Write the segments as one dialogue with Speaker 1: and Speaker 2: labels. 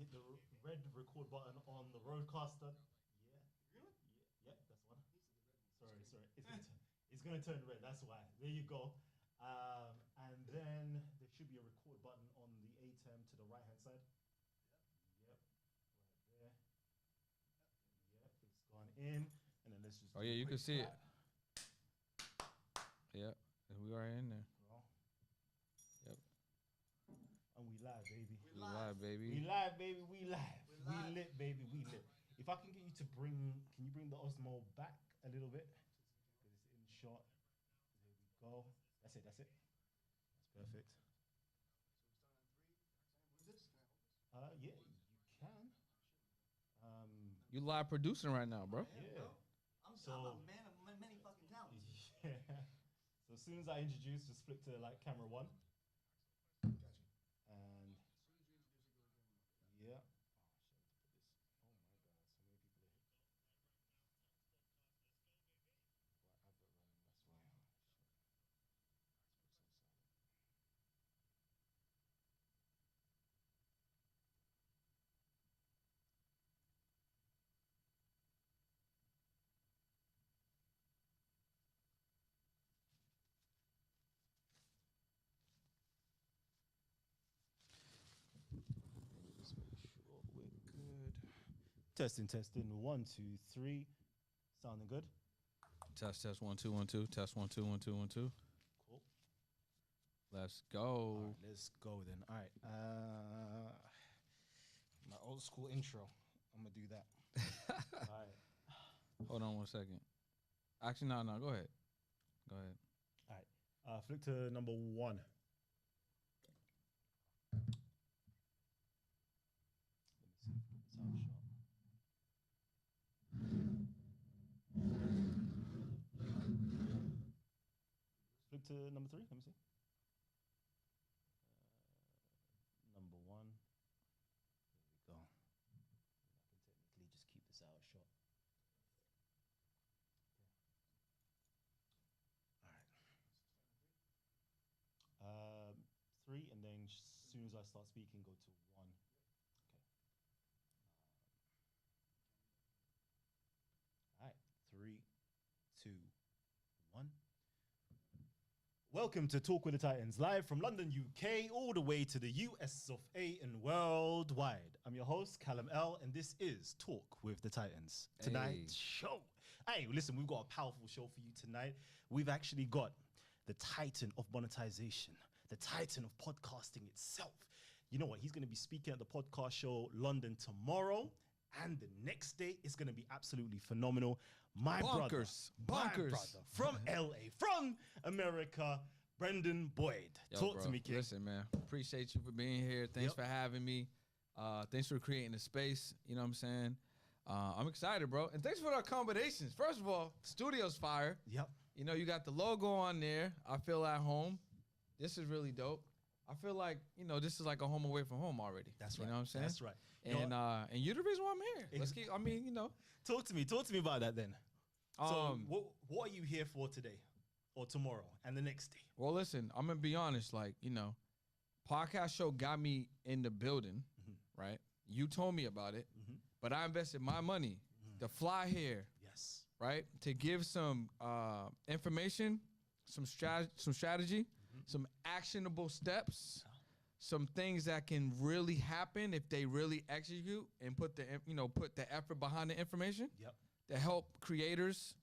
Speaker 1: hit the red record button on the Roadcaster. Yeah.
Speaker 2: Really?
Speaker 1: Yeah, that's one. Sorry. It's gonna turn red. That's why. There you go. And then there should be a record button on the ATEM to the right hand side. Yep. Right there. Yep. It's gone in, and then let's just.
Speaker 3: Oh yeah, you can see it. Yep, we are in there.
Speaker 1: Well,
Speaker 3: Yep.
Speaker 1: and we live, baby.
Speaker 3: We live, baby.
Speaker 1: We live, baby. We live. We lit, baby. We lit. If I can get you to can you bring the Osmo back a little bit? Because it's in shot. There we go. That's it. That's perfect. Yeah, you can.
Speaker 3: You live producing right now, bro.
Speaker 1: Yeah.
Speaker 2: I'm a man of many fucking talents.
Speaker 1: Yeah. So as soon as I introduce, just flip to like camera 1.
Speaker 2: Gotcha.
Speaker 1: And yeah. Oh shit, to put this. Oh my god, so many people are here. Right, advert running, that's why. Oh, shit. Let's put this on silent. Just make sure we're good. Testing. 1, 2, 3. Sounding good?
Speaker 3: Test 1 2 1 2. Test 1 2 1 2 1 2.
Speaker 1: Cool.
Speaker 3: Let's
Speaker 1: All
Speaker 3: go.
Speaker 1: right, let's go then. All right. My old school intro. I'm gonna do that. All right.
Speaker 3: Hold on 1 second. Actually, no. Go ahead.
Speaker 1: All right. Flick to number 1. Let me see if we get this out shot. Flick to number 3. Let me see. Number 1. There we go. I can technically just keep this out shot. All right. 3, and then as soon as I start speaking, go to 1. Okay. All right. 3, 2, 1. Welcome to Talk with the Titans, live from London, UK, all the way to the US of A and worldwide. I'm your host, Callum L, and this is Talk with the Titans. Tonight's show. Hey, listen, we've got a powerful show for you tonight. We've actually got the titan of monetization, the titan of podcasting itself. You know what? He's going to be speaking at the podcast show London tomorrow. And the next day is going to be absolutely phenomenal. My brother from LA, from America, Brendan Boyd.
Speaker 3: Yo,
Speaker 1: Talk
Speaker 3: bro,
Speaker 1: to me, kid.
Speaker 3: Listen, man. Appreciate you for being here. Thanks for having me. Thanks for creating the space. You know what I'm saying? I'm excited, bro. And thanks for the accommodations. First of all, studio's fire.
Speaker 1: Yep.
Speaker 3: You know, you got the logo on there. I feel at home. This is really dope. I feel like, you know, this is like a home away from home already.
Speaker 1: That's right.
Speaker 3: You know what I'm saying?
Speaker 1: That's right.
Speaker 3: And you're the reason why I'm here. Let's keep, I mean, you know.
Speaker 1: Talk to me about that then. So what are you here for today or tomorrow and the next day?
Speaker 3: Well, listen, I'm going to be honest. Like, you know, podcast show got me in the building, right? You told me about it, but I invested my money to fly here.
Speaker 1: Yes.
Speaker 3: Right? To give some information, some strategy, some actionable steps, some things that can really happen if they really execute and put the effort behind the information.
Speaker 1: Yep.
Speaker 3: To help creators,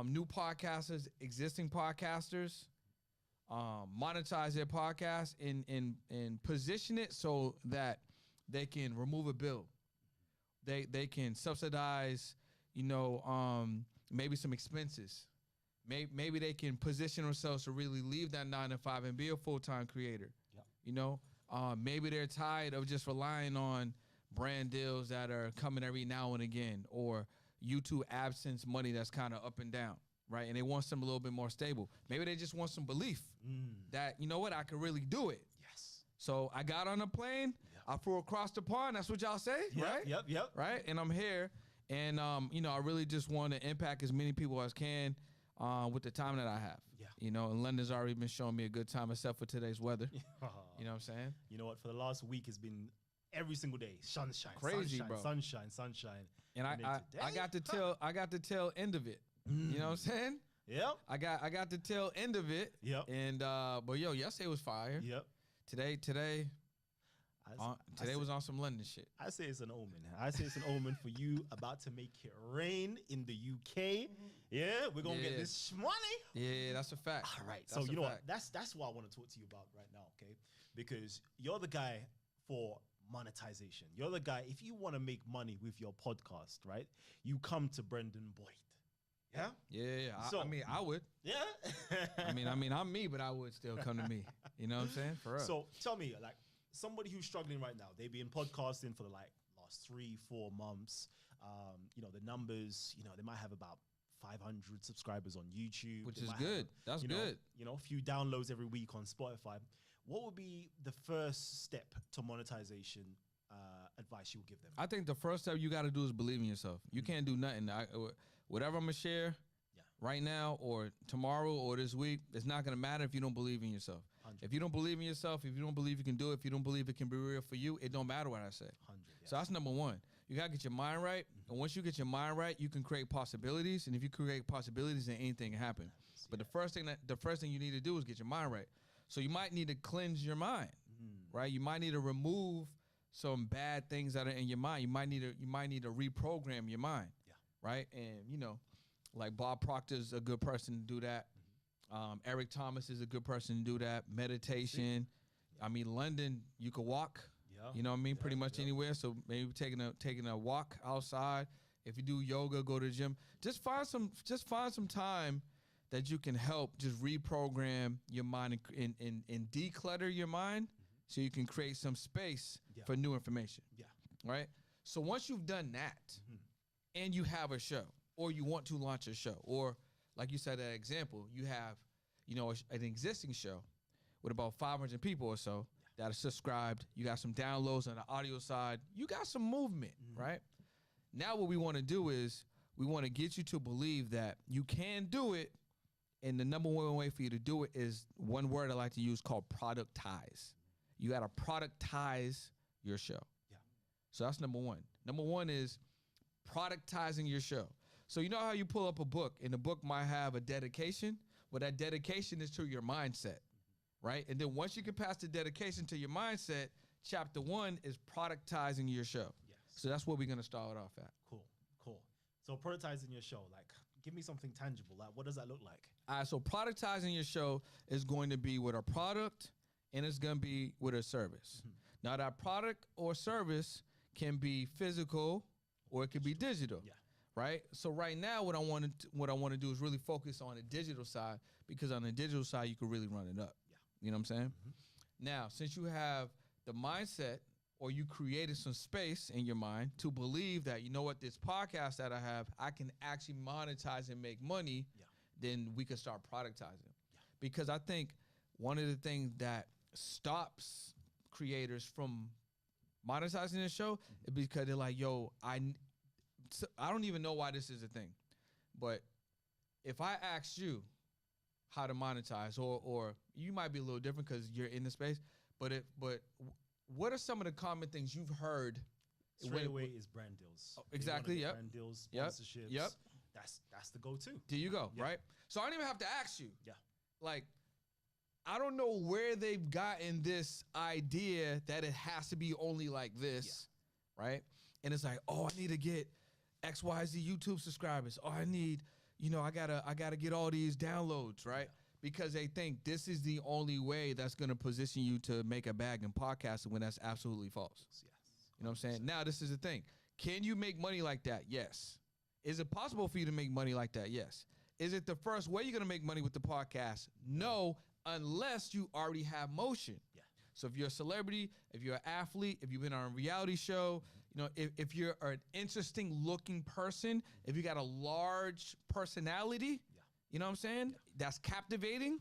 Speaker 3: new podcasters, existing podcasters, monetize their podcast and position it so that they can remove a bill. They can subsidize, maybe some expenses. Maybe they can position themselves to really leave that 9-to-5 and be a full-time creator. Yep. Maybe they're tired of just relying on brand deals that are coming every now and again, or YouTube AdSense money that's kind of up and down, right? And they want something a little bit more stable. Maybe they just want some belief that, you know what, I could really do it.
Speaker 1: Yes.
Speaker 3: So I got on a plane, I flew across the pond, that's what y'all say, right?
Speaker 1: Yep.
Speaker 3: Right? And I'm here, and I really just want to impact as many people as can with the time that I have.
Speaker 1: Yeah.
Speaker 3: And London's already been showing me a good time, except for today's weather. You know what I'm saying?
Speaker 1: You know what? For the last week, it's been every single day. Sunshine,
Speaker 3: Crazy,
Speaker 1: sunshine,
Speaker 3: bro.
Speaker 1: sunshine.
Speaker 3: And
Speaker 1: And then
Speaker 3: I
Speaker 1: today,
Speaker 3: got the tail end of it. You know what I'm saying?
Speaker 1: Yep.
Speaker 3: I got the tail end of it.
Speaker 1: Yep.
Speaker 3: And but yo, yesterday was fire.
Speaker 1: Yep.
Speaker 3: Today
Speaker 1: I
Speaker 3: was on some London shit.
Speaker 1: I say it's an omen. I say it's an omen for you about to make it rain in the UK. Yeah, we're gonna get
Speaker 3: Yeah.
Speaker 1: this money.
Speaker 3: Yeah, that's a fact.
Speaker 1: All right.
Speaker 3: That's
Speaker 1: So
Speaker 3: a
Speaker 1: you know
Speaker 3: fact.
Speaker 1: what? That's what I want to talk to you about right now, okay? Because you're the guy for monetization. You're the guy. If you want to make money with your podcast, right? You come to Brendan Boyd. Yeah.
Speaker 3: Yeah.
Speaker 1: So-
Speaker 3: I mean, I would.
Speaker 1: Yeah.
Speaker 3: I mean, I'm me, but I would still come to me. You know what I'm saying? For real.
Speaker 1: So tell me, like somebody who's struggling right now, they've been podcasting for the last 3-4 months. You know, the numbers, you know, they might have about 500 subscribers on YouTube,
Speaker 3: Which
Speaker 1: They
Speaker 3: is
Speaker 1: might
Speaker 3: good.
Speaker 1: have,
Speaker 3: That's
Speaker 1: you know,
Speaker 3: good.
Speaker 1: You know, a few downloads every week on Spotify. What would be the first step to monetization advice you would give them?
Speaker 3: I think the first step you got to do is believe in yourself. You can't do nothing. Whatever I'm gonna share
Speaker 1: Yeah.
Speaker 3: right now or tomorrow or this week, it's not gonna matter if you don't believe in yourself.
Speaker 1: 100.
Speaker 3: If you don't believe in yourself, if you don't believe you can do it, if you don't believe it can be real for you, it don't matter what I say.
Speaker 1: 100. Yeah.
Speaker 3: So that's number one. You gotta get your mind right, and once you get your mind right, you can create possibilities. And if you create possibilities, then anything can happen. But the first thing you need to do is get your mind right. So you might need to cleanse your mind, right? You might need to remove some bad things that are in your mind. You might need to reprogram your mind, right? And you know, like Bob Proctor's a good person to do that. Eric Thomas is a good person to do that. Meditation. I mean, London, you could walk.
Speaker 1: Yeah.
Speaker 3: You know what I mean? Pretty much anywhere. So maybe taking a walk outside. If you do yoga, go to the gym. Just find some time that you can help just reprogram your mind and declutter your mind so you can create some space for new information.
Speaker 1: Yeah.
Speaker 3: Right? So once you've done that and you have a show or you want to launch a show or like you said, that example, you have, you know, an existing show with about 500 people or so that are subscribed. You got some downloads on the audio side. You got some movement, right? Now what we want to do is we want to get you to believe that you can do it. And the number one way for you to do it is one word I like to use called productize. You got to productize your show.
Speaker 1: Yeah.
Speaker 3: So that's number one. Number one is productizing your show. So you know how you pull up a book and the book might have a dedication? Well, that dedication is to your mindset, right? And then once you get past the dedication to your mindset, chapter 1 is productizing your show.
Speaker 1: Yes.
Speaker 3: So that's what we're going to start off at.
Speaker 1: Cool. So productizing your show, like, give me something tangible. Like, what does that look like?
Speaker 3: All right, so productizing your show is going to be with a product and it's going to be with a service. Now, that product or service can be physical or it could be digital.
Speaker 1: Yeah.
Speaker 3: Right? So right now, what I want to do is really focus on the digital side because on the digital side, you can really run it up.
Speaker 1: Yeah.
Speaker 3: You know what I'm saying? Now, since you have the mindset or you created some space in your mind to believe that, you know what, this podcast that I have, I can actually monetize and make money, then we can start productizing. Because I think one of the things that stops creators from monetizing their show is because they're like, yo, I don't even know why this is a thing. But if I asked you how to monetize, or you might be a little different because you're in the space, but what are some of the common things you've heard?
Speaker 1: Straight away is brand deals.
Speaker 3: Exactly,
Speaker 1: They wanna get
Speaker 3: yep.
Speaker 1: Brand deals,
Speaker 3: Yep,
Speaker 1: sponsorships.
Speaker 3: yep.
Speaker 1: That's the go-to.
Speaker 3: There you go,
Speaker 1: Yeah.
Speaker 3: right? So I don't even have to ask you.
Speaker 1: Yeah.
Speaker 3: Like, I don't know where they've gotten this idea that it has to be only like this, right? And it's like, oh, I need to get XYZ YouTube subscribers. Oh, I need, you know, I gotta get all these downloads, right? Because they think this is the only way that's gonna position you to make a bag in podcasting when that's absolutely false.
Speaker 1: Yes.
Speaker 3: You know what I'm saying? Now, this is the thing. Can you make money like that? Yes. Is it possible for you to make money like that? Yes. Is it the first way you're going to make money with the podcast? No, unless you already have motion.
Speaker 1: Yeah.
Speaker 3: So if you're a celebrity, if you're an athlete, if you've been on a reality show, you know, if you're an interesting looking person, if you got a large personality, you know what I'm saying? That's captivating.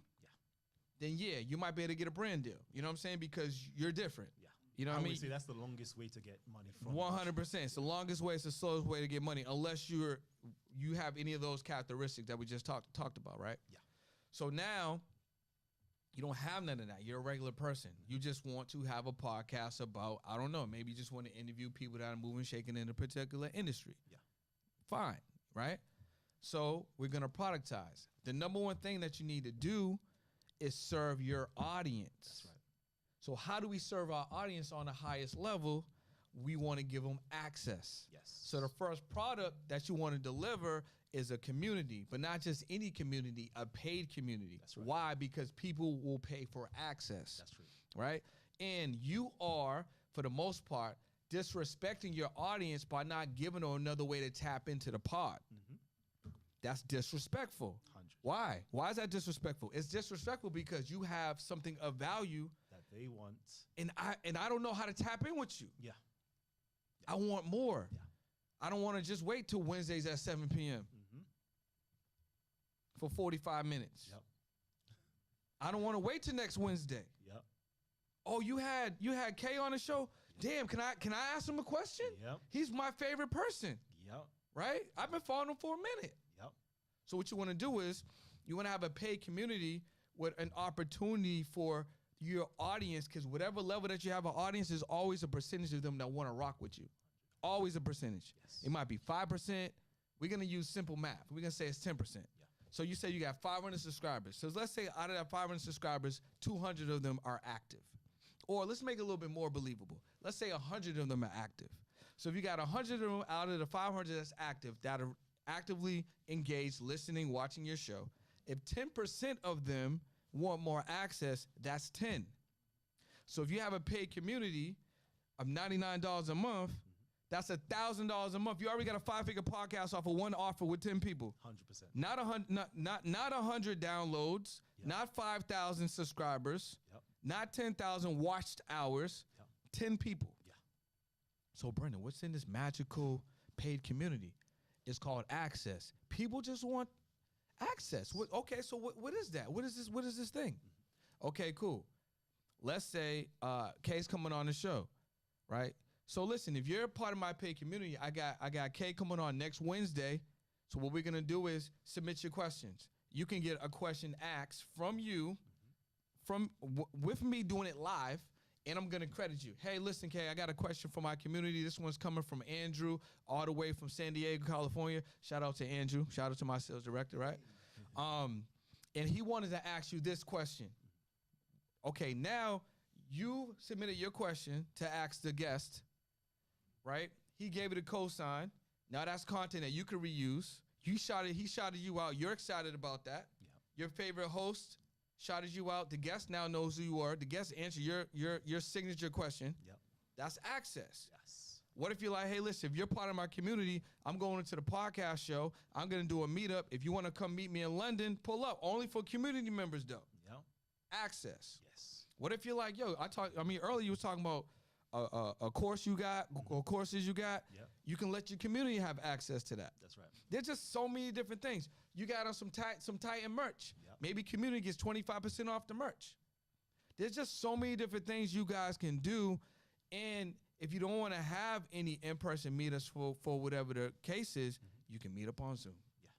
Speaker 3: Then you might be able to get a brand deal. You know what I'm saying? Because you're different. You know what I mean?
Speaker 1: Say that's the longest way to get money from.
Speaker 3: 100%. It's the longest way. It's the slowest way to get money, unless you have any of those characteristics that we just talked about, right?
Speaker 1: Yeah.
Speaker 3: So now, You don't have none of that. You're a regular person. You just want to have a podcast about, I don't know, maybe you just want to interview people that are moving, shaking in a particular industry.
Speaker 1: Yeah.
Speaker 3: Fine, right? So we're going to productize. The number one thing that you need to do is serve your audience.
Speaker 1: That's right.
Speaker 3: So how do we serve our audience on the highest level? We want to give them access.
Speaker 1: Yes.
Speaker 3: So the first product that you want to deliver is a community, but not just any community, a paid community.
Speaker 1: That's right.
Speaker 3: Why? Because people will pay for access.
Speaker 1: That's true.
Speaker 3: Right? And you are, for the most part, disrespecting your audience by not giving them another way to tap into the pod. That's disrespectful.
Speaker 1: 100.
Speaker 3: Why? Why is that disrespectful? It's disrespectful because you have something of value
Speaker 1: That they want.
Speaker 3: and I don't know how to tap in with you.
Speaker 1: Yeah.
Speaker 3: I want more.
Speaker 1: Yeah.
Speaker 3: I don't want to just wait till Wednesdays at 7 p.m. for 45 minutes.
Speaker 1: Yep.
Speaker 3: I don't want to wait till next Wednesday.
Speaker 1: Yep.
Speaker 3: Oh, you had Kay on the show? Damn, can I ask him a question?
Speaker 1: Yep.
Speaker 3: He's my favorite person,
Speaker 1: Yep.
Speaker 3: right? I've been following him for a minute.
Speaker 1: Yep.
Speaker 3: So what you want to do is you want to have a paid community with an opportunity for your audience, because whatever level that you have an audience, is always a percentage of them that want to rock with you. Always a percentage.
Speaker 1: Yes.
Speaker 3: It might be 5%. We're going to use simple math. We're going to say it's 10%.
Speaker 1: Yeah.
Speaker 3: So you say you got 500 subscribers. So let's say out of that 500 subscribers, 200 of them are active. Or let's make it a little bit more believable. Let's say 100 of them are active. So if you got 100 of them out of the 500 that's active, that are actively engaged, listening, watching your show, if 10% of them want more access, that's 10. So if you have a paid community of $99 a month, that's $1,000 a month. You already got a 5-figure podcast off of one offer with 10 people.
Speaker 1: 100%.
Speaker 3: Not 100 downloads,
Speaker 1: Yep.
Speaker 3: not 5,000 subscribers,
Speaker 1: Yep.
Speaker 3: not 10,000 watched hours,
Speaker 1: Yep.
Speaker 3: 10 people.
Speaker 1: Yeah.
Speaker 3: So Brendan, what's in this magical paid community? It's called access. People just want access. Okay, so what is that? What is this? What is this thing? Okay, cool. Let's say Kay's coming on the show, right? So listen, if you're a part of my paid community, I got Kay coming on next Wednesday. So what we're gonna do is submit your questions. You can get a question asked from you, with me doing it live, and I'm gonna credit you. Hey, listen, Kay, I got a question for my community. This one's coming from Andrew, all the way from San Diego, California. Shout out to Andrew. Shout out to my sales director, right? And he wanted to ask you this question. Okay, now you submitted your question to ask the guest, right? He gave it a cosign. Now that's content that you can reuse. He shouted you out. You're excited about that.
Speaker 1: Yeah.
Speaker 3: Your favorite host shouted you out. The guest now knows who you are. The guest answered your signature question.
Speaker 1: Yep.
Speaker 3: That's access.
Speaker 1: Yes.
Speaker 3: What if you're like, hey, listen, if you're part of my community, I'm going into the podcast show. I'm going to do a meetup. If you want to come meet me in London, pull up. Only for community members, though.
Speaker 1: Yep.
Speaker 3: Access.
Speaker 1: Yes.
Speaker 3: What if you're like, yo, earlier you was talking about a course you got or courses you got.
Speaker 1: Yep.
Speaker 3: You can let your community have access to that.
Speaker 1: That's right.
Speaker 3: There's just so many different things. You got on some Titan merch.
Speaker 1: Yep.
Speaker 3: Maybe community gets 25% off the merch. There's just so many different things you guys can do. And if you don't want to have any in-person meetups for whatever the case is, you can meet up on Zoom.
Speaker 1: Yeah.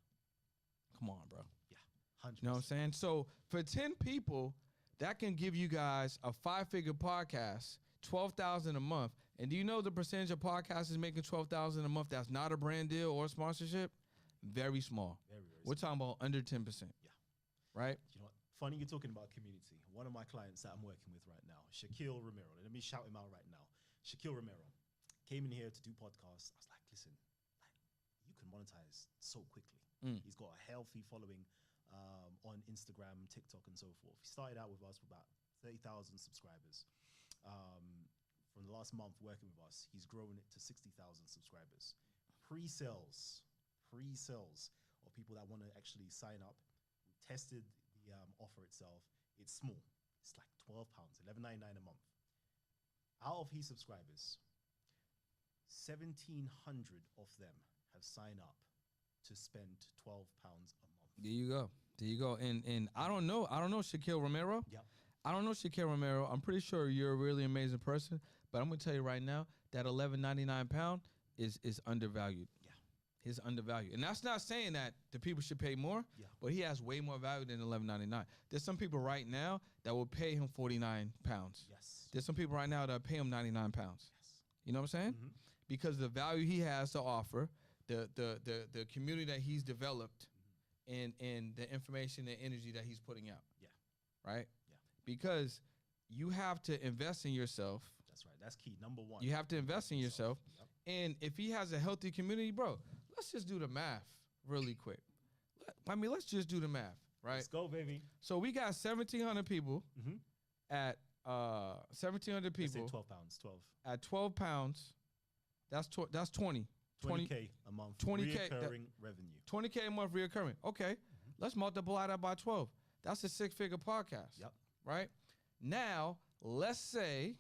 Speaker 3: Come on, bro.
Speaker 1: Yeah. 100%.
Speaker 3: You know what I'm saying? So for 10 people, that can give you guys a 5-figure podcast, $12,000 a month. And do you know the percentage of podcasters making $12,000 a month that's not a brand deal or sponsorship? Very small.
Speaker 1: Very, very
Speaker 3: We're talking about under 10%.
Speaker 1: Yeah.
Speaker 3: Right?
Speaker 1: You know what? Funny you're talking about community. One of my clients that I'm working with right now, Shaquille Romero. Let me shout him out right now. Shaquille Romero came in here to do podcasts. I was like, listen, you can monetize so quickly. He's got a healthy following on Instagram, TikTok, and so forth. He started out with us with about 30,000 subscribers. From the last month working with us, he's grown it to 60,000 subscribers. Pre-sales of people that want to actually sign up. We tested the offer itself. It's small. It's like £12, $11.99 a month. Out of his subscribers, 1,700 of them have signed up to spend £12 a month.
Speaker 3: There you go. And I don't know Shaquille Romero.
Speaker 1: Yep.
Speaker 3: I don't know Shaquille Romero. I'm pretty sure you're a really amazing person, but I'm gonna tell you right now that $11.99 is undervalued.
Speaker 1: Yeah.
Speaker 3: His undervalued. And that's not saying that the people should pay more,
Speaker 1: Yeah.
Speaker 3: but he has way more value than $11.99. There's some people right now that will pay him 49 pounds.
Speaker 1: Yes.
Speaker 3: There's some people right now that pay him 99 pounds.
Speaker 1: Yes.
Speaker 3: You know what I'm saying?
Speaker 1: Mhm.
Speaker 3: Because the value he has to offer, the community that he's developed, and the information and energy that he's putting out.
Speaker 1: Yeah.
Speaker 3: Right?
Speaker 1: Yeah.
Speaker 3: Because you have to invest in yourself.
Speaker 1: That's right. That's key. Number one.
Speaker 3: You have to invest in yourself.
Speaker 1: Yep.
Speaker 3: And if he has a healthy community, bro, let's just do the math really quick. Let's just do the math, right?
Speaker 1: Let's go, baby.
Speaker 3: So we got 1,700 people
Speaker 1: Mm-hmm.
Speaker 3: at 1,700
Speaker 1: Let's say
Speaker 3: people
Speaker 1: 12 pounds. 12.
Speaker 3: at 12 pounds. That's 20.
Speaker 1: 20K a month.
Speaker 3: 20K,
Speaker 1: Recurring revenue.
Speaker 3: 20K a month reoccurring. Okay, let's multiply that by 12. That's a 6-figure podcast.
Speaker 1: Yep.
Speaker 3: Right? Now, let's say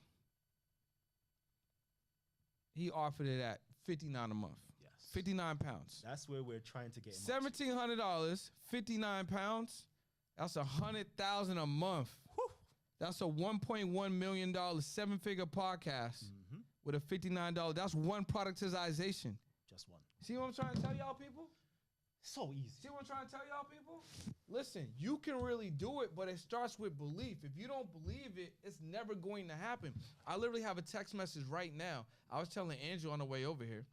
Speaker 3: he offered it at 59 a month.
Speaker 1: Yes.
Speaker 3: 59 pounds.
Speaker 1: That's where we're trying to get him up to.
Speaker 3: $1,700, 59 pounds. That's $100,000 a month.
Speaker 1: Whew.
Speaker 3: That's a $1.1 million 7-figure podcast
Speaker 1: Mhm.
Speaker 3: with a $59. That's one productization.
Speaker 1: Just one.
Speaker 3: See what I'm trying to tell y'all people?
Speaker 1: So easy.
Speaker 3: See what I'm trying to tell y'all people? Listen, you can really do it, but it starts with belief. If you don't believe it, it's never going to happen. I literally have a text message right now. I was telling Andrew on the way over here,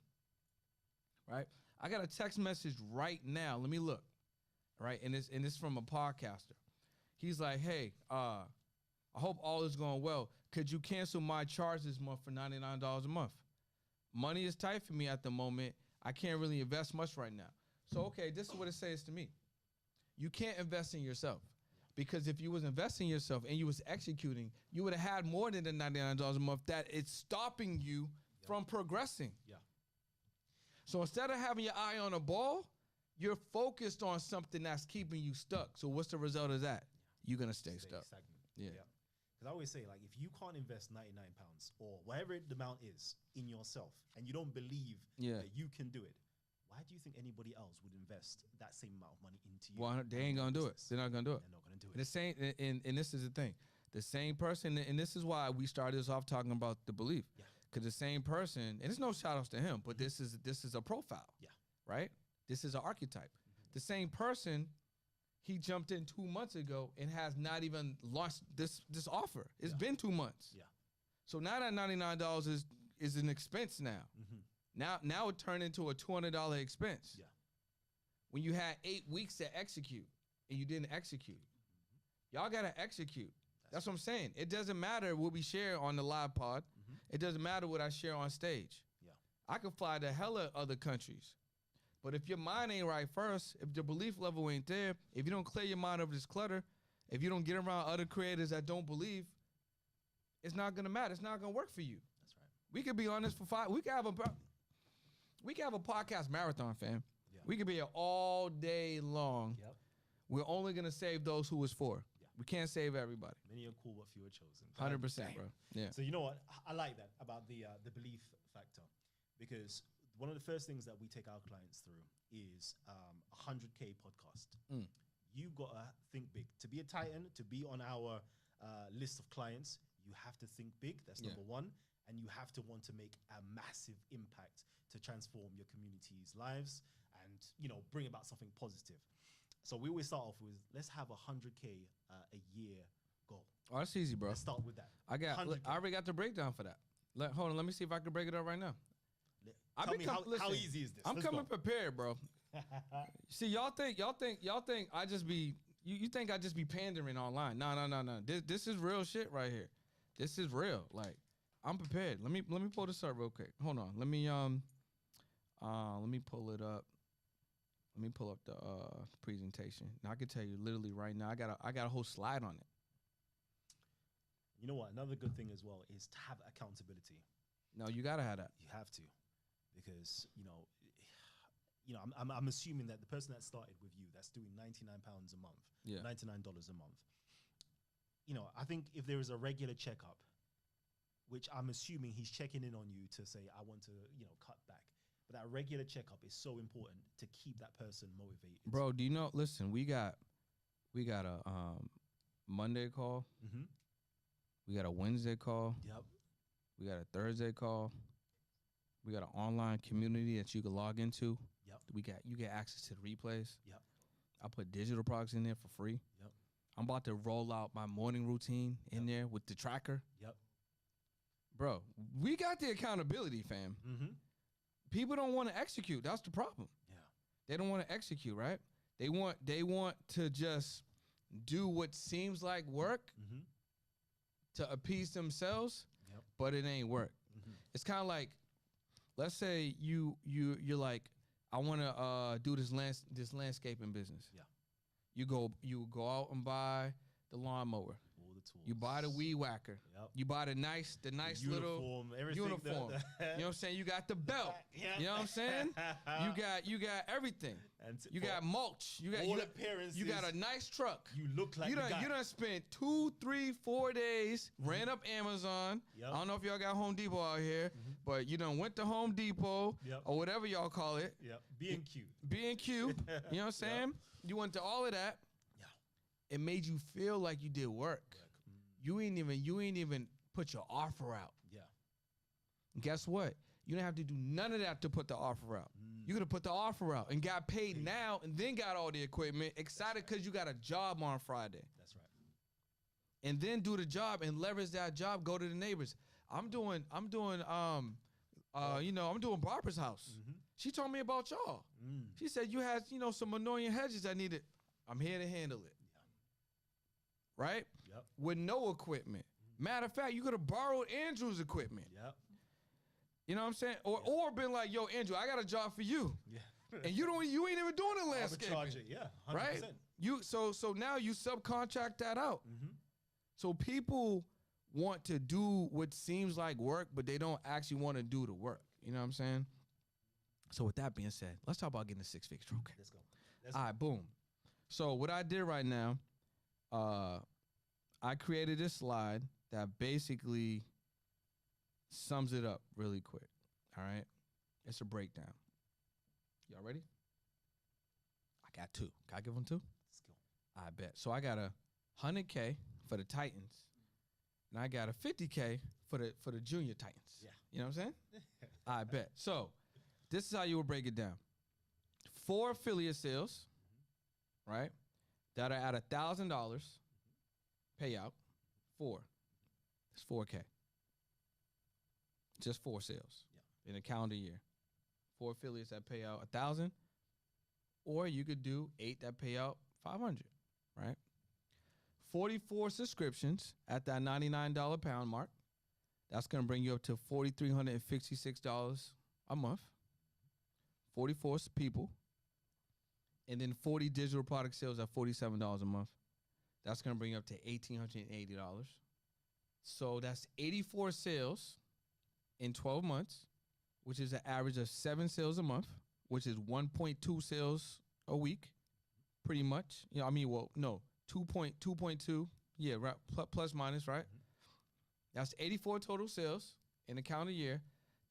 Speaker 3: right? I got a text message right now. Let me look, right? And it's from a podcaster. He's like, hey, I hope all is going well. Could you cancel my charge this month for $99 a month? Money is tight for me at the moment. I can't really invest much right now. So, okay, this is what it says to me. You can't invest in yourself, because if you was investing in yourself and you was executing, you would have had more than the $99 a month that it's stopping you from progressing.
Speaker 1: Yeah.
Speaker 3: So instead of having your eye on a ball, you're focused on something that's keeping you stuck. So what's the result of that? You're going to stay stuck.
Speaker 1: Stagnant.
Speaker 3: Yeah.
Speaker 1: Because I always say, like, if you can't invest 99 pounds or whatever the amount is in yourself, and you don't believe
Speaker 3: Yeah.
Speaker 1: that you can do it, why do you think anybody else would invest that same amount of money into you?
Speaker 3: Well, they ain't going to do it. They're not going to do it.
Speaker 1: They're not going to do
Speaker 3: The
Speaker 1: it.
Speaker 3: same, and this is the thing. The same person, and this is why we started this off talking about the belief.
Speaker 1: Yeah.
Speaker 3: Because the same person, and there's no shout outs to him, but this is a profile.
Speaker 1: Yeah.
Speaker 3: Right? This is an archetype. The same person, he jumped in 2 months ago and has not even launched this offer. It's
Speaker 1: Yeah.
Speaker 3: been 2 months.
Speaker 1: Yeah.
Speaker 3: So now that $99 is an expense now.
Speaker 1: Mm-hmm.
Speaker 3: Now it turned into a $200 expense.
Speaker 1: Yeah.
Speaker 3: When you had 8 weeks to execute and you didn't execute. Y'all got to execute. That's what I'm saying. It doesn't matter what we share on the live pod.
Speaker 1: Mhm.
Speaker 3: It doesn't matter what I share on stage.
Speaker 1: Yeah.
Speaker 3: I could fly to hella other countries. But if your mind ain't right first, if the belief level ain't there, if you don't clear your mind of this clutter, if you don't get around other creators that don't believe, it's not going to matter. It's not going to work for you.
Speaker 1: That's right.
Speaker 3: We could be on this for 5. We could have a podcast marathon, fam.
Speaker 1: Yeah.
Speaker 3: We could be here all day long.
Speaker 1: Yep.
Speaker 3: We're only going to save those who is for.
Speaker 1: Yeah.
Speaker 3: We can't save everybody.
Speaker 1: Many are called, but few are chosen.
Speaker 3: 100%, bro. Yeah.
Speaker 1: So you know what? I like that about the belief factor, because one of the first things that we take our clients through is a 100K podcast.
Speaker 3: Mm.
Speaker 1: You've got to think big. To be a Titan, to be on our list of clients, you have to think big. That's
Speaker 3: Yeah.
Speaker 1: number one. And you have to want to make a massive impact to transform your community's lives and, bring about something positive. So we always start off with, let's have a 100K a year goal.
Speaker 3: Oh, that's easy, bro.
Speaker 1: Let's start with that.
Speaker 3: I
Speaker 1: 100K.
Speaker 3: already got the breakdown for that. Hold on, let me see if I can break it up right now.
Speaker 1: Tell me how easy is this?
Speaker 3: I'm
Speaker 1: Let's
Speaker 3: coming
Speaker 1: go.
Speaker 3: prepared, bro. See, y'all think I just be you think I just be pandering online. No. This is real shit right here. This is real. Like, I'm prepared. Let me pull this up real quick. Hold on. Let me pull it up. Let me pull up the presentation. Now I can tell you literally right now. I got a whole slide on it.
Speaker 1: You know what? Another good thing as well is to have accountability.
Speaker 3: No, you gotta have that.
Speaker 1: You have to, because I'm assuming that the person that started with you, that's doing £99 a month,
Speaker 3: Yeah.
Speaker 1: $99 a month. I think if there is a regular checkup, which I'm assuming he's checking in on you to say, I want to, cut back. But that regular checkup is so important to keep that person motivated.
Speaker 3: Bro, do you know? Listen, we got a Monday call.
Speaker 1: Mm-hmm.
Speaker 3: We got a Wednesday call.
Speaker 1: Yep.
Speaker 3: We got a Thursday call. We got an online community that you can log into.
Speaker 1: Yep.
Speaker 3: You get access to the replays.
Speaker 1: Yep.
Speaker 3: I put digital products in there for free.
Speaker 1: Yep.
Speaker 3: I'm about to roll out my morning routine in there with the tracker.
Speaker 1: Yep.
Speaker 3: Bro, we got the accountability, fam.
Speaker 1: Mm-hmm.
Speaker 3: People don't want to execute. That's the problem.
Speaker 1: Yeah.
Speaker 3: They don't want to execute, right? They want to just do what seems like work
Speaker 1: Mm-hmm.
Speaker 3: to appease themselves,
Speaker 1: Yep.
Speaker 3: but it ain't work.
Speaker 1: Mm-hmm.
Speaker 3: It's kind of like, let's say you're like, I want to do this landscaping business.
Speaker 1: Yeah.
Speaker 3: You go out and buy the lawnmower.
Speaker 1: All the tools.
Speaker 3: You buy the weed whacker.
Speaker 1: Yep.
Speaker 3: You buy the nice little
Speaker 1: uniform, everything.
Speaker 3: uniform. You know what I'm saying? You got the belt.
Speaker 1: Yeah.
Speaker 3: You know what I'm saying? You got everything.
Speaker 1: And
Speaker 3: You got mulch. You got
Speaker 1: all
Speaker 3: you,
Speaker 1: appearances.
Speaker 3: you got a nice truck.
Speaker 1: You look like
Speaker 3: You
Speaker 1: the
Speaker 3: done
Speaker 1: guy.
Speaker 3: you done spent 2, 3, 4 days, ran up Amazon.
Speaker 1: Yep.
Speaker 3: I don't know if y'all got Home Depot out here, but you done went to Home Depot
Speaker 1: Yep.
Speaker 3: or whatever y'all call it.
Speaker 1: Yep. Being cute.
Speaker 3: B&Q. You know what I'm saying? You went to all of that.
Speaker 1: Yeah.
Speaker 3: It made you feel like you did work. You ain't even put your offer out.
Speaker 1: Yeah.
Speaker 3: And guess what? You didn't have to do none of that to put the offer out. You could have put the offer out and got paid now and then got all the equipment, excited because you got a job on Friday.
Speaker 1: That's right.
Speaker 3: And then do the job and leverage that job, go to the neighbors. I'm doing Barbara's house.
Speaker 1: Mm-hmm.
Speaker 3: She told me about y'all. She said you had, some annoying hedges I needed. I'm here to handle it. Right?
Speaker 1: Yep.
Speaker 3: With no equipment. Matter of fact, you could have borrowed Andrew's equipment.
Speaker 1: Yep.
Speaker 3: You know what I'm saying? Or been like, yo, Andrew, I got a job for you.
Speaker 1: Yeah.
Speaker 3: And you ain't even doing the landscaping.
Speaker 1: Arbitrage it. Yeah. 100%.
Speaker 3: Right? So now you subcontract that out.
Speaker 1: Mm-hmm.
Speaker 3: So people want to do what seems like work, but they don't actually want to do the work. You know what I'm saying? So with that being said, let's talk about getting a six-figure stroke.
Speaker 1: Let's go.
Speaker 3: All right, boom. So what I did right now, I created this slide that basically sums it up really quick. All right? It's a breakdown. Y'all ready? I got 2. Can I give them 2?
Speaker 1: Let's go.
Speaker 3: I bet. So I got a 100K for the Titans, and I got a 50K for the junior Titans.
Speaker 1: Yeah.
Speaker 3: You know what I'm saying? I bet. So this is how you would break it down. 4 affiliate sales, right, that are at $1,000 payout. 4. It's 4K. Just 4 sales in a calendar year. 4 affiliates that pay out 1,000, or you could do 8 that pay out 500, right? 44 subscriptions at that $99 pound mark. That's going to bring you up to $4,356 a month. 44 people. And then 40 digital product sales at $47 a month. That's going to bring you up to $1,880. So that's 84 sales in 12 months, which is an average of 7 sales a month, which is 1.2 sales a week, pretty much. 2.2. Yeah, right, plus minus, right? That's 84 total sales in a calendar year.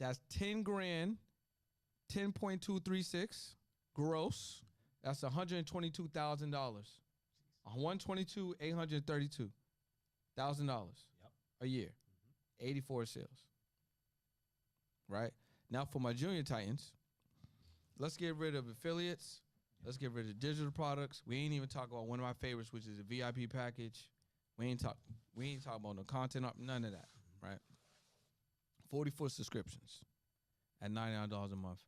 Speaker 3: That's 10 grand, 10.236 gross. That's $122,000. $122,832,000 a year. 84 sales. Right? Now for my junior Titans, let's get rid of affiliates. Let's get rid of digital products. We ain't even talk about one of my favorites, which is a VIP package. We ain't talk about no content up, none of that, right? 44 subscriptions at $99 a month.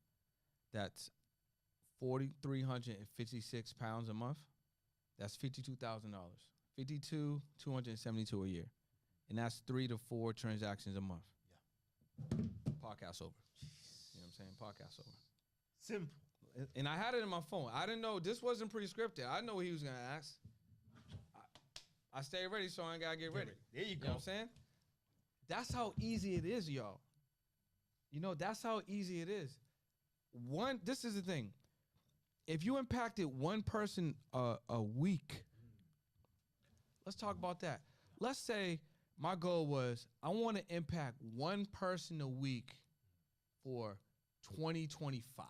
Speaker 3: That's 4,356 pounds a month. That's $52,000. 52,272 a year. And that's 3 to 4 transactions a month. Yeah. Podcast over. You know what I'm saying? Podcast over.
Speaker 1: Simple.
Speaker 3: And I had it in my phone. I didn't know this wasn't pre-scripted. I know what he was gonna ask. I stay ready, so I ain't gotta get ready.
Speaker 1: There you
Speaker 3: You
Speaker 1: go.
Speaker 3: know what I'm saying? That's how easy it is, y'all. That's how easy it is. This is the thing. If you impacted one person a week, let's talk about that. Let's say my goal was I want to impact one person a week for 2025,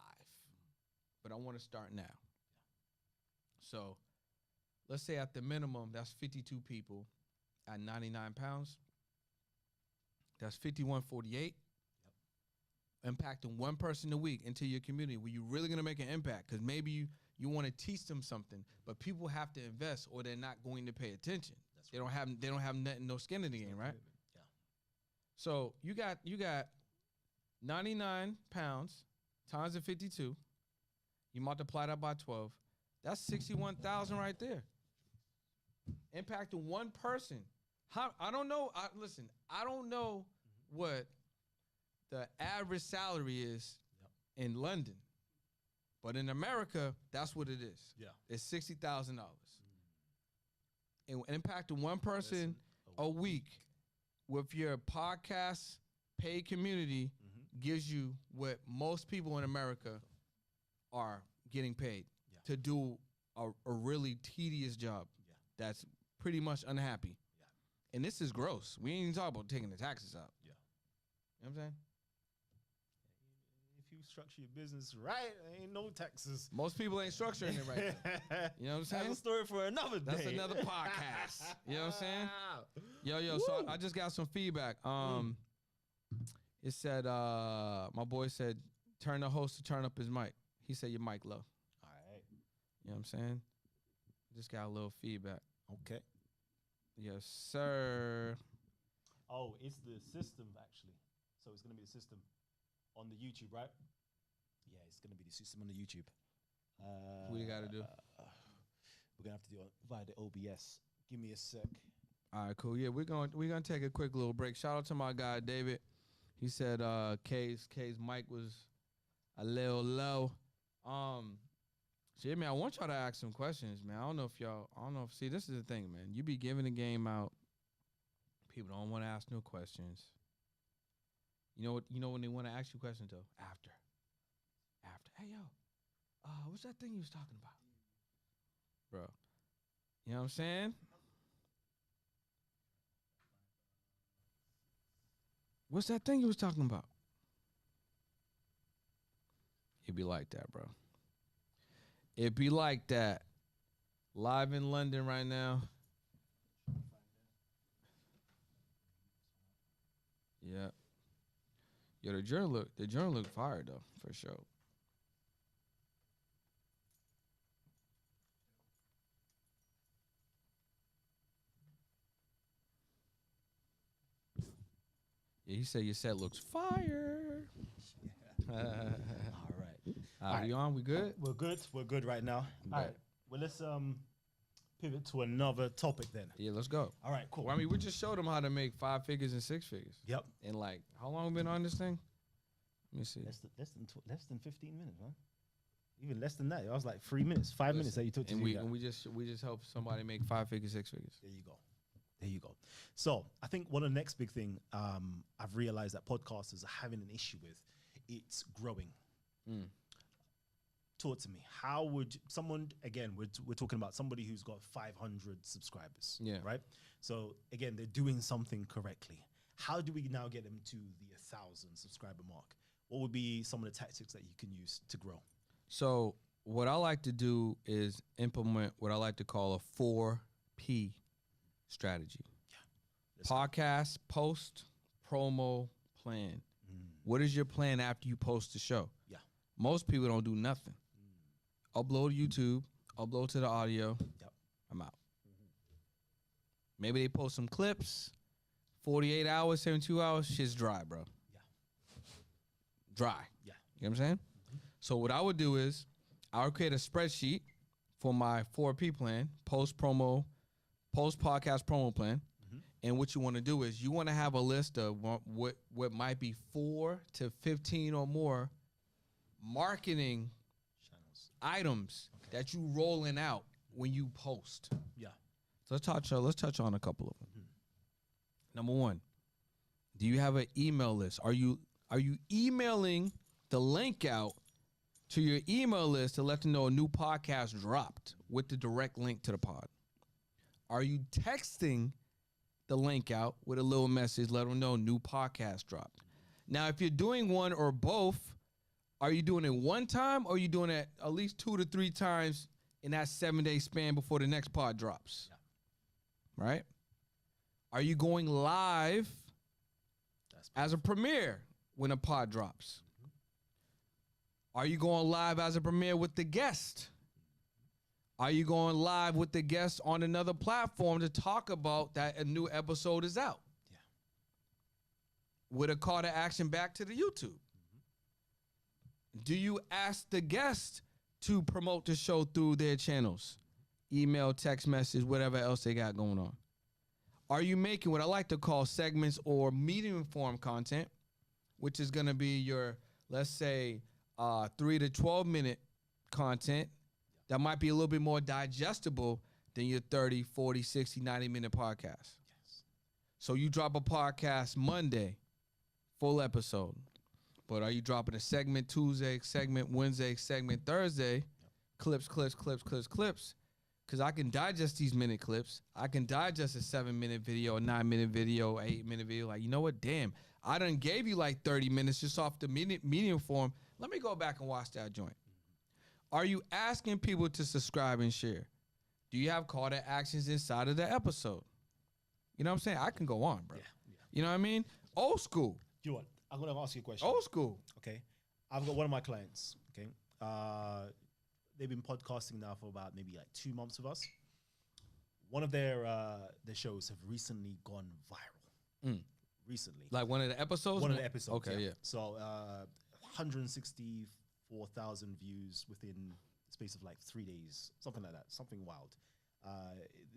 Speaker 3: but I want to start now. So let's say at the minimum, that's 52 people at 99 pounds. That's 5148. impacting one person a week into your community where you're really gonna make an impact. Because maybe you want to teach them something, but people have to invest or they're not going to pay attention. They don't have nothing, no skin in the game, right?
Speaker 1: Yeah.
Speaker 3: So you got 99 pounds times the 52. You multiply that by 12. That's 61,000 right there. Impacting one person. How I don't know. Listen, I don't know what the average salary is in London, but in America, that's what it is.
Speaker 1: Yeah.
Speaker 3: It's $60,000. And impacting one person a week with your podcast paid community gives you what most people in America are getting paid to do a really tedious job that's pretty much unhappy. And this is gross. We ain't even talking about taking the taxes out.
Speaker 1: Yeah.
Speaker 3: You know what I'm saying?
Speaker 1: If you structure your business right, ain't no taxes.
Speaker 3: Most people ain't structuring it right now. You know what I'm saying?
Speaker 1: That's a story for another day.
Speaker 3: That's another podcast. You know what I'm saying? Yo, so I just got some feedback. It said, my boy said, turn the host to turn up his mic. He said your mic low.
Speaker 1: All right.
Speaker 3: You know what I'm saying? Just got a little feedback.
Speaker 1: Okay.
Speaker 3: Yes, sir.
Speaker 1: Oh, it's the system, actually. So it's going to be the system on the YouTube, right? Yeah, it's going to be the system on the YouTube.
Speaker 3: What you got to do?
Speaker 1: We're going to have to do it via the OBS. Give me a sec.
Speaker 3: All right, cool. Yeah, we're gonna take a quick little break. Shout out to my guy David. He said K's mic was a little low. So yeah, man, I want y'all to ask some questions, man. I don't know if see, this is the thing, man. You be giving the game out. People don't want to ask no questions. You know when they want to ask you questions though? After. Hey yo, what's that thing you was talking about? Bro. You know what I'm saying? What's that thing you was talking about? It'd be like that, bro. It'd be like that. Live in London right now. Yeah. Yo, the journal look fire though, for sure. Yeah, he said your set looks fire.
Speaker 1: All right.
Speaker 3: All right, we on? We good?
Speaker 1: We're good. We're good right now. All right. Well, let's pivot to another topic then.
Speaker 3: Yeah, let's go.
Speaker 1: All right, cool.
Speaker 3: Well, I mean, we just showed them how to make 5 figures and 6 figures.
Speaker 1: Yep.
Speaker 3: And like, how long we been on this thing? Let me see.
Speaker 1: Less than 15 minutes, man. Even less than that. I was like 3 minutes, 5 minutes that you took to do that.
Speaker 3: And we just helped somebody make 5 figures, 6 figures.
Speaker 1: There you go. So I think one of the next big thing I've realized that podcasters are having an issue with, it's growing. Talk to me. How would someone, again, we're talking about somebody who's got 500 subscribers, right? So again, they're doing something correctly. How do we now get them to the 1,000 subscriber mark? What would be some of the tactics that you can use to grow?
Speaker 3: So what I like to do is implement what I like to call a 4P strategy. Podcast, post, promo, plan. What is your plan after you post the show?
Speaker 1: Yeah.
Speaker 3: Most people don't do nothing. Upload to YouTube, upload to the audio.
Speaker 1: Yep.
Speaker 3: I'm out. Maybe they post some clips. 48 hours, 72 hours, shit's dry, bro.
Speaker 1: Yeah.
Speaker 3: Dry.
Speaker 1: Yeah.
Speaker 3: You know what I'm saying? So what I would do is I would create a spreadsheet for my 4P plan, post podcast promo plan. And what you want to do is you want to have a list of what might be 4 to 15 or more marketing items that you rolling out when you post.
Speaker 1: Yeah.
Speaker 3: So let's touch on a couple of them. Number one, do you have an email list? Are you emailing the link out to your email list to let them know a new podcast dropped with the direct link to the pod? Are you texting the link out with a little message, let them know new podcast dropped? Now, if you're doing one or both, are you doing it one time or are you doing it at least 2 to 3 times in that 7-day span before the next pod drops? Yeah. Right? Are you going live as a premiere when a pod drops? Are you going live as a premiere with the guest? Are you going live with the guest on another platform to talk about that a new episode is out?
Speaker 1: Yeah.
Speaker 3: With a call to action back to the YouTube. Do you ask the guest to promote the show through their channels? Email, text message, whatever else they got going on. Are you making what I like to call segments or medium form content, which is going to be your, let's say, 3 to 12 minute content that might be a little bit more digestible than your 30, 40, 60, 90-minute podcast?
Speaker 1: Yes.
Speaker 3: So you drop a podcast Monday, full episode. But are you dropping a segment Tuesday, segment Wednesday, segment Thursday, clips? Because I can digest these minute clips. I can digest a 7-minute video, a 9-minute video, 8-minute video. Like, you know what? Damn, I done gave you like 30 minutes just off the medium form. Let me go back and watch that joint. Are you asking people to subscribe and share? Do you have call to actions inside of the episode? You know what I'm saying? I can go on, bro.
Speaker 1: Yeah.
Speaker 3: You know what I mean? Old school.
Speaker 1: You know what? I'm going to ask you a question.
Speaker 3: Old school.
Speaker 1: Okay. I've got one of my clients. Okay. They've been podcasting now for about maybe like 2 months with us. One of their shows have recently gone viral. Recently.
Speaker 3: Like one of the episodes?
Speaker 1: One of the episodes.
Speaker 3: Okay, yeah.
Speaker 1: So 164,000 views within the space of like 3 days, something like that, something wild.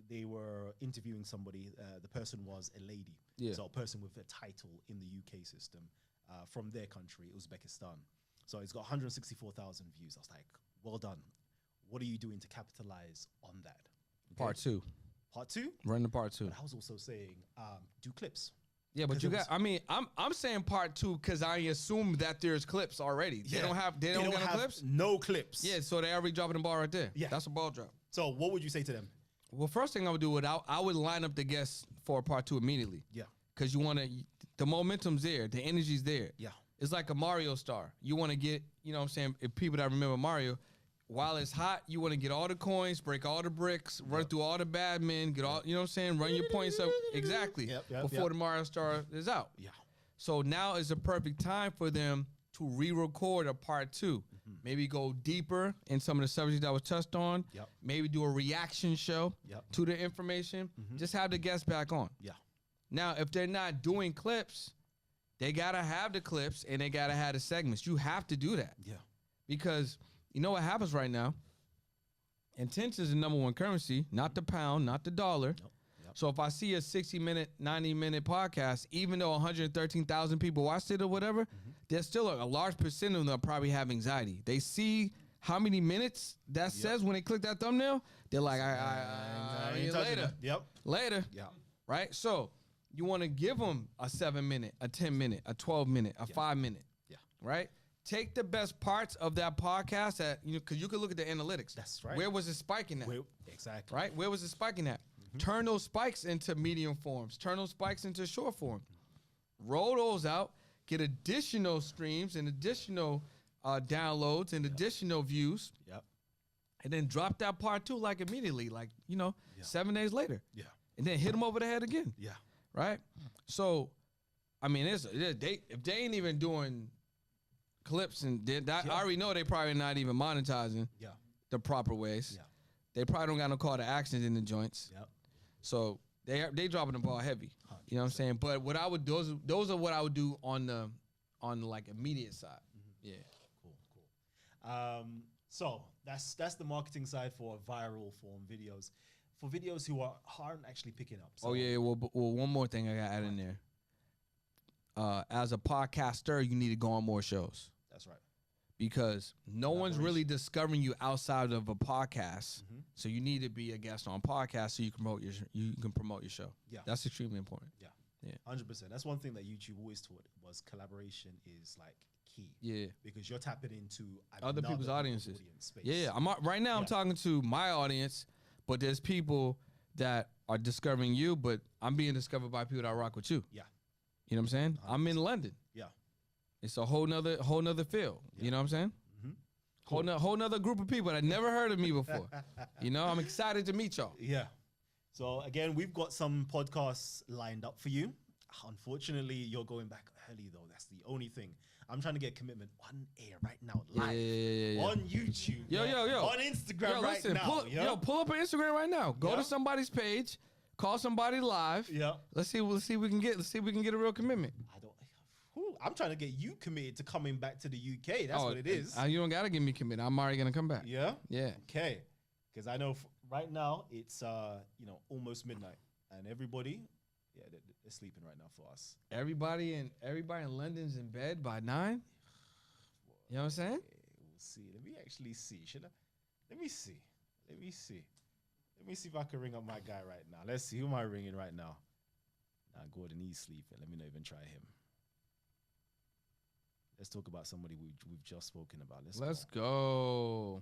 Speaker 1: They were interviewing somebody. The person was a lady.
Speaker 3: Yeah.
Speaker 1: So a person with a title in the UK system from their country, Uzbekistan. So it's got 164,000 views. I was like, well done. What are you doing to capitalize on that? Okay.
Speaker 3: Part 2.
Speaker 1: Part 2?
Speaker 3: Run to part 2.
Speaker 1: But I was also saying, do clips.
Speaker 3: Yeah, but
Speaker 1: 'Cause
Speaker 3: you
Speaker 1: it
Speaker 3: got. I mean, I'm saying part 2 because I assume that there's clips already. They
Speaker 1: Yeah.
Speaker 3: don't have. They don't got no clips.
Speaker 1: No clips.
Speaker 3: Yeah, so they already dropping the ball right there.
Speaker 1: Yeah.
Speaker 3: That's a ball drop.
Speaker 1: So what would you say to them?
Speaker 3: Well, first thing I would do I would line up the guests for part 2 immediately.
Speaker 1: Yeah.
Speaker 3: Because you want to. The momentum's there. The energy's there.
Speaker 1: Yeah.
Speaker 3: It's like a Mario star. You want to get. You know what I'm saying? If people that remember Mario. While it's hot, you want to get all the coins, break all the bricks, run through all the bad men, get all, you know what I'm saying? Run your points up exactly before the Mario Star is out.
Speaker 1: Yeah.
Speaker 3: So now is the perfect time for them to re-record a part 2. Maybe go deeper in some of the subjects that was touched on.
Speaker 1: Yep.
Speaker 3: Maybe do a reaction show to the information. Just have the guests back on.
Speaker 1: Yeah.
Speaker 3: Now, if they're not doing clips, they got to have the clips and they got to have the segments. You have to do that.
Speaker 1: Yeah.
Speaker 3: Because you know what happens right now? Intention is the number one currency, not the pound, not the dollar.
Speaker 1: Yep.
Speaker 3: So if I see a 60-minute, 90-minute podcast, even though 113,000 people watched it or whatever, there's still a large percent of them that probably have anxiety. They see how many minutes that says when they click that thumbnail. They're like,
Speaker 1: I ain't touching
Speaker 3: later.
Speaker 1: that. Yep.
Speaker 3: Later.
Speaker 1: Yeah.
Speaker 3: Right? So you want to give them a 7-minute, a 10-minute, a 12-minute, a 5-minute.
Speaker 1: Yeah.
Speaker 3: Right? Take the best parts of that podcast that, you know, because you can look at the analytics.
Speaker 1: That's right.
Speaker 3: Where was it spiking at?
Speaker 1: Exactly.
Speaker 3: Right? Where was it spiking at? Turn those spikes into medium forms. Turn those spikes into short form. Roll those out. Get additional streams and additional downloads and additional views.
Speaker 1: Yep.
Speaker 3: And then drop that part 2 like immediately, like, 7 days later.
Speaker 1: Yeah.
Speaker 3: And then hit them over the head again.
Speaker 1: Yeah.
Speaker 3: Right? So, I mean, if they ain't even doing clips and I already know they probably not even monetizing the proper ways.
Speaker 1: Yeah.
Speaker 3: They probably don't got no call to actions in the joints.
Speaker 1: Yep.
Speaker 3: So they dropping the ball heavy. 100%. You know what I'm saying? But what I would do, those are what I would do on the like immediate side. Yeah.
Speaker 1: Cool. So that's the marketing side for viral form videos. For videos who aren't actually picking up. So
Speaker 3: Well, one more thing I got to add in there. As a podcaster, you need to go on more shows.
Speaker 1: That's right.
Speaker 3: Because no one's really discovering you outside of a podcast. So you need to be a guest on podcast so you can promote your show.
Speaker 1: Yeah.
Speaker 3: That's extremely important.
Speaker 1: Yeah.
Speaker 3: Yeah.
Speaker 1: 100%. That's one thing that YouTube always taught was collaboration is like key.
Speaker 3: Yeah.
Speaker 1: Because you're tapping into
Speaker 3: other people's audiences.
Speaker 1: Space.
Speaker 3: Yeah. Right now I'm talking to my audience, but there's people that are discovering you, but I'm being discovered by people that rock with you.
Speaker 1: Yeah.
Speaker 3: You know what I'm saying? 100%. I'm in London.
Speaker 1: Yeah.
Speaker 3: It's a whole nother field. Yeah. You know what I'm saying?
Speaker 1: Cool.
Speaker 3: Whole nother group of people that never heard of me before. I'm excited to meet y'all.
Speaker 1: Yeah. So again, we've got some podcasts lined up for you. unfortunately, you're going back early though. That's the only thing. I'm trying to get commitment on air right now, live
Speaker 3: Yeah.
Speaker 1: on YouTube,
Speaker 3: Yo,
Speaker 1: on Instagram right
Speaker 3: listen,
Speaker 1: now.
Speaker 3: pull up an Instagram right now. Go
Speaker 1: Yeah.
Speaker 3: to somebody's page, call somebody live.
Speaker 1: Yeah.
Speaker 3: Let's see if we can get a real commitment.
Speaker 1: I'm trying to get you committed to coming back to the UK. That's what it is.
Speaker 3: You don't gotta give me commitment. I'm already gonna come back.
Speaker 1: Yeah.
Speaker 3: Yeah.
Speaker 1: Okay. Because I know right now it's almost midnight, and everybody, they're sleeping right now for us.
Speaker 3: Everybody in London's in bed by 9. You know what I'm saying?
Speaker 1: Okay, we'll see. Let me actually see. Let me see. Let me see if I can ring up my guy right now. Let's see. Who am I ringing right now? Nah, Gordon, he's sleeping. Let me not even try him. Let's talk about somebody we've just spoken about.
Speaker 3: Let's go.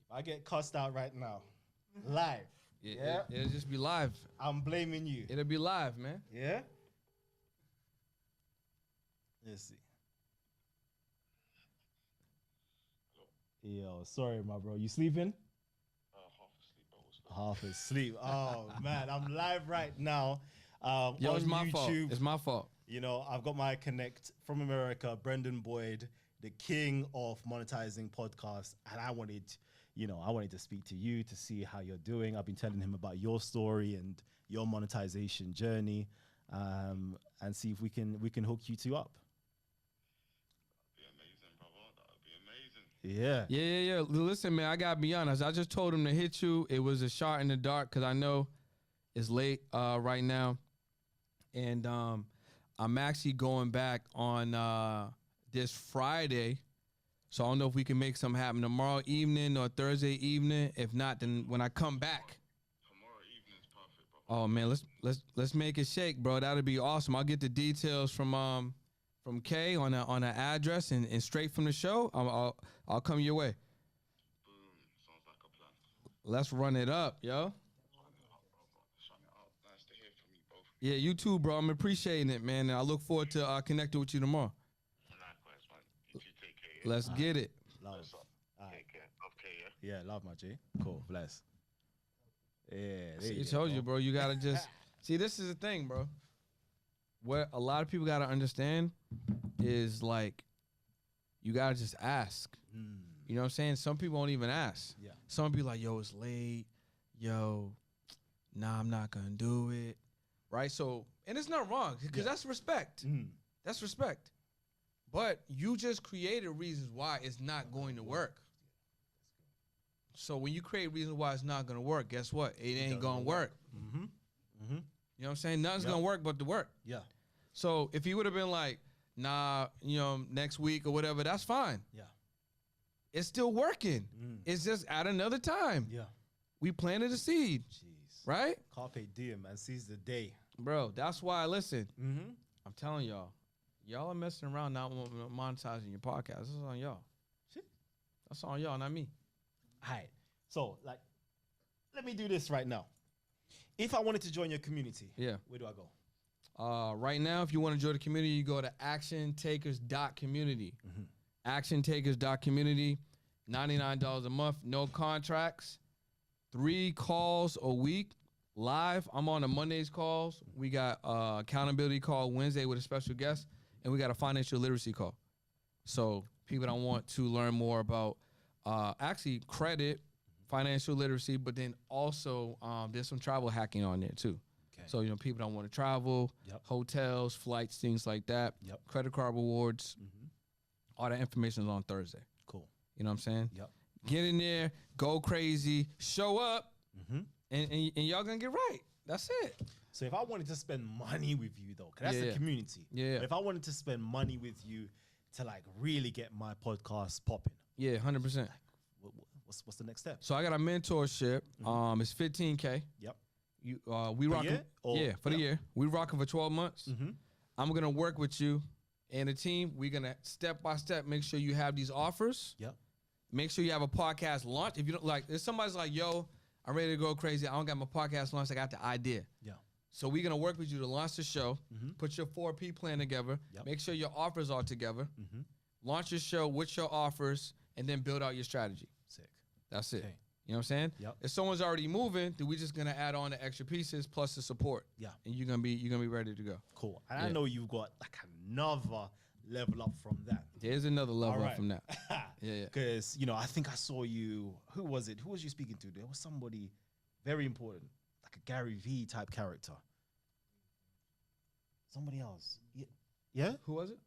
Speaker 1: If I get cussed out right now, live,
Speaker 3: It'll just be live.
Speaker 1: I'm blaming you.
Speaker 3: It'll be live, man.
Speaker 1: Yeah? Let's see. Yo, sorry, my bro. You sleeping? Half asleep. Oh, man. I'm live right now
Speaker 3: Yo,
Speaker 1: on
Speaker 3: it's my fault.
Speaker 1: YouTube.
Speaker 3: It's my fault.
Speaker 1: You know, I've got my connect from America, Brendan Boyd, the king of monetizing podcasts. And I wanted to speak to you to see how you're doing. I've been telling him about your story and your monetization journey, and see if we can hook you two up. Yeah.
Speaker 3: Yeah. Listen, man, I gotta be honest. I just told him to hit you. It was a shot in the dark because I know it's late right now, and I'm actually going back on this Friday. So I don't know if we can make something happen tomorrow evening or Thursday evening. If not, then when I come back.
Speaker 4: Tomorrow evening's perfect, bro.
Speaker 3: Oh man, let's make it shake, bro. That'd be awesome. I'll get the details from Kay on a address and straight from the show. I'll come your way.
Speaker 4: Boom. Sounds like a plan.
Speaker 3: Let's run it up, yo.
Speaker 4: Shut it up. Nice to hear from you both.
Speaker 3: Yeah, you too, bro. I'm appreciating it, man. And I look forward to connecting with you tomorrow.
Speaker 4: Likewise, man. You two take care.
Speaker 3: Let's get it.
Speaker 1: Love.
Speaker 4: What's up?
Speaker 1: Alright.
Speaker 4: Take care. Okay, yeah?
Speaker 1: Yeah, love my G. Cool. Bless. Yeah. there
Speaker 3: See,
Speaker 1: you
Speaker 3: I
Speaker 1: go,
Speaker 3: told you, bro. You gotta just see. This is the thing, bro. What a lot of people gotta understand is like, you gotta just ask. You know what I'm saying? Some people won't even ask.
Speaker 1: Yeah.
Speaker 3: Some be like, yo, it's late. Yo, nah, I'm not gonna do it. Right? So, and it's not wrong because that's respect. That's respect. But you just created reasons why it's not going to work. So when you create reasons why it's not gonna work, guess what? It ain't gonna work. You know what I'm saying? Nothing's gonna work but the work.
Speaker 1: Yeah.
Speaker 3: So if he would have been like, nah, next week or whatever, that's fine.
Speaker 1: Yeah.
Speaker 3: It's still working. It's just at another time.
Speaker 1: Yeah.
Speaker 3: We planted a seed,
Speaker 1: Jeez.
Speaker 3: right?
Speaker 1: Carpe diem and seize the day.
Speaker 3: Bro, that's why, listen,
Speaker 1: Mm-hmm.
Speaker 3: I'm telling y'all are messing around not monetizing your podcast. This is on y'all.
Speaker 1: Shit.
Speaker 3: That's on y'all, not me.
Speaker 1: All right. So, let me do this right now. If I wanted to join your community,
Speaker 3: Yeah.
Speaker 1: where do I go?
Speaker 3: Right now, if you want to join the community, you go to actiontakers.community. Actiontakers.community, $99 a month, no contracts, 3 calls a week, live. I'm on the Mondays calls. We got accountability call Wednesday with a special guest, and we got a financial literacy call. So people that want to learn more about actually credit, financial literacy, but then also there's some travel hacking on there too.
Speaker 1: Okay.
Speaker 3: So, people don't want to travel, hotels, flights, things like that, credit card rewards, all that information is on Thursday.
Speaker 1: Cool.
Speaker 3: You know what I'm saying?
Speaker 1: Yep.
Speaker 3: Get in there, go crazy, show up, and y'all gonna get right. That's it.
Speaker 1: So if I wanted to spend money with you, though, 'cause that's
Speaker 3: Yeah.
Speaker 1: the community.
Speaker 3: Yeah.
Speaker 1: But if I wanted to spend money with you to really get my podcast popping,
Speaker 3: Yeah, 100%.
Speaker 1: what's the next step?
Speaker 3: So I got a mentorship. It's $15K.
Speaker 1: Yep.
Speaker 3: We rocking.
Speaker 1: year? Or-
Speaker 3: Yeah, for the year. We rocking for 12 months. I'm gonna work with you and the team. We're gonna step by step make sure you have these offers.
Speaker 1: Yep.
Speaker 3: Make sure you have a podcast launch. If you don't if somebody's like, yo, I'm ready to go crazy. I don't got my podcast launched. I got the idea.
Speaker 1: Yeah.
Speaker 3: So we're gonna work with you to launch the show. Put your 4P plan together.
Speaker 1: Yep.
Speaker 3: Make sure your offers are together. launch your show with your offers, and then build out your strategy.
Speaker 1: Sick.
Speaker 3: That's it.
Speaker 1: Okay.
Speaker 3: You know what I'm saying?
Speaker 1: Yep.
Speaker 3: If someone's already moving, then we just gonna add on the extra pieces plus the support.
Speaker 1: Yeah.
Speaker 3: And you're gonna be ready to go.
Speaker 1: Cool. And I
Speaker 3: Yeah.
Speaker 1: know you've got like another level up from that.
Speaker 3: There's another level
Speaker 1: All
Speaker 3: up
Speaker 1: right.
Speaker 3: from that. Yeah.
Speaker 1: Because, you know, I think I saw you. Who was it? Who was you speaking to? There was somebody very important, like a Gary Vee type character. Somebody else. Yeah?
Speaker 3: Who was it?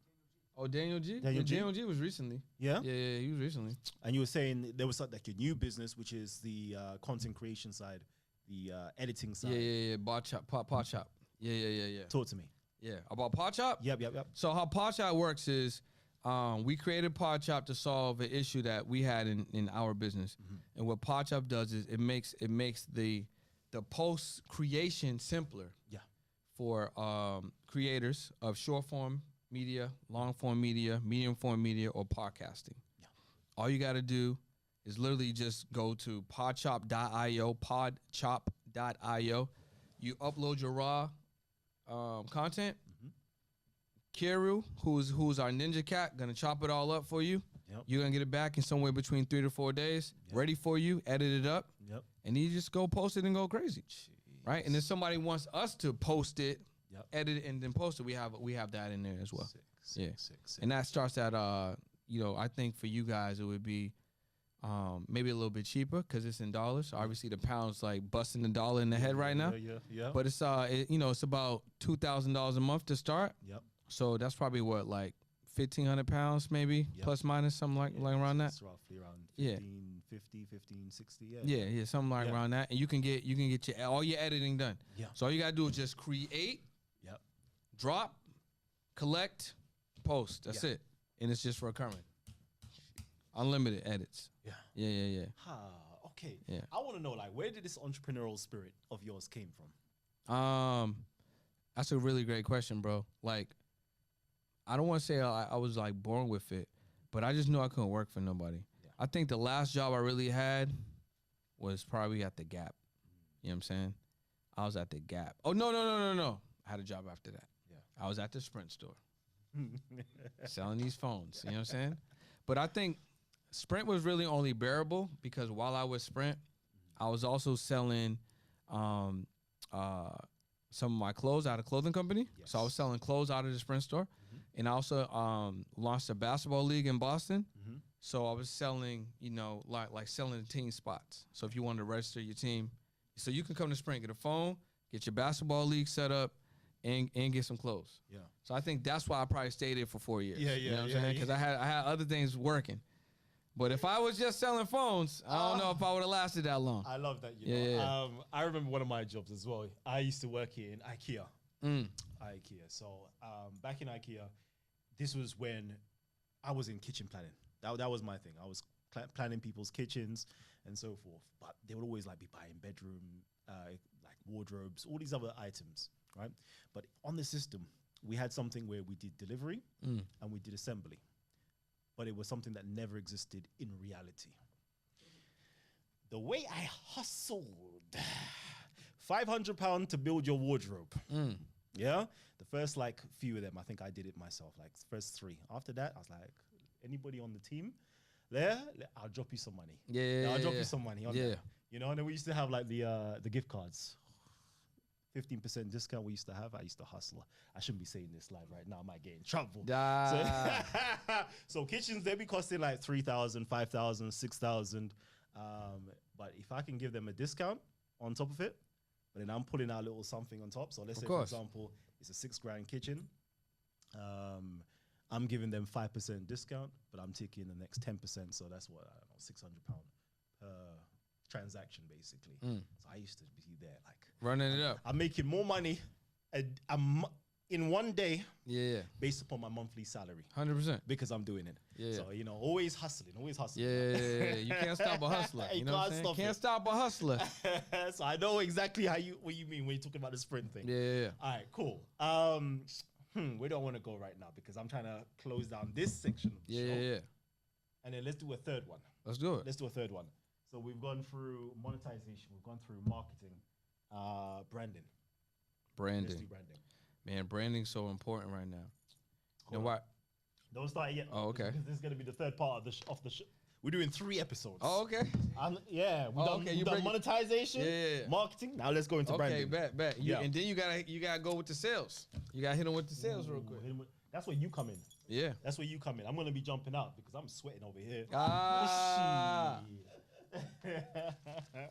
Speaker 3: Oh, Daniel G.
Speaker 1: Daniel G?
Speaker 3: Daniel G was recently.
Speaker 1: Yeah?
Speaker 3: Yeah, he was recently.
Speaker 1: And you were saying there was like your new business, which is the content creation side, the editing side.
Speaker 3: Yeah. Pot Shop. Yeah.
Speaker 1: Talk to me.
Speaker 3: Yeah. About Pot Shop?
Speaker 1: Yep.
Speaker 3: So how Pot Shop works is we created Pot Shop to solve an issue that we had in our business. And what Pot Shop does is it makes the post creation simpler.
Speaker 1: Yeah.
Speaker 3: For creators of short form media, long form media, medium form media, or podcasting.
Speaker 1: Yeah.
Speaker 3: All you got to do is literally just go to podchop.io, podchop.io. You upload your raw content. Kiru, who's our ninja cat, gonna chop it all up for you.
Speaker 1: Yep.
Speaker 3: You're gonna get it back in somewhere between 3 to 4 days, ready for you, edit it up,
Speaker 1: Yep.
Speaker 3: and you just go post it and go crazy. Right, and if somebody wants us to post it,
Speaker 1: Yep.
Speaker 3: edit it, and then post it, we have that in there as well.
Speaker 1: Sick.
Speaker 3: And that starts at I think for you guys it would be maybe a little bit cheaper because it's in dollars. So obviously the pound's like busting the dollar in the head right now.
Speaker 1: Yeah.
Speaker 3: But it's it's about $2,000 a month to start.
Speaker 1: Yep.
Speaker 3: So that's probably what, like 1,500 pounds maybe,
Speaker 1: Yep.
Speaker 3: plus minus something like around that.
Speaker 1: It's roughly around
Speaker 3: Yeah.
Speaker 1: 1550, 1560.
Speaker 3: Yeah, something like
Speaker 1: Yeah.
Speaker 3: around that, and you can get all your editing done.
Speaker 1: Yeah.
Speaker 3: So all you gotta do is just create,
Speaker 1: Yep.
Speaker 3: drop, collect, post. That's
Speaker 1: Yeah.
Speaker 3: it, and it's just recurring. Unlimited edits.
Speaker 1: Yeah.
Speaker 3: Yeah.
Speaker 1: Okay.
Speaker 3: Yeah.
Speaker 1: I want to know, like, where did this entrepreneurial spirit of yours came from?
Speaker 3: That's a really great question, bro. Like, I don't want to say I was like born with it, but I just knew I couldn't work for nobody.
Speaker 1: Yeah.
Speaker 3: I think the last job I really had was probably at the Gap. You know what I'm saying? I was at the Gap. Oh, no. I had a job after that.
Speaker 1: Yeah.
Speaker 3: I was at the Sprint store selling these phones. You know what I'm saying? But I think Sprint was really only bearable because while I was Sprint, I was also selling some of my clothes out of clothing company.
Speaker 1: Yes.
Speaker 3: So I was selling clothes out of the Sprint store. And I also launched a basketball league in Boston. So I was selling, like selling the team spots. So if you wanted to register your team, so you can come to Sprint, get a phone, get your basketball league set up, and get some clothes.
Speaker 1: Yeah.
Speaker 3: So I think that's why I probably stayed there for 4 years.
Speaker 1: Yeah,
Speaker 3: You know what I'm
Speaker 1: yeah,
Speaker 3: saying? Because I had other things working. But if I was just selling phones, I don't know if I would have lasted that long.
Speaker 1: I love that.
Speaker 3: Yeah.
Speaker 1: I remember one of my jobs as well. I used to work here in IKEA. IKEA. So back in IKEA, this was when I was in kitchen planning. That was my thing. I was planning people's kitchens and so forth. But they would always like be buying bedroom, like wardrobes, all these other items, right? But on the system, we had something where we did delivery and we did assembly. But it was something that never existed in reality. The way I hustled, £500 to build your wardrobe. Yeah, the first like few of them, I think I did it myself. Like first 3. After that, I was like, anybody on the team, there, I'll drop you some money. I'll drop you some money. On that. You know, and then we used to have like the gift cards. 15% discount we used to have. I used to hustle. I shouldn't be saying this live right now. I might get in trouble. So kitchens, they be costing like 3,000, 5,000, 6,000. But if I can give them a discount on top of it, but then I'm pulling out a little something on top. So let's say, for example, it's a $6,000 kitchen. I'm giving them 5% discount, but I'm taking the next 10%. So that's what, I don't know, £600 per transaction, basically. So I used to be there, like
Speaker 3: running it up.
Speaker 1: I'm making more money in one day
Speaker 3: Yeah.
Speaker 1: based upon my monthly salary
Speaker 3: 100%.
Speaker 1: because I'm doing it.
Speaker 3: Yeah.
Speaker 1: So, always hustling.
Speaker 3: Yeah. You can't stop a hustler.
Speaker 1: You
Speaker 3: You know what I'm
Speaker 1: can't
Speaker 3: saying?
Speaker 1: stop
Speaker 3: Can't
Speaker 1: it.
Speaker 3: stop a hustler.
Speaker 1: So I know exactly what you mean when you're talking about the sprint thing.
Speaker 3: Yeah.
Speaker 1: All right, cool. Where do I want to go right now? Because I'm trying to close down this section of the show.
Speaker 3: Yeah.
Speaker 1: And then let's do a third one.
Speaker 3: Let's do it.
Speaker 1: Let's do a third one. So we've gone through monetization. We've gone through marketing, branding. Let's do
Speaker 3: Branding.
Speaker 1: branding.
Speaker 3: Man, branding's so important right now. You know
Speaker 1: Hold
Speaker 3: why?
Speaker 1: on. Don't start it yet.
Speaker 3: Oh, okay.
Speaker 1: Because this is gonna be the third part of the show. We're doing 3 episodes.
Speaker 3: Oh, okay.
Speaker 1: Yeah, we've done,
Speaker 3: okay,
Speaker 1: we've
Speaker 3: you
Speaker 1: done
Speaker 3: break it-
Speaker 1: monetization,
Speaker 3: Yeah.
Speaker 1: marketing. Now let's go into
Speaker 3: Okay,
Speaker 1: branding.
Speaker 3: bet.
Speaker 1: Yeah.
Speaker 3: And then you gotta go with the sales. You gotta hit them with the sales real quick.
Speaker 1: That's where you come in.
Speaker 3: Yeah.
Speaker 1: That's where you come in. I'm gonna be jumping out because I'm sweating over here.
Speaker 3: Ah.
Speaker 1: Shit.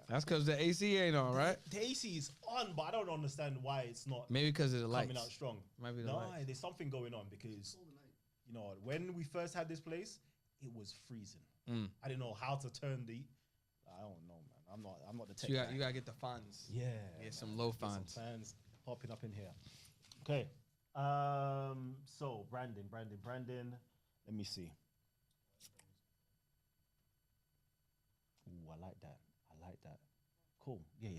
Speaker 3: That's because the AC ain't on, right?
Speaker 1: The AC is on, but I don't understand why it's not
Speaker 3: Maybe because of the lights.
Speaker 1: coming out strong.
Speaker 3: Might be the
Speaker 1: No,
Speaker 3: lights.
Speaker 1: there's something going on because, you know, when we first had this place, it was freezing.
Speaker 3: Mm.
Speaker 1: I didn't know how to turn the. I don't know, man. I'm not the tech.
Speaker 3: So
Speaker 1: guy.
Speaker 3: you gotta get the fans.
Speaker 1: Yeah.
Speaker 3: Get some
Speaker 1: man.
Speaker 3: low
Speaker 1: Get some
Speaker 3: fans.
Speaker 1: fans popping up in here. Okay. So branding. Let me see. Ooh, I like that. Cool. Yeah.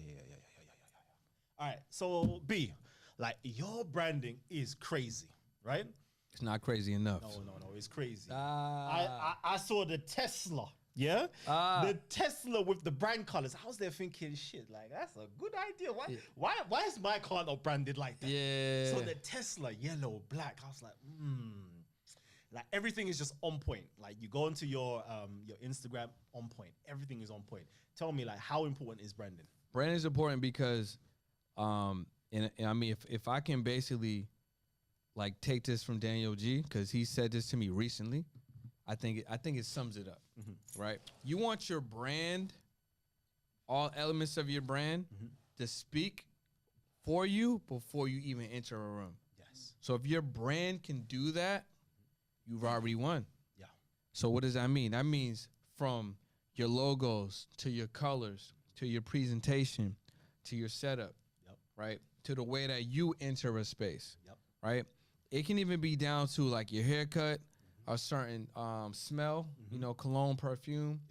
Speaker 1: All right. So B, like your branding is crazy, right?
Speaker 3: It's not crazy enough.
Speaker 1: No, it's crazy.
Speaker 3: Ah.
Speaker 1: I saw the Tesla. Yeah, the Tesla with the brand colors. I was there thinking, shit, like that's a good idea. Why is my car not branded like that?
Speaker 3: Yeah.
Speaker 1: So the Tesla, yellow, black. I was like, like everything is just on point. Like you go into your Instagram, on point. Everything is on point. Tell me, like, how important is branding?
Speaker 3: Branding is important because, and I mean, if I can basically, like, take this from Daniel G, because he said this to me recently, I think it sums it up, right? You want your brand, all elements of your brand, to speak for you before you even enter a room.
Speaker 1: Yes.
Speaker 3: So if your brand can do that, you've already won.
Speaker 1: Yeah.
Speaker 3: So what does that mean? That means from your logos to your colors to your presentation to your setup, right? To the way that you enter a space, right? It can even be down to like your haircut, a certain smell, you know, cologne, perfume,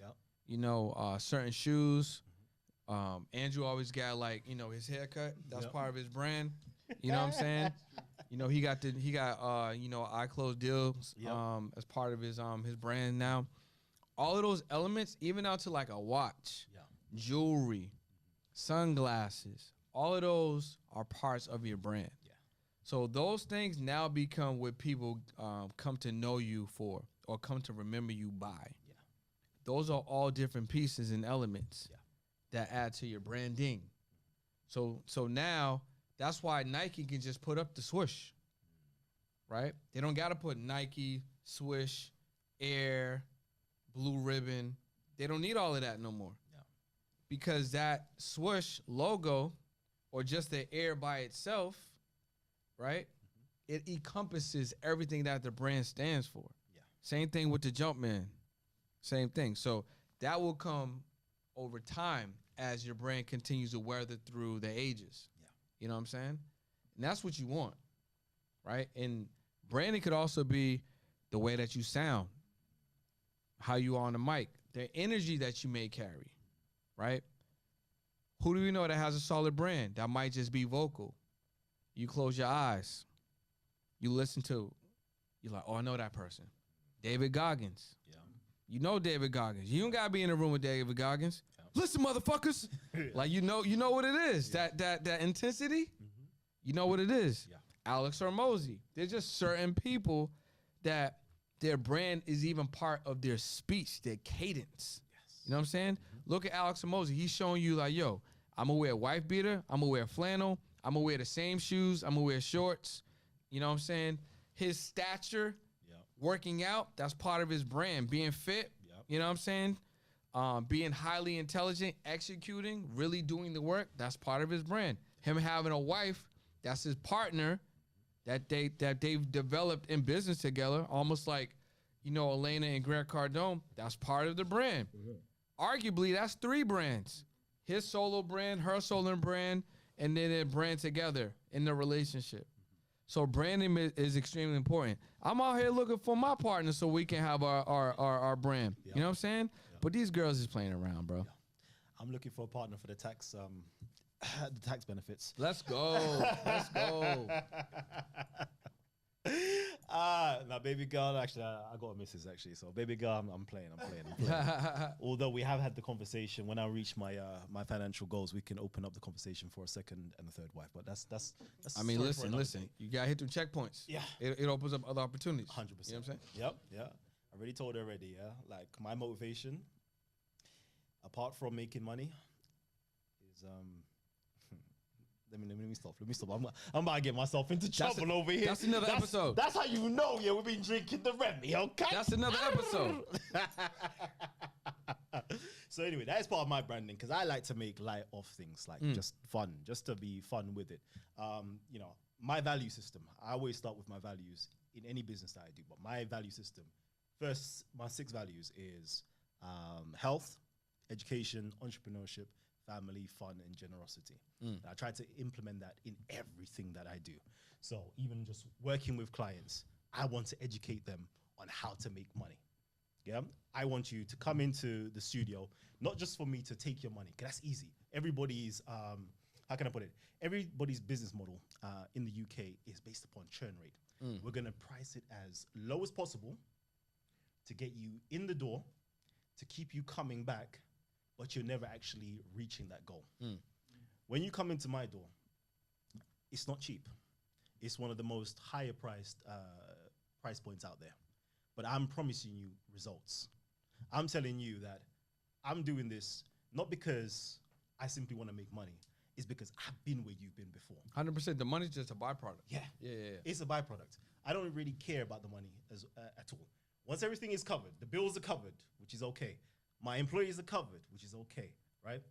Speaker 3: you know, certain shoes. Andrew always got like, you know, his haircut. That's part of his brand. You know what I'm saying? You know, he got you know, eye closed deals as part of his brand now. All of those elements, even out to like a watch, jewelry, sunglasses, all of those are parts of your brand. So those things now become what people come to know you for or come to remember you by. Those are all different pieces and elements that add to your branding. So now that's why Nike can just put up the swoosh, right? They don't got to put Nike, swoosh, Air, Blue Ribbon. They don't need all of that no more. Because that swoosh logo or just the Air by itself, right? It encompasses everything that the brand stands for. Same thing with the Jumpman. Same thing. So that will come over time as your brand continues to weather through the ages. You know what I'm saying? And that's what you want, right? And branding could also be the way that you sound, how you are on the mic, the energy that you may carry, right? Who do you know that has a solid brand that might just be vocal? You close your eyes. You listen to, you're like, oh, I know that person. David Goggins. You know David Goggins. You don't gotta be in a room with David Goggins. Listen, motherfuckers. Like you know what it is. That intensity. You know what it is. Alex Hormozy. There's just certain people that their brand is even part of their speech, their cadence. You know what I'm saying? Look at Alex Hormozy. He's showing you like, yo, I'm gonna wear a wife beater. I'm gonna wear flannel. I'm gonna wear the same shoes. I'm gonna wear shorts. You know what I'm saying? His stature, working out, that's part of his brand. Being fit, you know what I'm saying? Being highly intelligent, executing, really doing the work, that's part of his brand. Him having a wife, that's his partner that they've developed in business together, almost like, you know, Elena and Grant Cardone, that's part of the brand. Arguably, that's 3 brands. His solo brand, her solo brand, and then a brand together in the relationship. So branding is extremely important. I'm out here looking for my partner so we can have our brand. You know what I'm saying? But these girls is playing around, bro.
Speaker 1: I'm looking for a partner for the tax the tax benefits.
Speaker 3: Let's go. Let's go.
Speaker 1: Now, baby girl, actually, I got a missus, actually. So, baby girl, I'm playing. Although we have had the conversation, when I reach my my financial goals, we can open up the conversation for a second and a third wife. But that's
Speaker 3: I mean,
Speaker 1: story for another
Speaker 3: listen.
Speaker 1: day.
Speaker 3: You gotta hit them checkpoints.
Speaker 1: Yeah.
Speaker 3: It opens up other opportunities.
Speaker 1: 100%.
Speaker 3: You know what I'm saying?
Speaker 1: Yep, yeah. I already told her already, yeah. Like, my motivation, apart from making money, is Let me stop. I'm about to get myself into trouble over here.
Speaker 3: That's another episode.
Speaker 1: That's how you know, yeah, we've been drinking the Remy, okay?
Speaker 3: That's another episode.
Speaker 1: So anyway, that is part of my branding because I like to make light of things, like just fun, just to be fun with it. You know, my value system. I always start with my values in any business that I do. But my value system, first, my 6 values is health, education, entrepreneurship, family, fun, and generosity. And I try to implement that in everything that I do. So even just working with clients, I want to educate them on how to make money. Yeah, I want you to come into the studio, not just for me to take your money, 'cause that's easy. Everybody's, how can I put it? Everybody's business model in the UK is based upon churn rate. We're gonna price it as low as possible to get you in the door, to keep you coming back, but you're never actually reaching that goal. When you come into my door, it's not cheap. It's one of the most higher priced price points out there. But I'm promising you results. I'm telling you that I'm doing this not because I simply want to make money. It's because I've been where you've been before.
Speaker 3: 100%. The money's just a byproduct.
Speaker 1: Yeah. It's a byproduct. I don't really care about the money at all. Once everything is covered, the bills are covered, which is okay. My employees are covered, which is okay, right?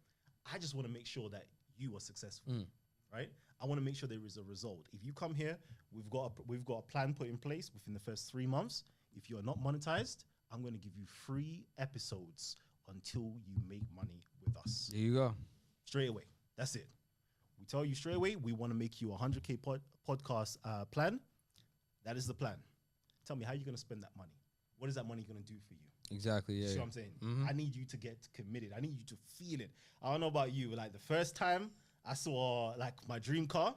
Speaker 1: I just want to make sure that you are successful, right? I want to make sure there is a result. If you come here, we've got a plan put in place within the first 3 months. If you are not monetized, I'm going to give you free episodes until you make money with us.
Speaker 3: There you go.
Speaker 1: Straight away. That's it. We tell you straight away, we want to make you a 100K podcast plan. That is the plan. Tell me, how are you going to spend that money? What is that money going to do for you?
Speaker 3: Exactly, yeah.
Speaker 1: See what I'm saying? I need you to get committed. I need you to feel it. I don't know about you, like the first time I saw like my dream car,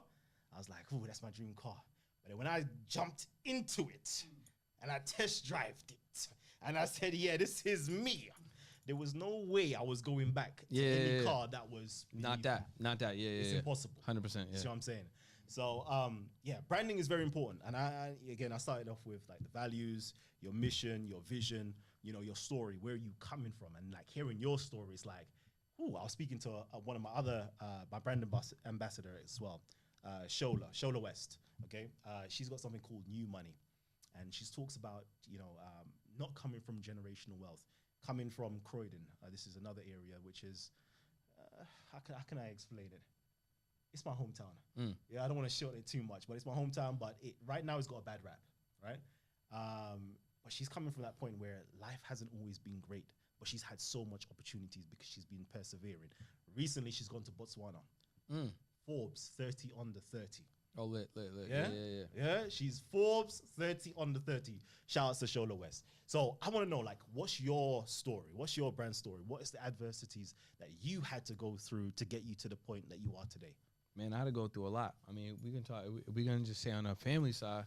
Speaker 1: I was like, "Ooh, that's my dream car." But then when I jumped into it and I test drove it and I said, "Yeah, this is me," there was no way I was going back to any car that was
Speaker 3: not that. Yeah,
Speaker 1: it's impossible.
Speaker 3: 100%. Yeah.
Speaker 1: See what I'm saying? So yeah, branding is very important. And I started off with like the values, your mission, your vision, you know, your story, where you coming from, and like hearing your story is like, ooh, I was speaking to one of my other my brand ambassador as well, Shola West. Okay, she's got something called New Money, and she talks about not coming from generational wealth, coming from Croydon. This is another area which is how can I explain it? It's my hometown. Yeah, I don't want to short it too much, but it's my hometown. But right now it's got a bad rap, right? But she's coming from that point where life hasn't always been great, but she's had so much opportunities because she's been persevering. Recently, she's gone to Botswana. Forbes 30 under 30.
Speaker 3: Oh, lit.
Speaker 1: Yeah, she's Forbes 30 under 30. Shout out to Shola West. So I want to know, like, what's your story? What's your brand story? What is the adversities that you had to go through to get you to the point that you are today?
Speaker 3: Man, I had to go through a lot. I mean, we can talk. We're gonna just say on our family side,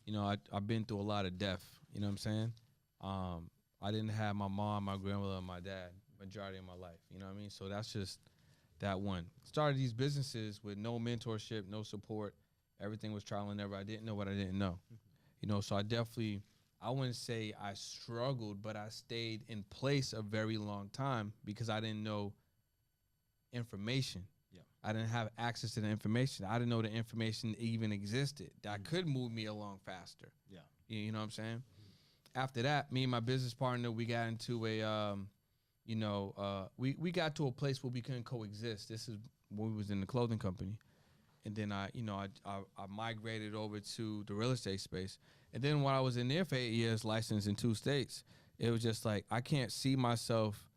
Speaker 3: you know, I've been through a lot of death. You know what I'm saying? I didn't have my mom, my grandmother, and my dad majority of my life. You know what I mean? So that's just that one. Started these businesses with no mentorship, no support. Everything was trial and error. I didn't know what I didn't know. You know, so I wouldn't say I struggled, but I stayed in place a very long time because I didn't know information. I didn't have access to the information. I didn't know the information even existed that could move me along faster.
Speaker 1: Yeah.
Speaker 3: You know what I'm saying? After that, me and my business partner, we got into we got to a place where we couldn't coexist. This is when we was in the clothing company. And then I migrated over to the real estate space. And then when I was in there for 8 years, licensed in 2 states, it was just like, I can't see myself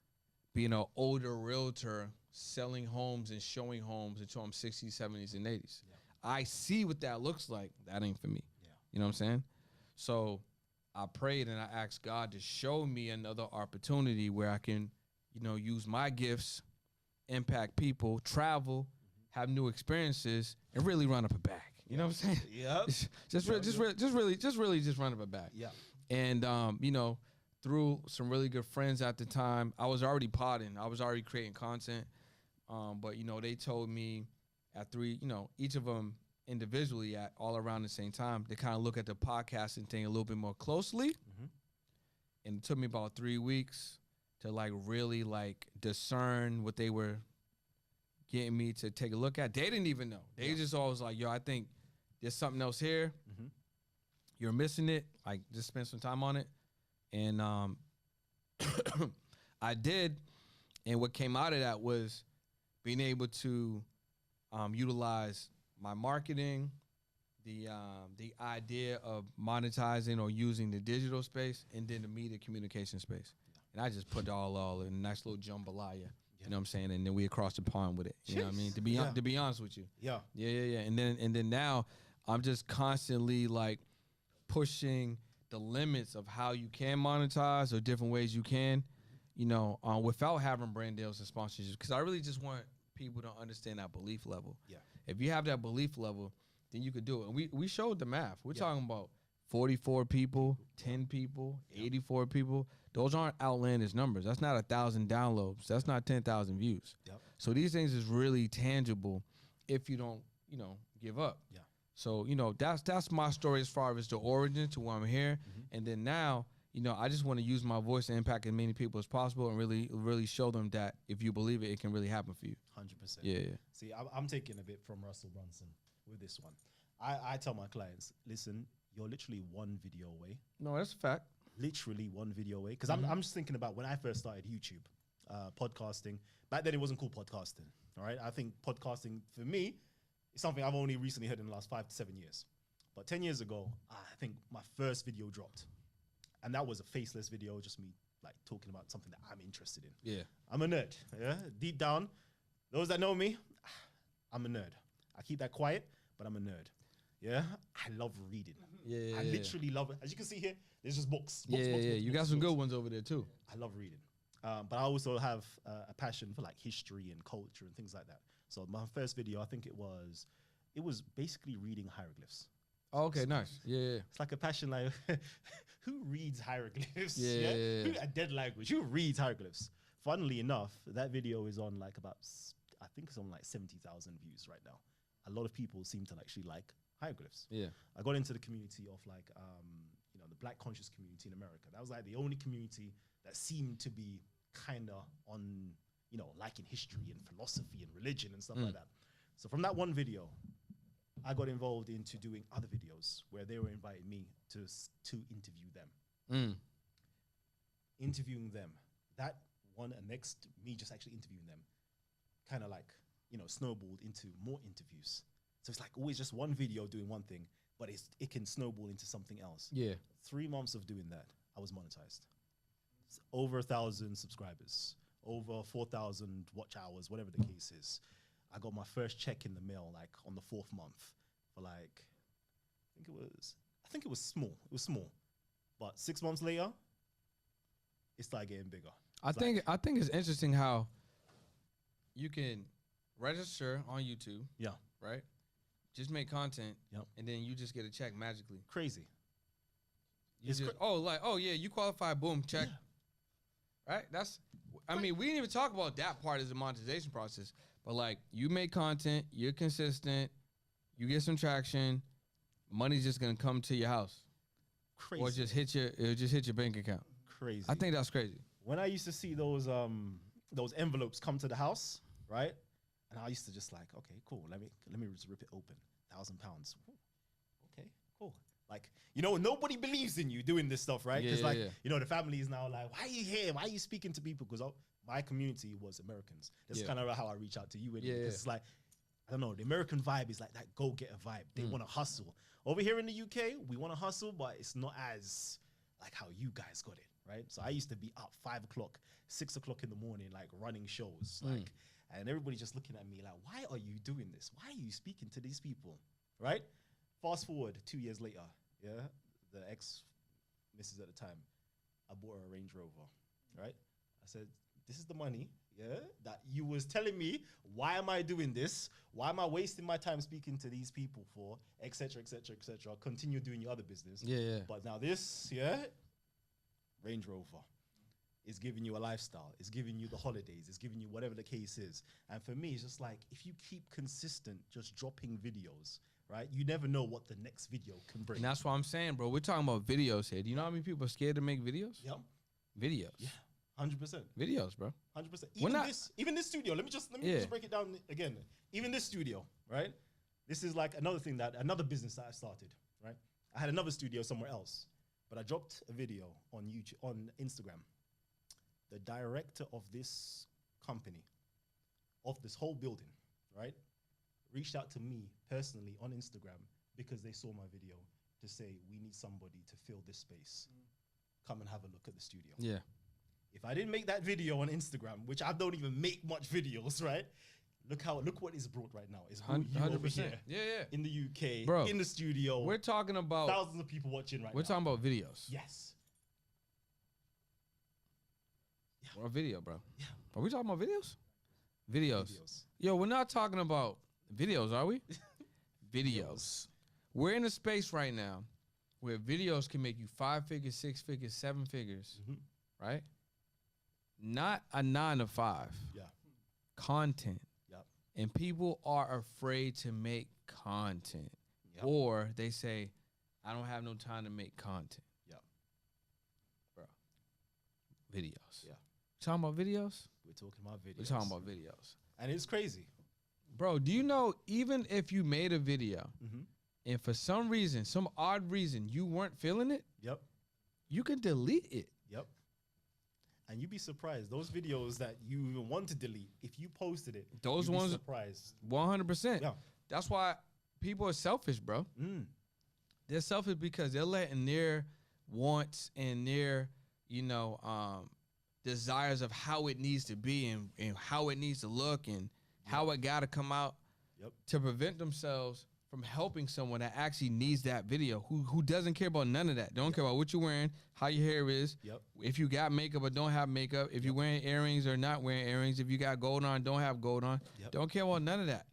Speaker 3: being an older realtor selling homes and showing homes until I'm 60s, 70s, and 80s. Yeah. I see what that looks like. That ain't for me. Yeah. You know what I'm saying? So I prayed and I asked God to show me another opportunity where I can, use my gifts, impact people, travel, have new experiences, and really run up a bag. You know what I'm saying?
Speaker 1: Yep.
Speaker 3: just really running it back.
Speaker 1: Yeah.
Speaker 3: And you know, through some really good friends at the time, I was already podding. I was already creating content. But you know, they told me at 3, you know, each of them individually at all around the same time, they kind of look at the podcasting thing a little bit more closely.
Speaker 1: Mhm.
Speaker 3: And it took me about 3 weeks to like really like discern what they were getting me to take a look at. They didn't even know. They just always like, yo, I think there's something else here.
Speaker 1: Mhm.
Speaker 3: You're missing it. Like, just spend some time on it. And I did. And what came out of that was being able to utilize my marketing, the idea of monetizing or using the digital space, and then the media communication space. And I just put it all in a nice little jambalaya. You know what I'm saying? And then we across the pond with it. You know what I mean? To be honest with you.
Speaker 1: Yeah.
Speaker 3: Yeah. And then now I'm just constantly like pushing the limits of how you can monetize or different ways you can, you know, without having brand deals and sponsorships. Because I really just want people to understand that belief level.
Speaker 1: Yeah.
Speaker 3: If you have that belief level, then you could do it. And we showed the math. We're talking about 44 people, 10 people, 84 people. Those aren't outlandish numbers. That's not 1,000 downloads. That's not 10,000 views.
Speaker 1: Yep.
Speaker 3: So these things is really tangible if you don't, you know, give up.
Speaker 1: Yeah.
Speaker 3: So, you know, that's my story as far as the origin to why I'm here. And then now, you know, I just want to use my voice to impact as many people as possible and really show them that if you believe it, it can really happen for you.
Speaker 1: 100%.
Speaker 3: Yeah.
Speaker 1: See, I'm taking a bit from Russell Brunson with this one. I tell my clients, listen, you're literally one video away.
Speaker 3: No, that's a fact.
Speaker 1: Literally one video away. Because I'm just thinking about when I first started YouTube, podcasting. Back then it wasn't called podcasting. All right. I think podcasting for me is something I've only recently heard in the last 5 to 7 years. But 10 years ago, I think my first video dropped. And that was a faceless video, just me like talking about something that I'm interested in.
Speaker 3: Yeah.
Speaker 1: I'm a nerd. Yeah. Deep down, those that know me, I'm a nerd. I keep that quiet, but I'm a nerd. Yeah. I love reading.
Speaker 3: Yeah.
Speaker 1: I literally love it. As you can see here, there's just books.
Speaker 3: Yeah. You got some good ones over there too.
Speaker 1: I love reading. But I also have a passion for like history and culture and things like that. So my first video, I think it was basically reading hieroglyphs.
Speaker 3: Oh, okay, nice. Yeah.
Speaker 1: It's like a passion, like who reads hieroglyphs?
Speaker 3: Yeah.
Speaker 1: Who, a dead language. Who reads hieroglyphs? Funnily enough, that video is on like about, I think it's on like 70,000 views right now. A lot of people seem to actually like hieroglyphs.
Speaker 3: Yeah.
Speaker 1: I got into the community of like, you know, the Black conscious community in America. That was like the only community that seemed to be kind of on, you know, liking history and philosophy and religion and stuff like that. So from that one video, I got involved into doing other videos where they were inviting me to interview them. Interviewing them. That one and next, me just actually interviewing them, kind of like, you know, snowballed into more interviews. So it's like always just one video doing one thing, but it can snowball into something else.
Speaker 3: Yeah.
Speaker 1: 3 months of doing that, I was monetized. It's over 1,000 subscribers, over 4,000 watch hours, whatever the case is. I got my first check in the mail like on the 4th month for like, I think it was small. It was small. But 6 months later, it started getting bigger.
Speaker 3: I think it's interesting how you can register on YouTube.
Speaker 1: Yeah.
Speaker 3: Right? Just make content.
Speaker 1: Yep.
Speaker 3: And then you just get a check magically.
Speaker 1: Crazy.
Speaker 3: You just, oh yeah, you qualify, boom, check. Yeah. Right? I mean, we didn't even talk about that part as the monetization process. But like, you make content, you're consistent, you get some traction, money's just gonna come to your house.
Speaker 1: Crazy.
Speaker 3: Or it'll just hit your bank account.
Speaker 1: Crazy.
Speaker 3: I think that's crazy.
Speaker 1: When I used to see those envelopes come to the house, right? And I used to just like, okay, cool. Let me just rip it open. £1,000. Okay, cool. Like, you know, nobody believes in you doing this stuff, right? Because you know, the family is now like, why are you here? Why are you speaking to people? Because my community was Americans. That's kind of how I reach out to you. Anyway, because it's like, I don't know, the American vibe is like that go-getter vibe. They want to hustle. Over here in the UK, we want to hustle, but it's not as like how you guys got it, right? So I used to be up 5 o'clock, 6 o'clock in the morning, like running shows, like, and everybody just looking at me like, why are you doing this? Why are you speaking to these people, right? Fast forward 2 years later, the ex-missus at the time, I bought her a Range Rover, right? I said, this is the money yeah, that you was telling me, why am I doing this? Why am I wasting my time speaking to these people for, etc., etc., etc. Continue doing your other business.
Speaker 3: Yeah.
Speaker 1: But now this, yeah, Range Rover is giving you a lifestyle. It's giving you the holidays. It's giving you whatever the case is. And for me, it's just like, if you keep consistent, just dropping videos, right? You never know what the next video can bring.
Speaker 3: And that's what I'm saying, bro. We're talking about videos here. Do you know how many people are scared to make videos?
Speaker 1: Yep.
Speaker 3: Videos.
Speaker 1: Yeah. 100%.
Speaker 3: Videos, bro.
Speaker 1: 100%.
Speaker 3: We're
Speaker 1: Even
Speaker 3: not-
Speaker 1: this studio. Let me just break it down again. Even this studio, right? This is like another business that I started, right? I had another studio somewhere else, but I dropped a video on YouTube, on Instagram. The director of this company, of this whole building, right, reached out to me personally on Instagram because they saw my video to say, we need somebody to fill this space. Come and have a look at the studio.
Speaker 3: Yeah.
Speaker 1: If I didn't make that video on Instagram, which I don't even make much videos, right? Look what is brought right now. It's brought you over
Speaker 3: 100%.
Speaker 1: here
Speaker 3: Yeah.
Speaker 1: in the UK,
Speaker 3: Bro,
Speaker 1: in the studio.
Speaker 3: We're talking about
Speaker 1: thousands of people watching right
Speaker 3: we're
Speaker 1: now.
Speaker 3: talking about videos.
Speaker 1: Yes.
Speaker 3: Or video, bro.
Speaker 1: Yeah.
Speaker 3: Are we talking about videos? Videos.
Speaker 1: Videos.
Speaker 3: Yo, we're not talking about videos, are we? Videos. We're in a space right now where videos can make you 5 figures, 6 figures, 7 figures,
Speaker 1: Mhm.
Speaker 3: right? Not a 9 to 5.
Speaker 1: Yeah.
Speaker 3: Content.
Speaker 1: Yep.
Speaker 3: And people are afraid to make content.
Speaker 1: Yep.
Speaker 3: Or they say, I don't have no time to make content.
Speaker 1: Yep.
Speaker 3: Bro. Videos.
Speaker 1: Yeah.
Speaker 3: Talking about videos?
Speaker 1: We're talking about videos.
Speaker 3: We're talking about videos.
Speaker 1: And it's crazy.
Speaker 3: Bro, do you know even if you made a video
Speaker 1: Mm-hmm.
Speaker 3: and for some reason, some odd reason, you weren't feeling it,
Speaker 1: Yep.
Speaker 3: you can delete it.
Speaker 1: Yep. And you'd be surprised. Those videos that you even want to delete, if you posted it,
Speaker 3: Those
Speaker 1: you'd be
Speaker 3: ones-
Speaker 1: surprised.
Speaker 3: 100%.
Speaker 1: Yeah.
Speaker 3: That's why people are selfish, bro.
Speaker 1: Mm.
Speaker 3: They're selfish because they're letting their wants and their, desires of how it needs to be and how it needs to look and how it got to come out
Speaker 1: Yep.
Speaker 3: to prevent themselves from helping someone that actually needs that video, who doesn't care about none of that. Don't care about what you're wearing, how your hair is,
Speaker 1: Yep.
Speaker 3: if you got makeup or don't have makeup, if you're wearing earrings or not wearing earrings, if you got gold on, don't have gold on.
Speaker 1: Yep.
Speaker 3: Don't care about none of that.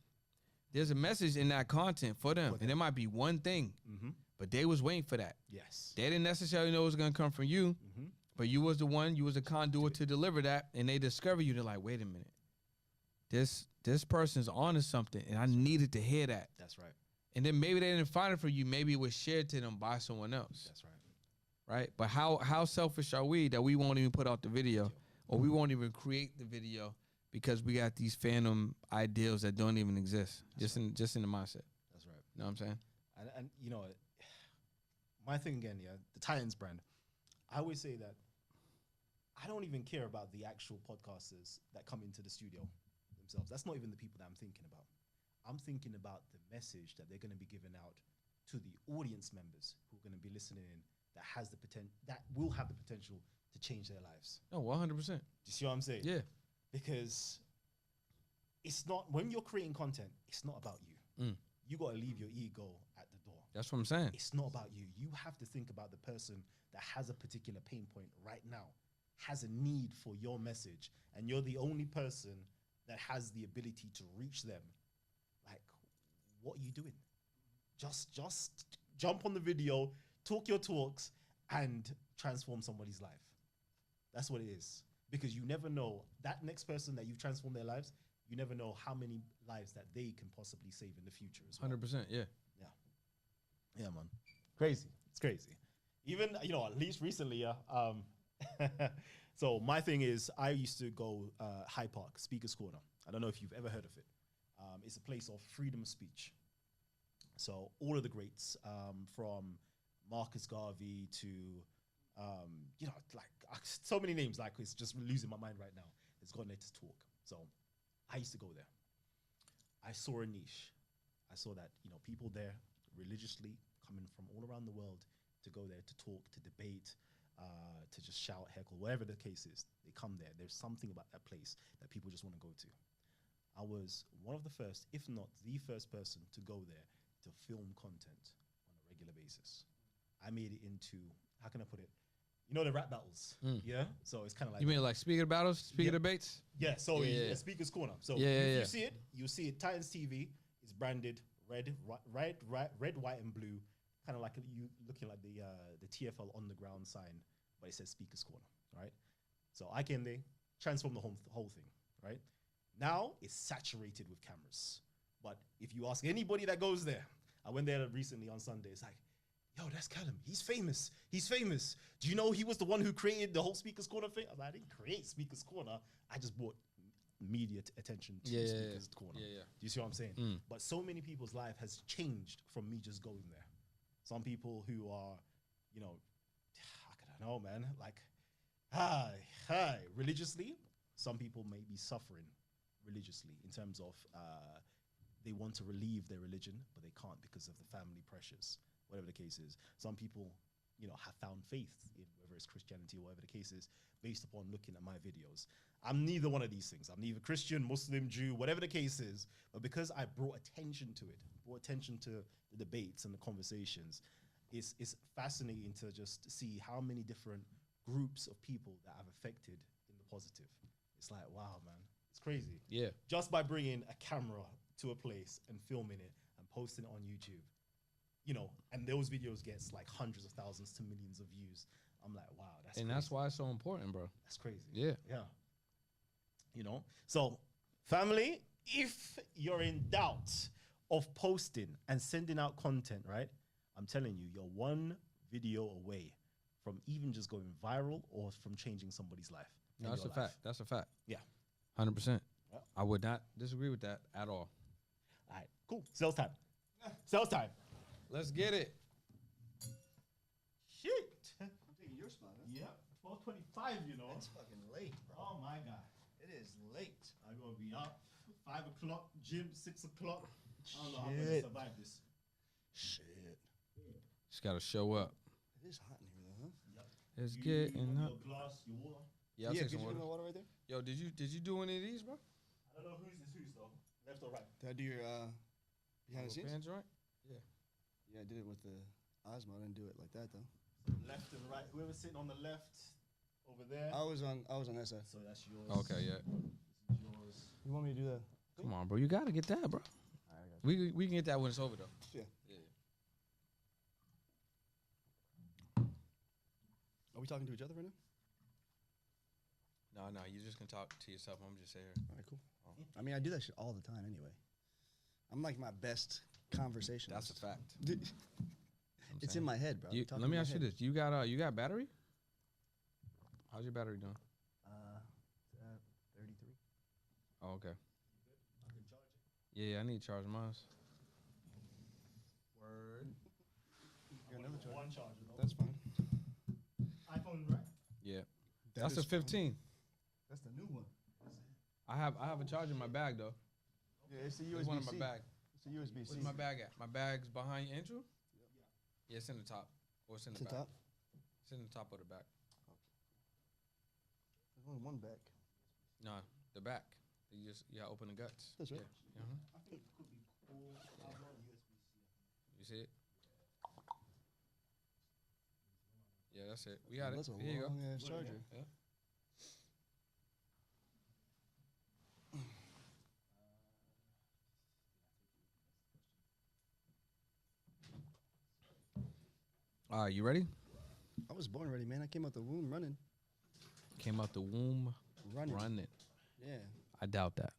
Speaker 3: There's a message in that content for them. And there might be one thing,
Speaker 1: Mm-hmm.
Speaker 3: but they was waiting for that.
Speaker 1: Yes.
Speaker 3: They didn't necessarily know it was going to come from you,
Speaker 1: Mm-hmm.
Speaker 3: but you was the conduit to deliver that, and they discover you. They're like, wait a minute. This person's on to something, and I needed to hear that.
Speaker 1: That's right.
Speaker 3: And then maybe they didn't find it for you. Maybe it was shared to them by someone else,
Speaker 1: That's right.
Speaker 3: right? But how selfish are we that we won't even put out the video, or we won't even create the video because we got these phantom ideals that don't even exist, just in the mindset.
Speaker 1: That's right.
Speaker 3: You know what I'm saying?
Speaker 1: And my thing again, the Titans brand. I always say that I don't even care about the actual podcasters that come into the studio themselves. That's not even the people that I'm thinking about. I'm thinking about the message that they're going to be giving out to the audience members who are going to be listening in that has the potential, that will have the potential to change their lives.
Speaker 3: No, 100%.
Speaker 1: Do you see what I'm saying?
Speaker 3: Yeah.
Speaker 1: Because it's not, when you're creating content, it's not about you.
Speaker 3: Mm.
Speaker 1: You got to leave your ego at the door.
Speaker 3: That's what I'm saying.
Speaker 1: It's not about you. You have to think about the person that has a particular pain point right now, has a need for your message, and you're the only person that has the ability to reach them. Like, what are you doing? Just jump on the video, talk your talks, and transform somebody's life. That's what it is. Because you never know, that next person that you've transformed their lives, you never know how many lives that they can possibly save in the future as well.
Speaker 3: 100%. Yeah.
Speaker 1: Yeah, man. Crazy. It's crazy. Even, at least recently, so my thing is, I used to go Hyde Park, Speaker's Corner. I don't know if you've ever heard of it. It's a place of freedom of speech. So all of the greats, from Marcus Garvey to, so many names, like it's just losing my mind right now. It's gone there to talk. So I used to go there. I saw a niche. I saw that, people there religiously coming from all around the world to go there to talk, to debate, to just shout, heckle, whatever the case is. They come there. There's something about that place that people just want to go to. I was one of the first, if not the first person to go there to film content on a regular basis. I made it into, how can I put it? you know the rap battles,
Speaker 3: Mm.
Speaker 1: yeah. So it's kind of like
Speaker 3: You mean like speaker battles, speaker
Speaker 1: Yeah.
Speaker 3: debates?
Speaker 1: yeah. So
Speaker 3: Yeah.
Speaker 1: Speaker's Corner. So
Speaker 3: Yeah,
Speaker 1: if
Speaker 3: yeah.
Speaker 1: you see it, you see it. Titans TV is branded red, white, and blue, kind of like you looking like the TFL on the ground sign, but it says Speakers Corner, right? So I came there, transformed the whole thing, right? Now it's saturated with cameras. But if you ask anybody that goes there, I went there recently on Sunday. It's like, yo, that's Callum. He's famous. He's famous. Do you know he was the one who created the whole Speakers Corner thing? I was like, I didn't create Speakers Corner. I just brought media attention to Speakers Corner.
Speaker 3: Yeah, yeah.
Speaker 1: Do you see what I'm saying?
Speaker 3: Mm.
Speaker 1: But so many people's life has changed from me just going there. Some people who are, you know, I don't know, man. Like, religiously, some people may be suffering religiously in terms of they want to relieve their religion, but they can't because of the family pressures, whatever the case is. Some people, you know, have found faith in whether it's Christianity or whatever the case is, based upon looking at my videos. I'm neither one of these things. I'm neither Christian, Muslim, Jew, whatever the case is. But because I brought attention to it, brought attention to the debates and the conversations, it's fascinating to just see how many different groups of people that have affected in the positive. It's like, wow, man, it's crazy.
Speaker 3: Yeah.
Speaker 1: Just by bringing a camera to a place and filming it and posting it on YouTube, you know, and those videos gets like hundreds of thousands to millions of views. I'm like, wow, that's
Speaker 3: And
Speaker 1: crazy.
Speaker 3: that's why it's so important, bro.
Speaker 1: That's crazy.
Speaker 3: Yeah.
Speaker 1: Yeah. You know, so family, if you're in doubt of posting and sending out content, right? I'm telling you, you're one video away from even just going viral or from changing somebody's life.
Speaker 3: No,
Speaker 1: and
Speaker 3: that's a
Speaker 1: your
Speaker 3: fact.
Speaker 1: life.
Speaker 3: That's a fact.
Speaker 1: Yeah.
Speaker 3: 100%.
Speaker 1: Yeah.
Speaker 3: I would not disagree with that at all.
Speaker 1: All right, cool. Sales time. Sales time.
Speaker 3: Let's get it.
Speaker 1: Shit.
Speaker 2: I'm taking your spot, huh?
Speaker 1: Yeah. 12:25. You know.
Speaker 2: It's fucking late, bro.
Speaker 1: Oh my god.
Speaker 2: It is late.
Speaker 1: I'm gonna be up 5 o'clock. Gym 6 o'clock. I don't know how I'm
Speaker 2: Shit.
Speaker 1: gonna survive this.
Speaker 2: Shit.
Speaker 3: Just got to show up.
Speaker 2: It is hot in here, though, huh?
Speaker 3: It's
Speaker 1: You
Speaker 3: getting
Speaker 1: want
Speaker 3: up.
Speaker 1: your glass, your water.
Speaker 3: Yeah, I'll
Speaker 2: yeah,
Speaker 3: take
Speaker 2: could
Speaker 3: some
Speaker 2: you
Speaker 3: water.
Speaker 2: give me water right there?
Speaker 3: Yo, did you do any of these, bro?
Speaker 1: I don't know who's though. Left or right?
Speaker 2: Did I do your behind the scenes?
Speaker 3: Band joint?
Speaker 2: Yeah, I did it with the Osmo. I didn't do it like that though.
Speaker 1: Left and right. Whoever's sitting on the left over there.
Speaker 2: I was on that side.
Speaker 1: So that's yours.
Speaker 3: Okay, yeah.
Speaker 1: This is yours.
Speaker 2: You want me to do that?
Speaker 3: Come on, bro. You got to get that, bro.
Speaker 2: Alright, I got you.
Speaker 3: We can get that when it's over, though.
Speaker 2: Yeah.
Speaker 3: Yeah.
Speaker 2: Are we talking to each other right now?
Speaker 3: No, you just can talk to yourself. I'm just here.
Speaker 2: All right, cool. I mean, I do that shit all the time anyway. I'm like my best conversation.
Speaker 3: That's a fact.
Speaker 2: It's in my head, bro.
Speaker 3: You,
Speaker 2: Talking
Speaker 3: let
Speaker 2: in
Speaker 3: me
Speaker 2: my
Speaker 3: ask you
Speaker 2: head.
Speaker 3: this: you got battery? How's your battery doing?
Speaker 2: 33.
Speaker 3: Oh, okay. Yeah, I need to charge mine.
Speaker 1: Word.
Speaker 2: You got another charger?
Speaker 1: One charger though.
Speaker 2: That's fine.
Speaker 1: iPhone, right?
Speaker 3: Yeah,
Speaker 2: That
Speaker 3: that's a
Speaker 2: is fine.
Speaker 3: 15.
Speaker 2: That's the new one.
Speaker 3: I have a charger in my bag though.
Speaker 2: Yeah, it's the
Speaker 3: There's one in
Speaker 2: USB-C.
Speaker 3: my bag.
Speaker 2: It's a USB-C.
Speaker 3: Where's my bag at? My bag's behind you, Andrew? Yeah, it's in the top. Or it's in
Speaker 2: To
Speaker 3: the back.
Speaker 2: top?
Speaker 3: It's in the top of the back.
Speaker 2: There's only one back.
Speaker 3: No, the back. You open the guts.
Speaker 2: That's right.
Speaker 3: Yeah.
Speaker 1: I think it could be cool.
Speaker 3: You see it? Yeah, that's it. We got
Speaker 2: That's
Speaker 3: it.
Speaker 2: a
Speaker 3: Here you go.
Speaker 2: long ass charger.
Speaker 3: Yeah. All right, you ready?
Speaker 2: I was born ready, man. I came out the womb running.
Speaker 3: Came out the womb
Speaker 2: Running.
Speaker 3: running.
Speaker 2: Yeah.
Speaker 3: I doubt that.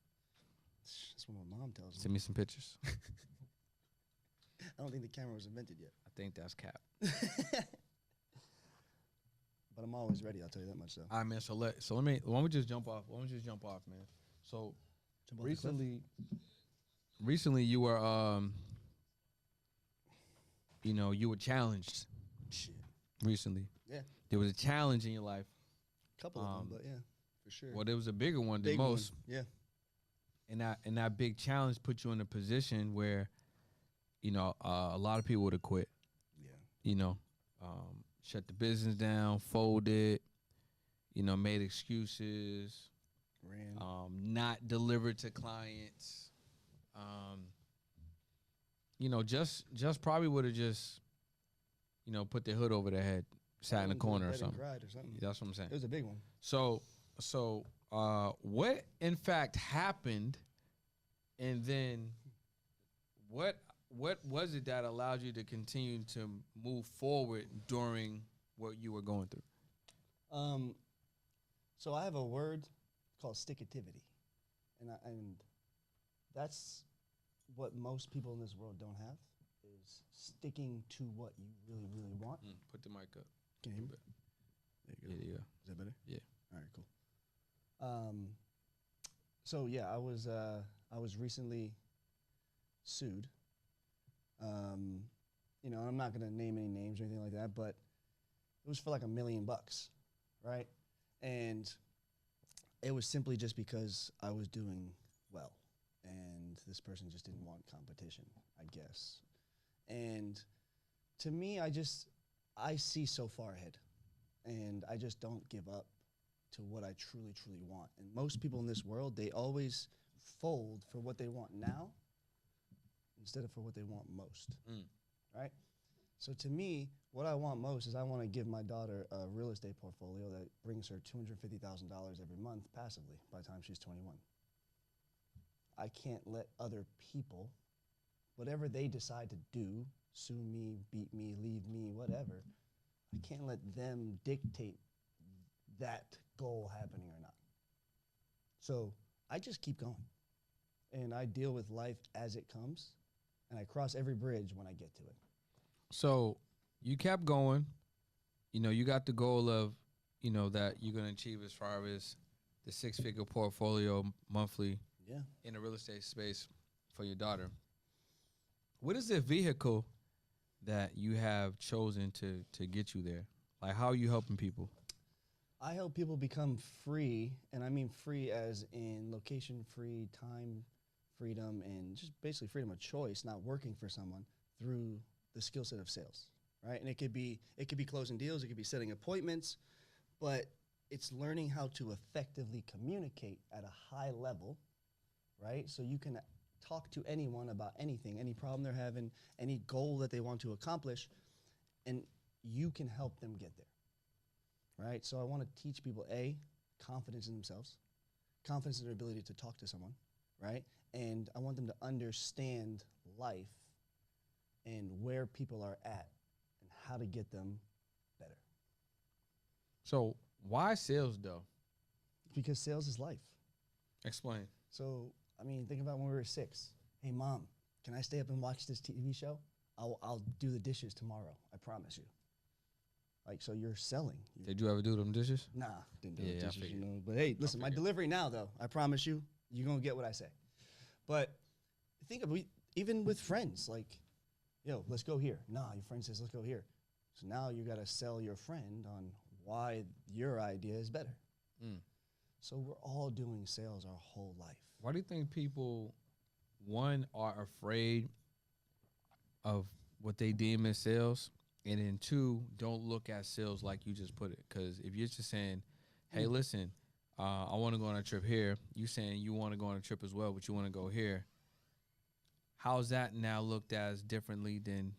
Speaker 2: That's what my mom tells me.
Speaker 3: Send me some pictures.
Speaker 2: I don't think the camera was invented yet.
Speaker 3: I think that's cap.
Speaker 2: But I'm always ready, I'll tell you that much, though.
Speaker 3: All right, man. So let me. Why don't we just jump off? Why don't we just jump off, man? So
Speaker 2: Jump off the cliff.
Speaker 3: recently you were you were challenged
Speaker 2: Shit.
Speaker 3: recently.
Speaker 2: Yeah.
Speaker 3: There was a challenge in your life.
Speaker 2: Couple of them, but yeah, for sure.
Speaker 3: Well, there was a bigger one than
Speaker 2: Big
Speaker 3: most.
Speaker 2: one. Yeah.
Speaker 3: And that big challenge put you in a position where, a lot of people would have quit.
Speaker 2: Yeah.
Speaker 3: Shut the business down, folded, made excuses,
Speaker 2: Ran.
Speaker 3: not delivered to clients. Just probably would have just, put their hood over their head sat in the
Speaker 2: Went to
Speaker 3: corner or
Speaker 2: bed and
Speaker 3: something.
Speaker 2: cried or something.
Speaker 3: That's what I'm saying.
Speaker 2: It was a big one.
Speaker 3: So, what in fact happened, and then what was it that allowed you to continue to move forward during what you were going through?
Speaker 2: So I have a word called stickativity, and that's what most people in this world don't have, is sticking to what you really, really want.
Speaker 3: Put the mic up.
Speaker 2: Can you hear me? There you go.
Speaker 3: Yeah,
Speaker 2: Is that better?
Speaker 3: Yeah.
Speaker 2: All right, cool. So yeah, I was recently sued. You know, I'm not gonna name any names or anything like that, but it was for like $1 million, right? And it was simply just because I was doing well, and this person just didn't want competition, I guess. And to me, I see so far ahead, and I just don't give up to what I truly, truly want. And most people in this world, they always fold for what they want now instead of for what they want most, right? So to me, what I want most is I want to give my daughter a real estate portfolio that brings her $250,000 every month passively by the time she's 21. I can't let other people, whatever they decide to do, sue me, beat me, leave me, whatever, I can't let them dictate that goal happening or not. So I just keep going. And I deal with life as it comes, and I cross every bridge when I get to it.
Speaker 3: So you kept going. You know, you got the goal of, you know, that you're going to achieve as far as the 6-figure portfolio monthly in the real estate space for your daughter. What is the vehicle that you have chosen to get you there? Like, how are you helping people?
Speaker 2: I help people become free, and I mean free as in location free, time freedom, and just basically freedom of choice, not working for someone, through the skill set of sales, right? And it could be closing deals, it could be setting appointments, but it's learning how to effectively communicate at a high level, right? So you can talk to anyone about anything, any problem they're having, any goal that they want to accomplish, and you can help them get there, right? So I want to teach people, A, confidence in themselves, confidence in their ability to talk to someone, right? And I want them to understand life and where people are at and how to get them better.
Speaker 3: So why sales, though?
Speaker 2: Because sales is life.
Speaker 3: Explain.
Speaker 2: So, I mean, think about when we were 6. Hey, Mom, can I stay up and watch this TV show? I'll do the dishes tomorrow. I promise you. Like, so you're selling.
Speaker 3: Did you ever do them dishes?
Speaker 2: Nah, didn't do
Speaker 3: Yeah,
Speaker 2: the
Speaker 3: I
Speaker 2: dishes, you
Speaker 3: figured.
Speaker 2: know. But hey, listen, my
Speaker 3: figured.
Speaker 2: delivery now, though, I promise you, you're going to get what I say. But think of even with friends, like, yo, let's go here. Nah, your friend says, let's go here. So now you got to sell your friend on why your idea is better. So we're all doing sales our whole life.
Speaker 3: Why do you think people, one, are afraid of what they deem as sales, and then 2, don't look at sales like you just put it? Because if you're just saying, hey, listen, I want to go on a trip here, you saying you want to go on a trip as well, but you want to go here, how's that now looked as differently than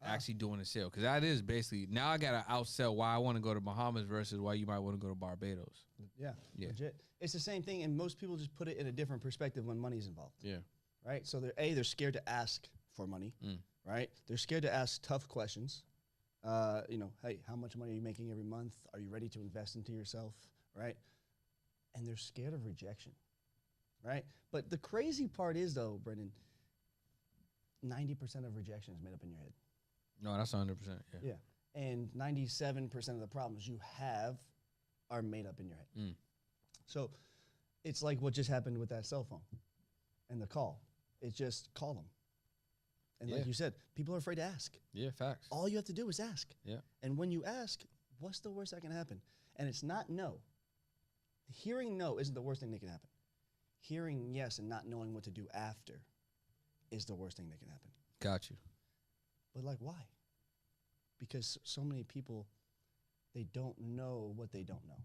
Speaker 3: actually doing a sale? Because that is basically, now I got to outsell why I want to go to Bahamas versus why you might want to go to Barbados.
Speaker 2: Yeah,
Speaker 3: Yeah.
Speaker 2: legit. It's the same thing, and most people just put it in a different perspective when money's involved.
Speaker 3: Yeah.
Speaker 2: Right? So they're scared to ask for money, right? They're scared to ask tough questions. You know, hey, how much money are you making every month? Are you ready to invest into yourself, right? And they're scared of rejection, right? But the crazy part is, though, Brendan, 90% of rejection is made up in your head.
Speaker 3: No, that's 100%. Yeah.
Speaker 2: Yeah. And 97% of the problems you have are made up in your head. So it's like what just happened with that cell phone and the call. It's just call them. And like
Speaker 3: Yeah.
Speaker 2: you said, people are afraid to ask.
Speaker 3: Yeah, facts.
Speaker 2: All you have to do is ask.
Speaker 3: Yeah.
Speaker 2: And when you ask, what's the worst that can happen? And it's not no. Hearing no isn't the worst thing that can happen. Hearing yes and not knowing what to do after is the worst thing that can happen.
Speaker 3: Got you.
Speaker 2: But like, why? Because so many people, they don't know what they don't know,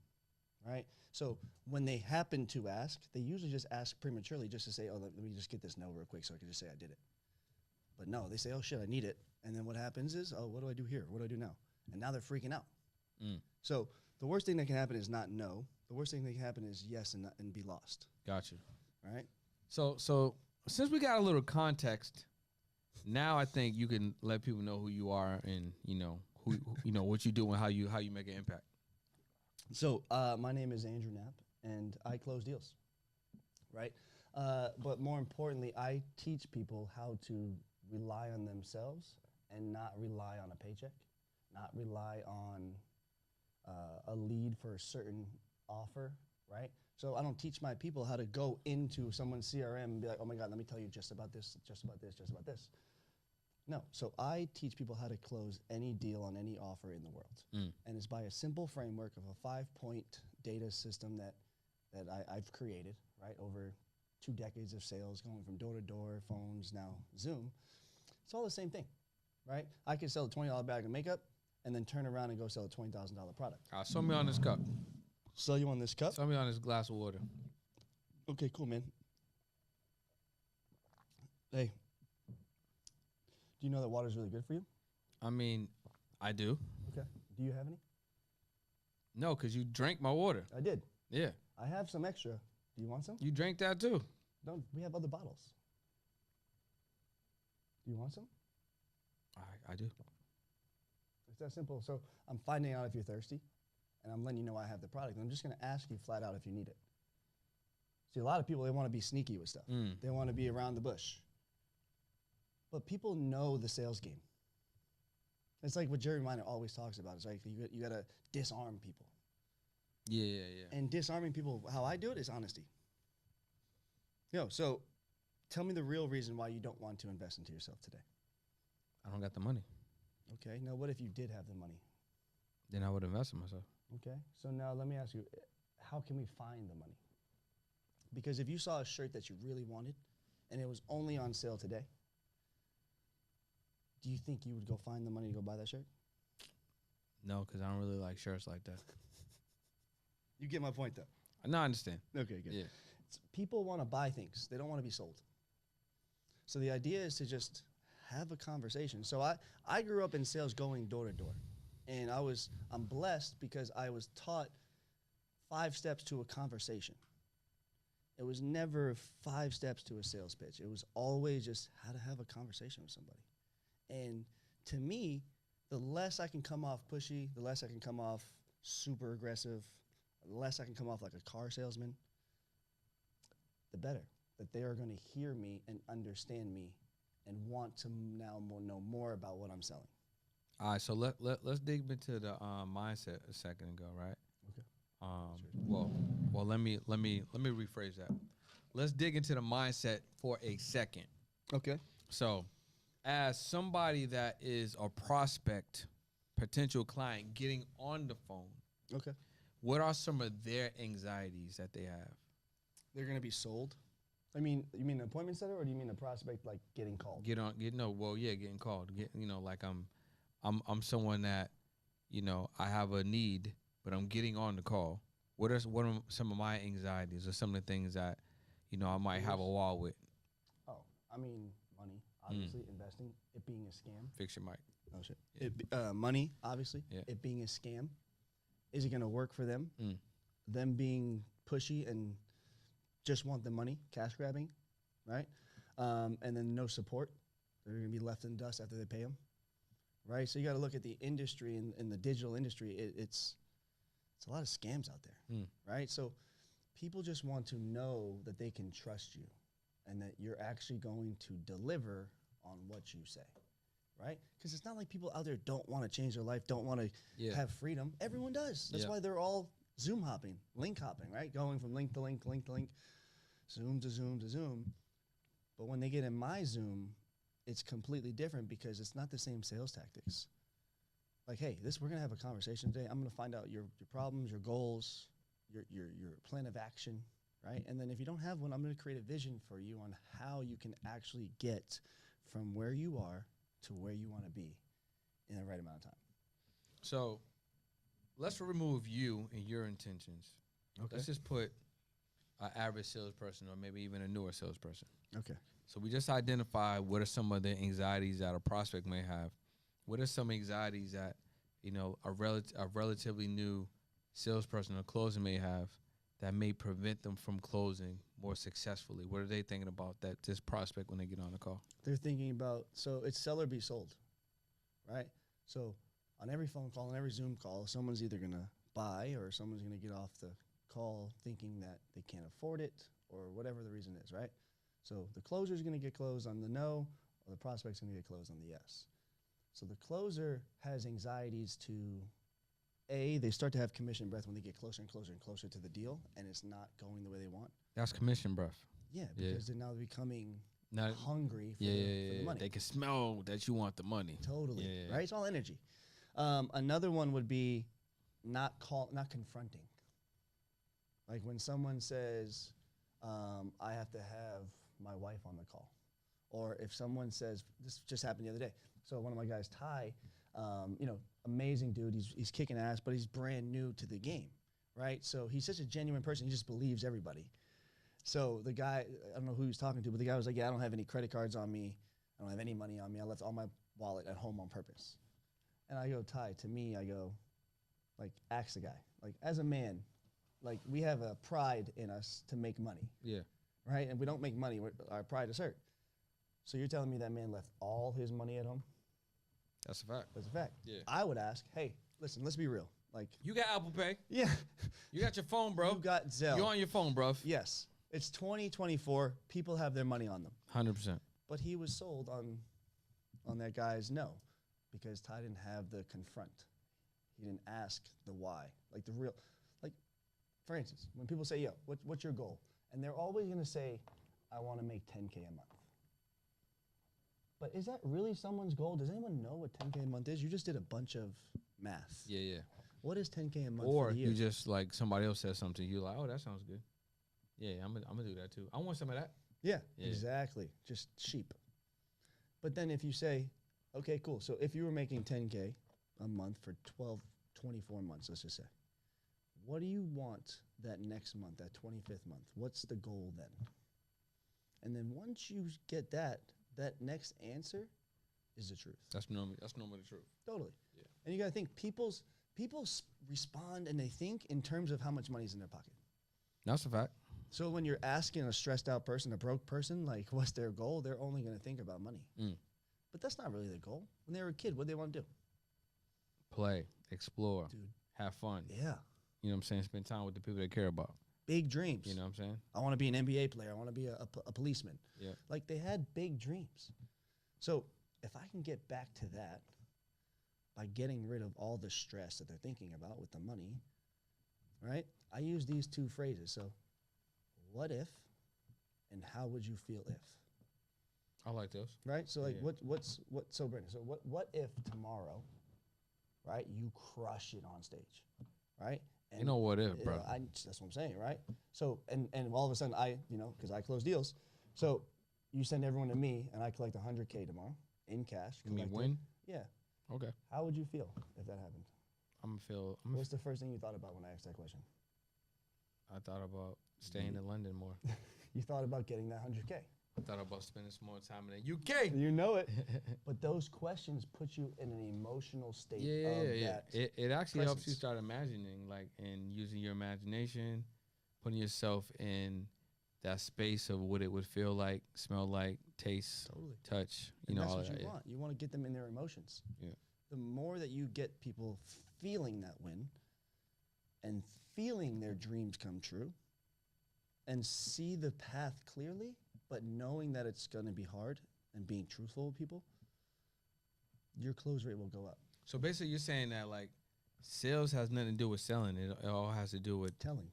Speaker 2: right? So when they happen to ask, they usually just ask prematurely just to say, oh, let me just get this no real quick so I can just say I did it. But no, they say, oh shit, I need it. And then what happens is, oh, what do I do here? What do I do now? and now they're freaking out.
Speaker 3: Mm.
Speaker 2: So the worst thing that can happen is not no. The worst thing that can happen is yes and be lost.
Speaker 3: Gotcha.
Speaker 2: Right?
Speaker 3: So since we got a little context, now I think you can let people know who you are and who what you do and how you make an impact.
Speaker 2: So my name is Andrew Knapp, and I close deals. Right? But more importantly, I teach people how to rely on themselves and not rely on a paycheck, not rely on a lead for a certain offer, right? So I don't teach my people how to go into someone's CRM and be like, oh my God, let me tell you just about this, just about this, just about this. No, so I teach people how to close any deal on any offer in the world. And it's by a simple framework of a 5-point data system that I've created, right, over 2 decades of sales, going from door to door, phones, now Zoom. It's all the same thing, right? I could sell a $20 bag of makeup and then turn around and go sell a $20,000 product.
Speaker 3: Sell me on this cup.
Speaker 2: Sell you on this cup?
Speaker 3: Sell me on this glass of water.
Speaker 2: Okay, cool, man. Hey, do you know that water is really good for you?
Speaker 3: I mean, I do.
Speaker 2: Okay. Do you have any?
Speaker 3: No, because you drank my water.
Speaker 2: I did.
Speaker 3: Yeah.
Speaker 2: I have some extra. Do you want some?
Speaker 3: You drank that too.
Speaker 2: No, we have other bottles. Do you want some?
Speaker 3: I do.
Speaker 2: It's that simple. So I'm finding out if you're thirsty, and I'm letting you know I have the product. And I'm just going to ask you flat out if you need it. See, a lot of people, they want to be sneaky with stuff. They want to be around the bush. But people know the sales game. It's like what Jerry Miner always talks about. It's like you got to disarm people.
Speaker 3: Yeah.
Speaker 2: And disarming people, how I do it is honesty. So tell me the real reason why you don't want to invest into yourself today.
Speaker 3: I don't got the money.
Speaker 2: Okay, now what if you did have the money?
Speaker 3: Then I would invest in myself.
Speaker 2: Okay, so now let me ask you, how can we find the money? Because if you saw a shirt that you really wanted and it was only on sale today, do you think you would go find the money to go buy that shirt?
Speaker 3: No, because I don't really like shirts like that.
Speaker 2: You get my point, though.
Speaker 3: No, I understand.
Speaker 2: Okay, good.
Speaker 3: Yeah.
Speaker 2: People want to buy things. They don't want to be sold. So the idea is to just have a conversation. So I grew up in sales going door to door. And I'm blessed because I was taught 5 steps to a conversation. It was never 5 steps to a sales pitch. It was always just how to have a conversation with somebody. And to me, the less I can come off pushy, the less I can come off super aggressive, the less I can come off like a car salesman, the better. That they are going to hear me and understand me and want to now know more about what I'm selling.
Speaker 3: All right, so let's dig into the mindset a second ago, right?
Speaker 2: Okay.
Speaker 3: Well, let me rephrase that. Let's dig into the mindset for a second.
Speaker 2: Okay.
Speaker 3: So, as somebody that is a prospect, potential client getting on the phone,
Speaker 2: Okay.
Speaker 3: what are some of their anxieties that they have?
Speaker 2: They're going to be sold. I mean, you mean an appointment setter, or do you mean a prospect like getting called?
Speaker 3: Getting called. Like I'm someone that, I have a need, but I'm getting on the call. What are some of my anxieties or some of the things that, I might have a wall with?
Speaker 2: Oh, I mean, money, obviously, investing, it being a scam.
Speaker 3: Fix your mic.
Speaker 2: Oh, shit.
Speaker 3: Yeah.
Speaker 2: Money, obviously,
Speaker 3: Yeah.
Speaker 2: it being a scam. Is it going to work for them?
Speaker 3: Mm.
Speaker 2: Them being pushy and just want the money, cash grabbing, right? And then no support. They're going to be left in dust after they pay them, right? So you got to look at the industry, in the digital industry. It's a lot of scams out there, right? So people just want to know that they can trust you and that you're actually going to deliver on what you say, right? Because it's not like people out there don't want to change their life, don't want to have freedom. Everyone does. That's why they're all Zoom hopping, link hopping, right? Going from link to link, link to link, Zoom to Zoom to Zoom. But when they get in my Zoom, it's completely different because it's not the same sales tactics. Like, hey, we're gonna have a conversation today. I'm gonna find out your problems, your goals, your plan of action, right? And then if you don't have one, I'm gonna create a vision for you on how you can actually get from where you are to where you want to be in the right amount of time.
Speaker 3: So let's remove you and your intentions.
Speaker 2: Okay.
Speaker 3: Let's just put an average salesperson or maybe even a newer salesperson.
Speaker 2: Okay.
Speaker 3: So we just identify what are some of the anxieties that a prospect may have. What are some anxieties that, a relatively new salesperson or closer may have that may prevent them from closing more successfully? What are they thinking about that this prospect when they get on the call?
Speaker 2: They're thinking about, so it's sell or be sold, right? So on every phone call and every Zoom call, someone's either going to buy or someone's going to get off the call thinking that they can't afford it or whatever the reason is, right? So the closer's going to get closed on the no, or the prospect's going to get closed on the yes. So the closer has anxieties to, they start to have commission breath when they get closer and closer and closer to the deal, and it's not going the way they want.
Speaker 3: That's commission breath.
Speaker 2: Yeah, because they're now becoming
Speaker 3: Not
Speaker 2: hungry for, for the money.
Speaker 3: They can smell that you want the money.
Speaker 2: Totally,
Speaker 3: Yeah.
Speaker 2: right? It's all energy. Another one would be not confronting. Like when someone says, I have to have my wife on the call. Or if someone says, this just happened the other day. So one of my guys, Ty, amazing dude. He's kicking ass, but he's brand new to the game, right? So he's such a genuine person. He just believes everybody. So the guy, I don't know who he was talking to, but the guy was like, yeah, I don't have any credit cards on me. I don't have any money on me. I left all my wallet at home on purpose. And I go, Ty, to me, I go, like, ask the guy. Like, as a man, like, we have a pride in us to make money,
Speaker 3: Yeah.
Speaker 2: right? And we don't make money, our pride is hurt. So you're telling me that man left all his money at home?
Speaker 3: That's a fact.
Speaker 2: That's a fact.
Speaker 3: Yeah.
Speaker 2: I would ask, hey, listen, let's be real. Like,
Speaker 3: You got Apple Pay.
Speaker 2: yeah,
Speaker 3: You got your phone, bro.
Speaker 2: you got Zelle.
Speaker 3: You're on your phone, bro.
Speaker 2: Yes, it's 2024. People have their money on them.
Speaker 3: 100%.
Speaker 2: But he was sold on that guy's no, because Ty didn't have the confront. He didn't ask the why, like the real, like, for instance, when people say, yo, what's your goal? And they're always gonna say, I wanna make 10K a month. But is that really someone's goal? Does anyone know what 10K a month is? You just did a bunch of math.
Speaker 3: Yeah.
Speaker 2: What is 10K a month
Speaker 3: Or
Speaker 2: for the year?
Speaker 3: you just like somebody else says something, you're like, oh, that sounds good. Yeah, I'm gonna do that too. I want some of that.
Speaker 2: Yeah,
Speaker 3: Yeah.
Speaker 2: exactly. Just sheep. But then if you say, okay, cool. So if you were making 10K a month for 12, 24 months, let's just say, what do you want that next month, that 25th month? What's the goal then? And then once you get that next answer is the truth.
Speaker 3: That's normally the truth.
Speaker 2: Totally.
Speaker 3: Yeah.
Speaker 2: And you got to think, people respond and they think in terms of how much money's in their pocket.
Speaker 3: That's a fact.
Speaker 2: So when you're asking a stressed out person, a broke person, like what's their goal, they're only going to think about money.
Speaker 3: Mm.
Speaker 2: But that's not really their goal. When they were a kid, what did they want to do?
Speaker 3: Play, explore,
Speaker 2: Dude.
Speaker 3: have fun.
Speaker 2: Yeah.
Speaker 3: You know what I'm saying? Spend time with the people they care about.
Speaker 2: Big dreams.
Speaker 3: You know what I'm saying?
Speaker 2: I want to be an NBA player. I want to be a policeman.
Speaker 3: Yeah.
Speaker 2: Like they had big dreams. So if I can get back to that by getting rid of all the stress that they're thinking about with the money, right? I use these two phrases. So what if and how would you feel if?
Speaker 3: I like those.
Speaker 2: Right? So like
Speaker 3: Yeah.
Speaker 2: so Brandon, so what if tomorrow, right, you crush it on stage, right?
Speaker 3: You know what if, bro?
Speaker 2: That's what I'm saying, right? So and all of a sudden because I close deals, so you send everyone to me and I collect 100K tomorrow in cash.
Speaker 3: You mean
Speaker 2: collected.
Speaker 3: win?
Speaker 2: Yeah.
Speaker 3: Okay.
Speaker 2: How would you feel if that happened?
Speaker 3: I
Speaker 2: What's the first thing you thought about when I asked that question?
Speaker 3: thought about staying in London more.
Speaker 2: You thought about getting that 100K.
Speaker 3: I thought about spending some more time in the UK.
Speaker 2: You know it. But those questions put you in an emotional state of that.
Speaker 3: It actually helps you
Speaker 2: presence.
Speaker 3: start imagining, like, and using your imagination, putting yourself in that space of what it would feel like, smell like, taste,
Speaker 2: Totally.
Speaker 3: touch, you
Speaker 2: And
Speaker 3: know,
Speaker 2: that's
Speaker 3: all
Speaker 2: what
Speaker 3: that.
Speaker 2: you want. You want to get them in their emotions.
Speaker 3: Yeah.
Speaker 2: The more that you get people feeling that win and feeling their dreams come true and see the path clearly, but knowing that it's going to be hard and being truthful with people, your close rate will go up.
Speaker 3: So basically, you're saying that, like, sales has nothing to do with selling. It all has to do with
Speaker 2: Telling.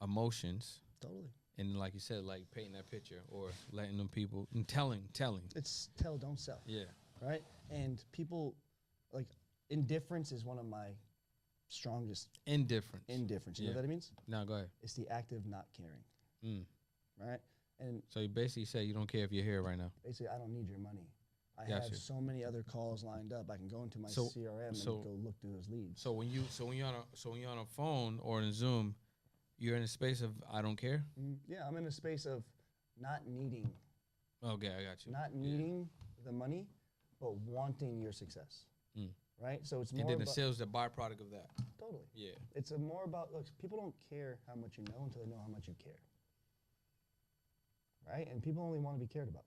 Speaker 3: emotions.
Speaker 2: Totally.
Speaker 3: And like you said, like painting that picture or letting them people and telling.
Speaker 2: It's tell, don't sell.
Speaker 3: Yeah.
Speaker 2: Right? And people, like, indifference is one of my strongest
Speaker 3: Indifference.
Speaker 2: indifference. You know
Speaker 3: Yeah.
Speaker 2: what that means?
Speaker 3: Now go ahead.
Speaker 2: It's the act of not caring.
Speaker 3: Mm.
Speaker 2: Right? And
Speaker 3: So you basically say you don't care if you're here right now.
Speaker 2: basically, I don't need your money. I
Speaker 3: Gotcha.
Speaker 2: have so many other calls lined up. I can go into my
Speaker 3: So-
Speaker 2: CRM
Speaker 3: so-
Speaker 2: and go look through those leads.
Speaker 3: So when you're on a phone or in Zoom, you're in a space of I don't care.
Speaker 2: Yeah, I'm in a space of not needing,
Speaker 3: Okay, I got you.
Speaker 2: not
Speaker 3: Yeah.
Speaker 2: needing the money, but wanting your success.
Speaker 3: Mm.
Speaker 2: right? So it's more
Speaker 3: And then the
Speaker 2: about,
Speaker 3: sales, the byproduct of that.
Speaker 2: totally.
Speaker 3: Yeah.
Speaker 2: It's more about, look, people don't care how much you know until they know how much you care, right? And people only want to be cared about,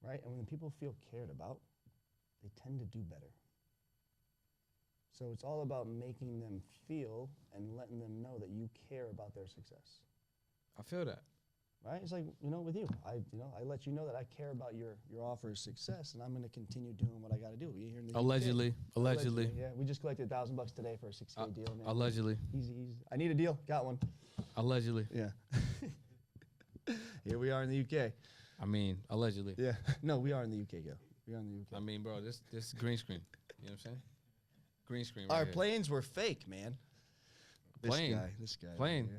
Speaker 2: right? And when people feel cared about, they tend to do better. So it's all about making them feel and letting them know that you care about their success,
Speaker 3: I feel that.
Speaker 2: right? It's like, with you, I let you know that I care about your offer's success, and I'm going to continue doing what I got to do. You here in the UK.
Speaker 3: Allegedly.
Speaker 2: Yeah, we just collected $1,000 today for a 6K deal. Man.
Speaker 3: Allegedly.
Speaker 2: Easy. I need a deal. Got one.
Speaker 3: Allegedly.
Speaker 2: Yeah. Here we are in the UK.
Speaker 3: I mean, allegedly.
Speaker 2: Yeah. No, we are in the UK, yo. We are in the UK.
Speaker 3: I mean, bro, this green screen. You know what I'm saying? Green screen right
Speaker 2: Our
Speaker 3: here.
Speaker 2: planes were fake, man.
Speaker 3: Plane.
Speaker 2: This guy.
Speaker 3: Plane.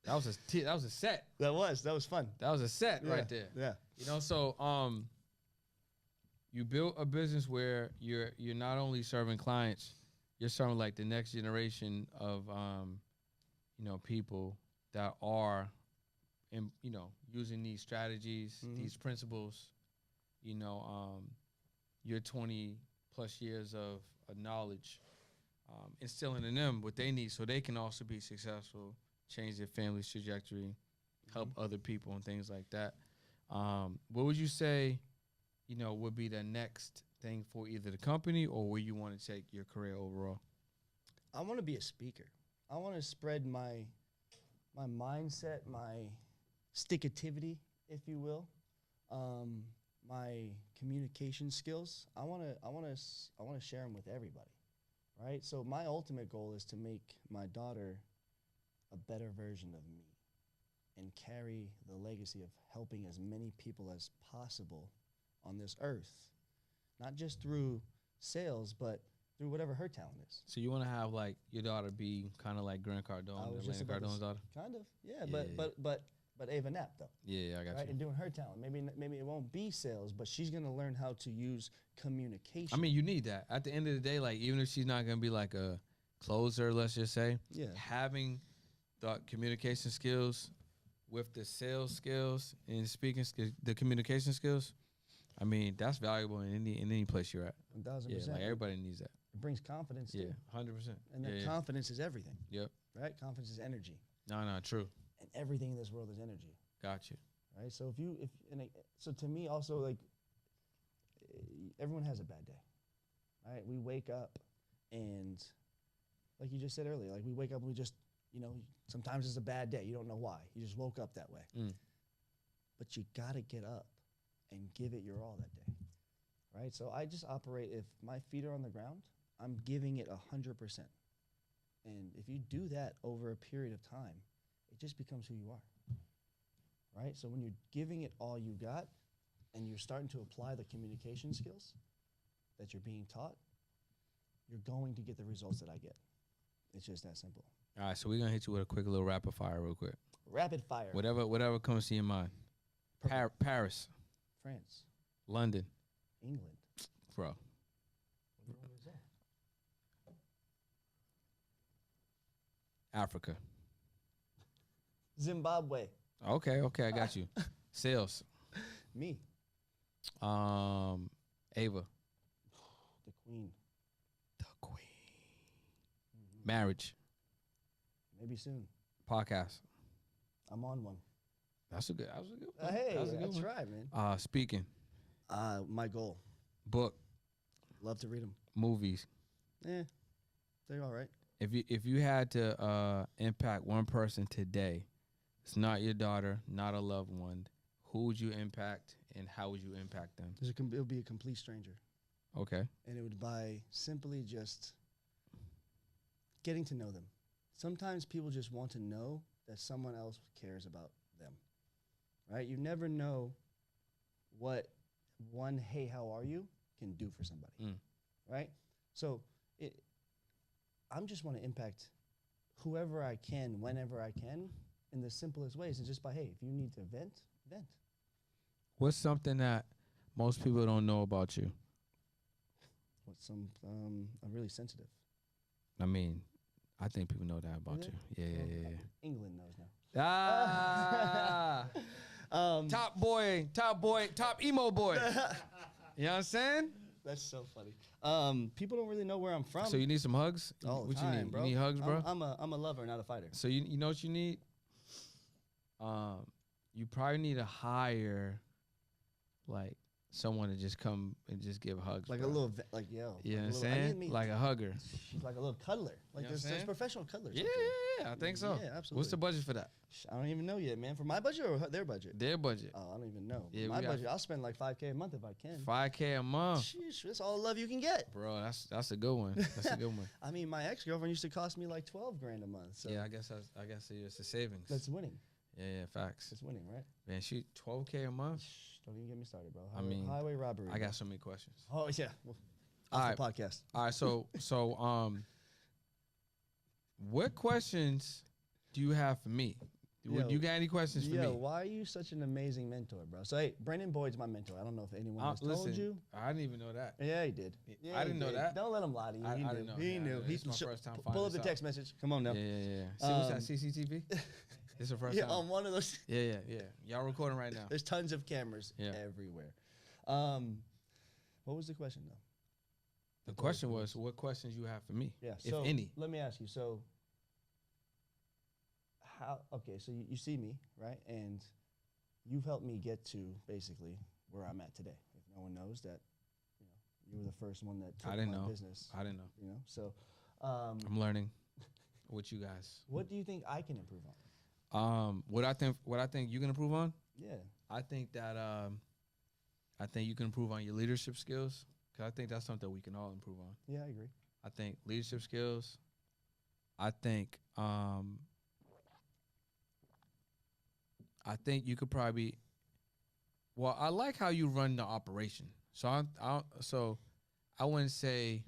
Speaker 3: That was a set.
Speaker 2: That was fun.
Speaker 3: That was a set
Speaker 2: Yeah,
Speaker 3: right there.
Speaker 2: Yeah.
Speaker 3: So you built a business where you're not only serving clients, you're serving like the next generation of people that are using these strategies, these principles, your 20 plus years of knowledge, instilling in them what they need so they can also be successful, change their family's trajectory, help other people and things like that. What would you say, would be the next thing for either the company or where you want to take your career overall?
Speaker 2: I want to be a speaker. I want to spread my mindset, my stickativity, if you will, my communication skills. I want to share them with everybody, right? So my ultimate goal is to make my daughter a better version of me and carry the legacy of helping as many people as possible on this earth, not just through sales, but through whatever her talent is.
Speaker 3: So you want to have like your daughter be kind of like Grant Cardone, Atlanta Cardone's daughter?
Speaker 2: Kind of, yeah.
Speaker 3: Yeah.
Speaker 2: But Ava Knapp though.
Speaker 3: Yeah, I got
Speaker 2: Right,
Speaker 3: you.
Speaker 2: and doing her talent. Maybe it won't be sales, but she's gonna learn how to use communication.
Speaker 3: I mean, you need that. At the end of the day, like even if she's not gonna be like a closer, let's just say,
Speaker 2: yeah,
Speaker 3: having the communication skills with the sales skills and speaking skills, the communication skills, I mean, that's valuable in any place you're at.
Speaker 2: 1,000%.
Speaker 3: Yeah, like everybody needs that.
Speaker 2: It brings confidence
Speaker 3: Yeah,
Speaker 2: too,
Speaker 3: 100%.
Speaker 2: and that confidence is everything.
Speaker 3: Yep.
Speaker 2: Right, confidence is energy,
Speaker 3: No, true.
Speaker 2: and everything in this world is energy.
Speaker 3: Got you.
Speaker 2: Right, so so to me also, like, everyone has a bad day. Right, we wake up and, like you just said earlier, like we wake up and we just, sometimes it's a bad day. You don't know why. You just woke up that way. But you gotta get up and give it your all that day. Right, so I just operate, if my feet are on the ground, I'm giving it 100%. And if you do that over a period of time, it just becomes who you are. Right, so when you're giving it all you got and you're starting to apply the communication skills that you're being taught, you're going to get the results that I get. It's just that simple.
Speaker 3: All right, so we're gonna hit you with a quick little rapid fire real quick.
Speaker 2: Rapid fire.
Speaker 3: Whatever comes to your mind. Paris,
Speaker 2: France,
Speaker 3: London,
Speaker 2: England.
Speaker 3: bro. Africa.
Speaker 2: Zimbabwe.
Speaker 3: Okay, I got you. Sales.
Speaker 2: Me.
Speaker 3: Ava.
Speaker 2: The queen.
Speaker 3: The queen. Marriage.
Speaker 2: Maybe soon.
Speaker 3: Podcast.
Speaker 2: I'm on one.
Speaker 3: That was a good one.
Speaker 2: Hey,
Speaker 3: that was a good
Speaker 2: that's
Speaker 3: one.
Speaker 2: right, man.
Speaker 3: Speaking.
Speaker 2: My goal.
Speaker 3: Book.
Speaker 2: Love to read them.
Speaker 3: Movies.
Speaker 2: They're all right.
Speaker 3: If you had to impact one person today, it's not your daughter, not a loved one, who would you impact and how would you impact them?
Speaker 2: It'll be a complete stranger.
Speaker 3: Okay.
Speaker 2: And it would by simply just getting to know them. Sometimes people just want to know that someone else cares about them, right? You never know what one "Hey, how are you?" can do for somebody, right? So I'm just want to impact whoever I can, whenever I can, in the simplest ways. And just by, hey, if you need to vent, vent.
Speaker 3: What's something that most people don't know about you?
Speaker 2: I'm really sensitive.
Speaker 3: I mean, I think people know that about
Speaker 2: Do
Speaker 3: you. Yeah.
Speaker 2: England knows now.
Speaker 3: Ah, top emo boy. You know what I'm saying?
Speaker 2: That's so funny. People don't really know where I'm from.
Speaker 3: So you need some hugs?
Speaker 2: all the
Speaker 3: What
Speaker 2: time,
Speaker 3: you need?
Speaker 2: bro.
Speaker 3: You need hugs, bro?
Speaker 2: I'm a lover, not a fighter.
Speaker 3: So you know what you need? You probably need to hire like someone to just come and just give hugs.
Speaker 2: Like
Speaker 3: bro.
Speaker 2: a little, like yo.
Speaker 3: You know
Speaker 2: like
Speaker 3: what
Speaker 2: a
Speaker 3: I'm
Speaker 2: little- I
Speaker 3: saying?
Speaker 2: need me-
Speaker 3: Like a hugger.
Speaker 2: like a little cuddler. Like
Speaker 3: know what I'm
Speaker 2: there's
Speaker 3: saying?
Speaker 2: professional cuddlers.
Speaker 3: Yeah,
Speaker 2: out there.
Speaker 3: yeah, I think so.
Speaker 2: Yeah, absolutely.
Speaker 3: What's the budget for that?
Speaker 2: I don't even know yet, man. For my budget or their budget?
Speaker 3: Their budget.
Speaker 2: Oh, I don't even know.
Speaker 3: Yeah, we
Speaker 2: my
Speaker 3: got-
Speaker 2: budget, I'll spend like $5K a month if I can.
Speaker 3: $5K a month.
Speaker 2: Sheesh, that's all the love you can get.
Speaker 3: Bro, that's a good one. That's a good one.
Speaker 2: I mean, my ex-girlfriend used to cost me like 12 grand a month. So
Speaker 3: Yeah, I guess it's a savings.
Speaker 2: that's winning.
Speaker 3: Yeah, facts.
Speaker 2: That's winning, right?
Speaker 3: Man, shoot, $12K a month.
Speaker 2: Shh, don't even get me started, bro.
Speaker 3: I mean,
Speaker 2: highway robbery.
Speaker 3: I
Speaker 2: bro.
Speaker 3: got so many questions.
Speaker 2: Oh yeah. Well,
Speaker 3: All
Speaker 2: off
Speaker 3: right.
Speaker 2: the podcast.
Speaker 3: All right, so what questions do you have for me?
Speaker 2: Yo,
Speaker 3: You got any questions for
Speaker 2: Yo,
Speaker 3: me?
Speaker 2: why are you such an amazing mentor, bro? So hey, Brandon Boyd's my mentor. I don't know if anyone has
Speaker 3: Listen,
Speaker 2: told you.
Speaker 3: I didn't even know that.
Speaker 2: Yeah, he did.
Speaker 3: I
Speaker 2: Yeah,
Speaker 3: didn't
Speaker 2: he
Speaker 3: know
Speaker 2: did.
Speaker 3: that.
Speaker 2: Don't let him lie to you.
Speaker 3: I
Speaker 2: He knew.
Speaker 3: didn't know.
Speaker 2: He
Speaker 3: Yeah,
Speaker 2: knew.
Speaker 3: this is my first time
Speaker 2: pull
Speaker 3: finding
Speaker 2: up the
Speaker 3: this
Speaker 2: text message. Come on now.
Speaker 3: Yeah. See what's that, CCTV? This is the first
Speaker 2: Yeah,
Speaker 3: time.
Speaker 2: on one of those.
Speaker 3: Yeah. Y'all recording right now.
Speaker 2: There's tons of cameras
Speaker 3: Yeah.
Speaker 2: everywhere. What was the question though?
Speaker 3: The question was, what questions you have for me?
Speaker 2: Yeah.
Speaker 3: If
Speaker 2: So
Speaker 3: any.
Speaker 2: let me ask you. So how? Okay. So you see me, right? And you've helped me get to basically where I'm at today. If no one knows that, you were the first one that took
Speaker 3: I didn't
Speaker 2: my
Speaker 3: know.
Speaker 2: business.
Speaker 3: I didn't know.
Speaker 2: So
Speaker 3: I'm learning with you guys.
Speaker 2: what do you think I can improve on?
Speaker 3: What I think you can improve on?
Speaker 2: Yeah.
Speaker 3: I think that I think you can improve on your leadership skills, because I think that's something we can all improve on.
Speaker 2: Yeah, I agree.
Speaker 3: I think leadership skills. I think you could probably. Well, I like how you run the operation. So I wouldn't say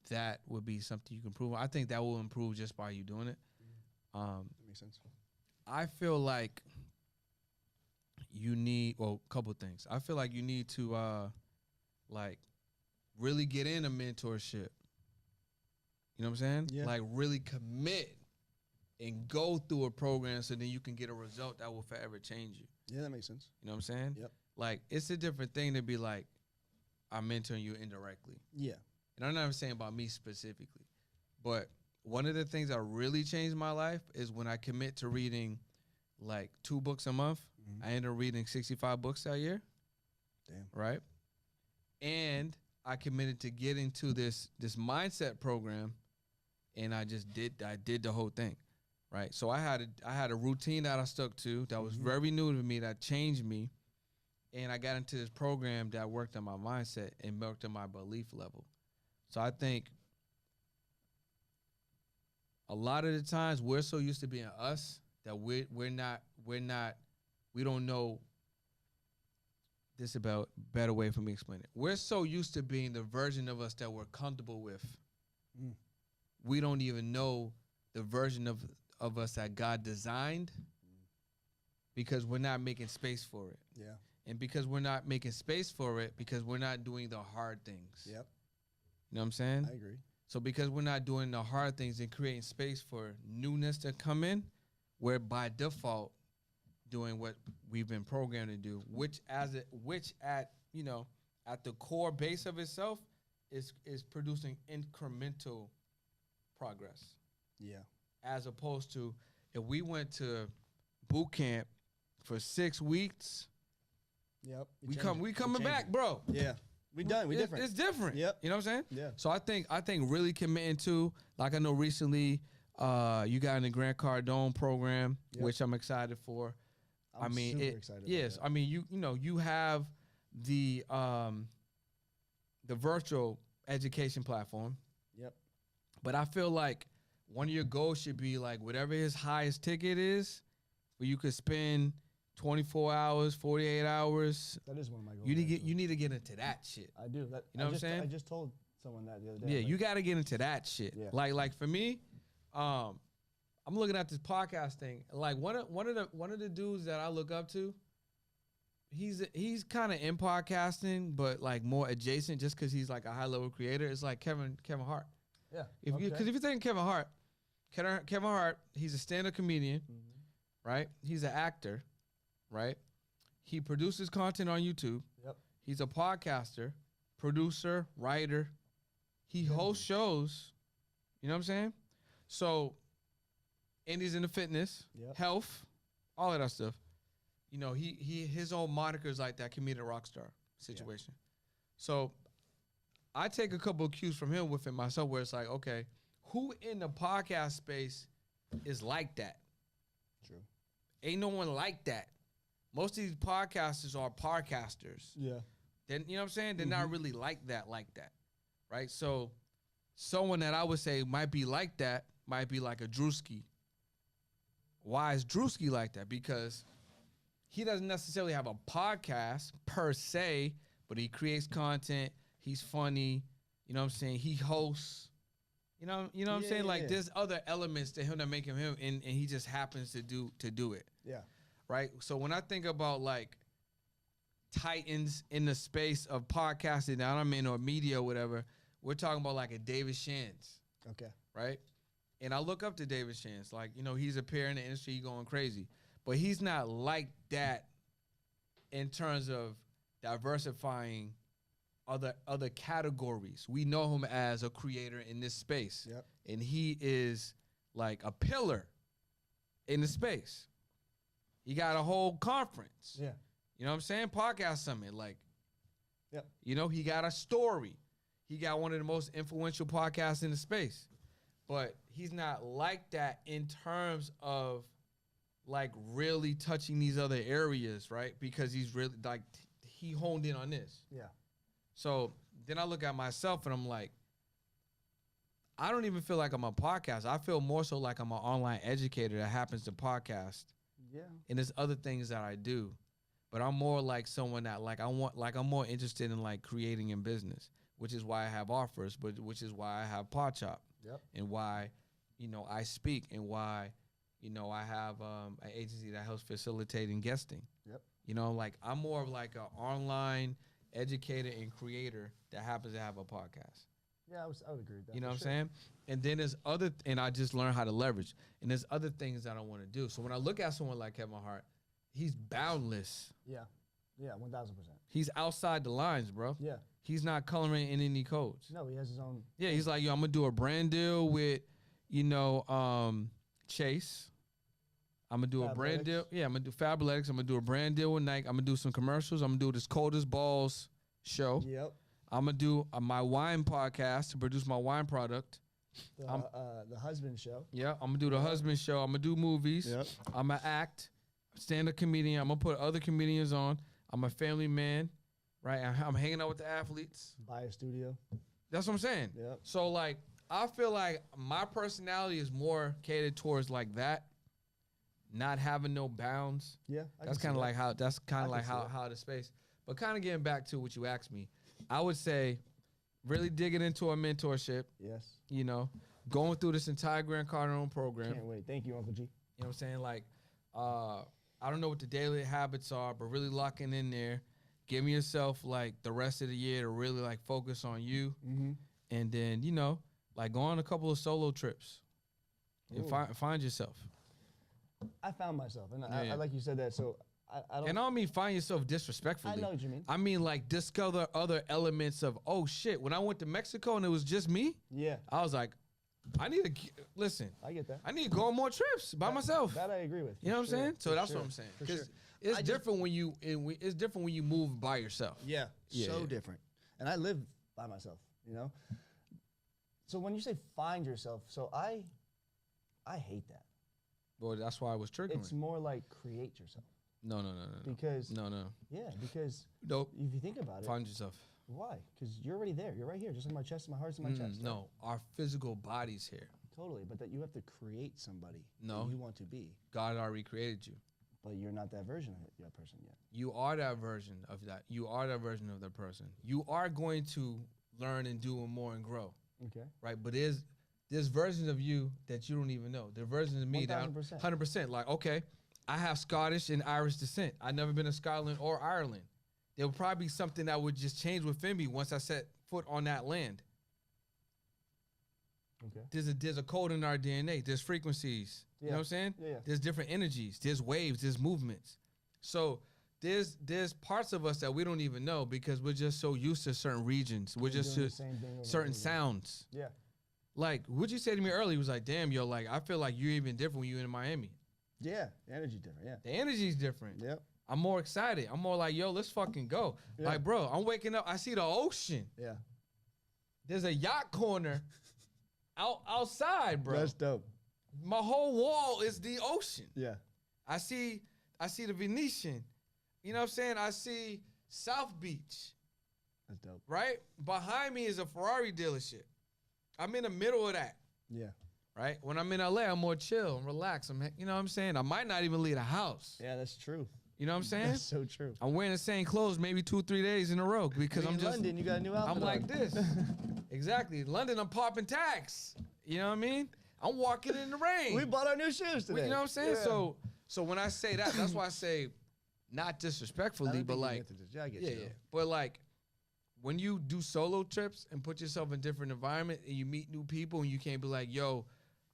Speaker 3: that would be something you can improve on. I think that will improve just by you doing it.
Speaker 2: That makes sense.
Speaker 3: I feel like you need, well, a couple things. I feel like you need to like really get into mentorship. You know what I'm saying?
Speaker 2: Yeah.
Speaker 3: Like really commit and go through a program so then you can get a result that will forever change you.
Speaker 2: Yeah, that makes sense.
Speaker 3: You know what I'm saying?
Speaker 2: Yep.
Speaker 3: Like it's a different thing to be like, I'm mentoring you indirectly.
Speaker 2: Yeah.
Speaker 3: And I'm not saying about me specifically, but one of the things that really changed my life is when I commit to reading like 2 books a month.
Speaker 2: Mhm.
Speaker 3: I end up reading 65 books that year.
Speaker 2: Damn.
Speaker 3: Right? And I committed to get into this mindset program, and I did the whole thing. Right? So I had a routine that I stuck to that was very new to me, that changed me. And I got into this program that worked on my mindset and worked on my belief level. So I think a lot of the times we're so used to being us that we don't know. This about better way for me to explain it. We're so used to being the version of us that we're comfortable with.
Speaker 2: Mm.
Speaker 3: We don't even know the version of us that God designed because we're not making space for it.
Speaker 2: Yeah.
Speaker 3: And because we're not making space for it, because we're not doing the hard things.
Speaker 2: Yep.
Speaker 3: You know what I'm saying?
Speaker 2: I agree.
Speaker 3: So because we're not doing the hard things and creating space for newness to come in, we're by default doing what we've been programmed to do, which at the core base of itself is producing incremental progress.
Speaker 2: Yeah.
Speaker 3: As opposed to if we went to boot camp for 6 weeks,
Speaker 2: Yep.
Speaker 3: we coming back, bro.
Speaker 2: Yeah. We done. We different.
Speaker 3: It's different.
Speaker 2: Yep.
Speaker 3: You know what I'm saying?
Speaker 2: Yeah.
Speaker 3: So I think really committing to, like I know recently you got in the Grant Cardone program,
Speaker 2: Yep.
Speaker 3: which I'm excited for.
Speaker 2: I'm super excited.
Speaker 3: Yes,
Speaker 2: About
Speaker 3: I mean you have the virtual education platform,
Speaker 2: Yep.
Speaker 3: but I feel like one of your goals should be like whatever his highest ticket is, where you could spend 24 hours, 48 hours.
Speaker 2: That is one of my goals.
Speaker 3: You
Speaker 2: actually.
Speaker 3: need to get into that shit.
Speaker 2: I do. That,
Speaker 3: You know what I'm saying?
Speaker 2: I just told someone that the other day.
Speaker 3: Yeah,
Speaker 2: like,
Speaker 3: you got to get into that shit.
Speaker 2: Yeah.
Speaker 3: Like for me, I'm looking at this podcast thing. Like one of the dudes that I look up to, he's kind of in podcasting, but like more adjacent, just because he's like a high level creator. It's like Kevin Hart.
Speaker 2: Yeah.
Speaker 3: Because if you think Kevin Hart, he's a stand-up comedian, right? He's an actor, right? He produces content on YouTube.
Speaker 2: Yep.
Speaker 3: He's a podcaster, producer, writer. He hosts shows. You know what I'm saying? So, and he's into fitness,
Speaker 2: Yep.
Speaker 3: health, all of that stuff. You know, his own moniker is like that comedian rock star situation. So, I take a couple of cues from him within myself where it's like, okay, who in the podcast space is like that?
Speaker 2: True.
Speaker 3: Ain't no one like that. Most of these podcasters are podcasters.
Speaker 2: Yeah.
Speaker 3: Then you know what I'm saying? They're not really like that, right? So someone that I would say might be like that might be like a Drewski. Why is Drewski like that? Because he doesn't necessarily have a podcast per se, but he creates content. He's funny. You know what I'm saying? He hosts. You know what I'm saying? Like there's other elements to him that make him him, and he just happens to do it.
Speaker 2: Yeah.
Speaker 3: Right? So when I think about like titans in the space of podcasting that I'm in or media or whatever, we're talking about like a David Shands,
Speaker 2: Okay.
Speaker 3: right? And I look up to David Shands. Like, you know, he's a peer in the industry, going crazy. But he's not like that in terms of diversifying other categories. We know him as a creator in this space.
Speaker 2: Yep.
Speaker 3: And he is like a pillar in the space. He got a whole conference.
Speaker 2: Yeah.
Speaker 3: You know what I'm saying? Podcast summit. Like,
Speaker 2: Yep.
Speaker 3: you know, he got a story. He got one of the most influential podcasts in the space. But he's not like that in terms of like really touching these other areas, right? Because he's really like, he honed in on this.
Speaker 2: Yeah.
Speaker 3: So then I look at myself and I'm like, I don't even feel like I'm a podcast. I feel more so like I'm an online educator that happens to podcast.
Speaker 2: Yeah.
Speaker 3: And there's other things that I do. But I'm more like someone that I'm more interested in like creating in business, which is why I have offers, but which is why I have Pod Chop.
Speaker 2: Yep.
Speaker 3: And why, you know, I speak and why, you know, I have an agency that helps facilitating guesting.
Speaker 2: Yep.
Speaker 3: You know, like I'm more of like an online educator and creator that happens to have a podcast.
Speaker 2: Yeah, I would agree with that.
Speaker 3: You know
Speaker 2: for
Speaker 3: what I'm
Speaker 2: sure.
Speaker 3: saying? And then there's and I just learned how to leverage. And there's other things that I want to do. So when I look at someone like Kevin Hart, he's boundless.
Speaker 2: Yeah. Yeah, 1,000%.
Speaker 3: He's outside the lines, bro.
Speaker 2: Yeah.
Speaker 3: He's not coloring in any codes.
Speaker 2: No, he has his own.
Speaker 3: Yeah, he's like, yo, I'm gonna do a brand deal with, you know, Chase. I'm gonna do a brand
Speaker 2: Fabletics.
Speaker 3: deal. Yeah, I'm gonna do Fabletics. I'm gonna do a brand deal with Nike. I'm gonna do some commercials. I'm gonna do this Cold as Balls show.
Speaker 2: Yep.
Speaker 3: I'm gonna do my wine podcast to produce my wine product.
Speaker 2: The husband show.
Speaker 3: Yeah, I'm gonna do the husband show. I'm gonna do movies.
Speaker 2: Yep.
Speaker 3: I'm gonna act, stand-up comedian. I'm gonna put other comedians on. I'm a family man, right? I'm hanging out with the athletes.
Speaker 2: Buy a studio.
Speaker 3: That's what I'm saying.
Speaker 2: Yep.
Speaker 3: So like, I feel like my personality is more catered towards like that, not having no bounds.
Speaker 2: Yeah.
Speaker 3: That's kind of like how. That's kind
Speaker 2: I
Speaker 3: of like
Speaker 2: can see
Speaker 3: how the space. But kind of getting back to what you asked me, I would say, really digging into a mentorship.
Speaker 2: Yes.
Speaker 3: You know, going through this entire Grant Cardone program.
Speaker 2: Can't wait. Thank you, Uncle G.
Speaker 3: You know what I'm saying? Like, I don't know what the daily habits are, but really locking in there, giving yourself like the rest of the year to really like focus on you,
Speaker 2: Mm-hmm.
Speaker 3: and then you know, like go on a couple of solo trips and find yourself.
Speaker 2: I found myself, and
Speaker 3: Yeah.
Speaker 2: I like you said that. So I don't.
Speaker 3: And I don't mean find yourself disrespectfully.
Speaker 2: I know what you mean.
Speaker 3: I mean like discover other elements of, oh shit, when I went to Mexico and it was just me,
Speaker 2: Yeah,
Speaker 3: I was like, I need to listen.
Speaker 2: I get that.
Speaker 3: I need to go on more trips by myself.
Speaker 2: That I agree with.
Speaker 3: You know what I'm
Speaker 2: for sure,
Speaker 3: saying? So
Speaker 2: for
Speaker 3: that's
Speaker 2: sure,
Speaker 3: what I'm saying.
Speaker 2: for
Speaker 3: Because
Speaker 2: sure.
Speaker 3: it's
Speaker 2: I just-
Speaker 3: different when it's different when you move by yourself.
Speaker 2: Yeah,
Speaker 3: Yeah,
Speaker 2: so
Speaker 3: yeah.
Speaker 2: different. And I live by myself, you know. So when you say find yourself, so I hate that.
Speaker 3: Well, that's why I was triggering.
Speaker 2: It's more like create yourself
Speaker 3: No.
Speaker 2: because
Speaker 3: No.
Speaker 2: yeah, because
Speaker 3: Nope.
Speaker 2: if you think about it,
Speaker 3: Find yourself.
Speaker 2: why? Because you're already there. You're right here, just like my chest, my heart's in my chest. right?
Speaker 3: No, our physical body's here.
Speaker 2: Totally, but that you have to create somebody
Speaker 3: No.
Speaker 2: that you want to be,
Speaker 3: God already created you.
Speaker 2: but you're not that version of that person yet.
Speaker 3: You are that version of that. You are that version of that person. You are going to learn and do more and grow,
Speaker 2: Okay.
Speaker 3: right? But there's versions of you that you don't even know. There are versions of me that
Speaker 2: 1000%.
Speaker 3: 100%. Like, okay, I have Scottish and Irish descent. I've never been to Scotland or Ireland. There would probably be something that would just change within me once I set foot on that land.
Speaker 2: Okay.
Speaker 3: There's a code in our DNA. There's frequencies. You know
Speaker 2: Yeah.
Speaker 3: what I'm saying?
Speaker 2: Yeah.
Speaker 3: There's different energies. There's waves. There's movements. So there's parts of us that we don't even know because we're just so used to certain regions. We're just
Speaker 2: doing the
Speaker 3: to
Speaker 2: same thing over and
Speaker 3: certain
Speaker 2: over again.
Speaker 3: sounds.
Speaker 2: Yeah.
Speaker 3: Like, what'd you say to me earlier? He was like, damn, yo, like, I feel like you're even different when you're in Miami.
Speaker 2: Yeah. The energy different. Yeah.
Speaker 3: The energy's different.
Speaker 2: Yep.
Speaker 3: I'm more excited. I'm more like, yo, let's fucking go.
Speaker 2: Yeah.
Speaker 3: Like, bro, I'm waking up. I see the ocean.
Speaker 2: Yeah.
Speaker 3: There's a yacht corner outside, bro.
Speaker 2: That's dope.
Speaker 3: My whole wall is the ocean.
Speaker 2: Yeah.
Speaker 3: I see the Venetian. You know what I'm saying? I see South Beach,
Speaker 2: That's dope.
Speaker 3: right? Behind me is a Ferrari dealership. I'm in the middle of that,
Speaker 2: Yeah.
Speaker 3: right? When I'm in LA, I'm more chill and relaxed. You know what I'm saying? I might not even leave the house.
Speaker 2: Yeah, that's true.
Speaker 3: You know what I'm saying?
Speaker 2: That's so true.
Speaker 3: I'm wearing the same clothes maybe 2-3 days in a row because
Speaker 2: In
Speaker 3: I'm just
Speaker 2: London, you got a new outfit.
Speaker 3: I'm like
Speaker 2: on.
Speaker 3: this. Exactly. London, I'm popping tags. You know what I mean? I'm walking in the rain.
Speaker 2: We bought our new shoes today.
Speaker 3: You know what I'm saying?
Speaker 2: Yeah.
Speaker 3: So when I say that, that's why I say not
Speaker 2: I
Speaker 3: disrespectfully,
Speaker 2: don't
Speaker 3: but
Speaker 2: think you
Speaker 3: like,
Speaker 2: meant to just- yeah, I get
Speaker 3: yeah,
Speaker 2: you.
Speaker 3: yeah. But like, when you do solo trips and put yourself in different environment and you meet new people and you can't be like, yo,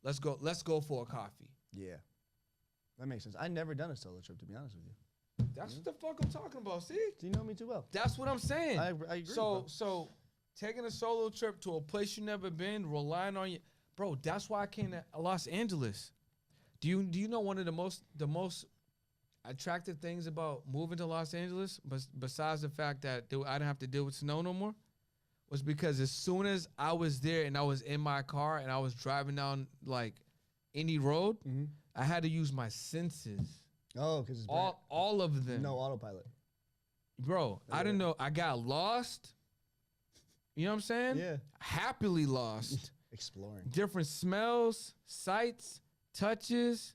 Speaker 3: let's go for a coffee.
Speaker 2: Yeah. That makes sense. I never done a solo trip, to be honest with you.
Speaker 3: That's what the fuck I'm talking about. See?
Speaker 2: Do you know me too well?
Speaker 3: That's what I'm saying.
Speaker 2: I agree.
Speaker 3: So
Speaker 2: bro.
Speaker 3: taking a solo trip to a place you never been, relying on you, bro. That's why I came to Los Angeles. Do you know one of the most attractive things about moving to Los Angeles, besides the fact that I didn't have to deal with snow no more, was because as soon as I was there and I was in my car and I was driving down like any road,
Speaker 2: Mhm.
Speaker 3: I had to use my senses,
Speaker 2: Oh, because it's
Speaker 3: all of them.
Speaker 2: no autopilot.
Speaker 3: Bro, I didn't know. I got lost. You know what I'm saying?
Speaker 2: Yeah.
Speaker 3: Happily lost.
Speaker 2: Exploring.
Speaker 3: Different smells, sights, touches.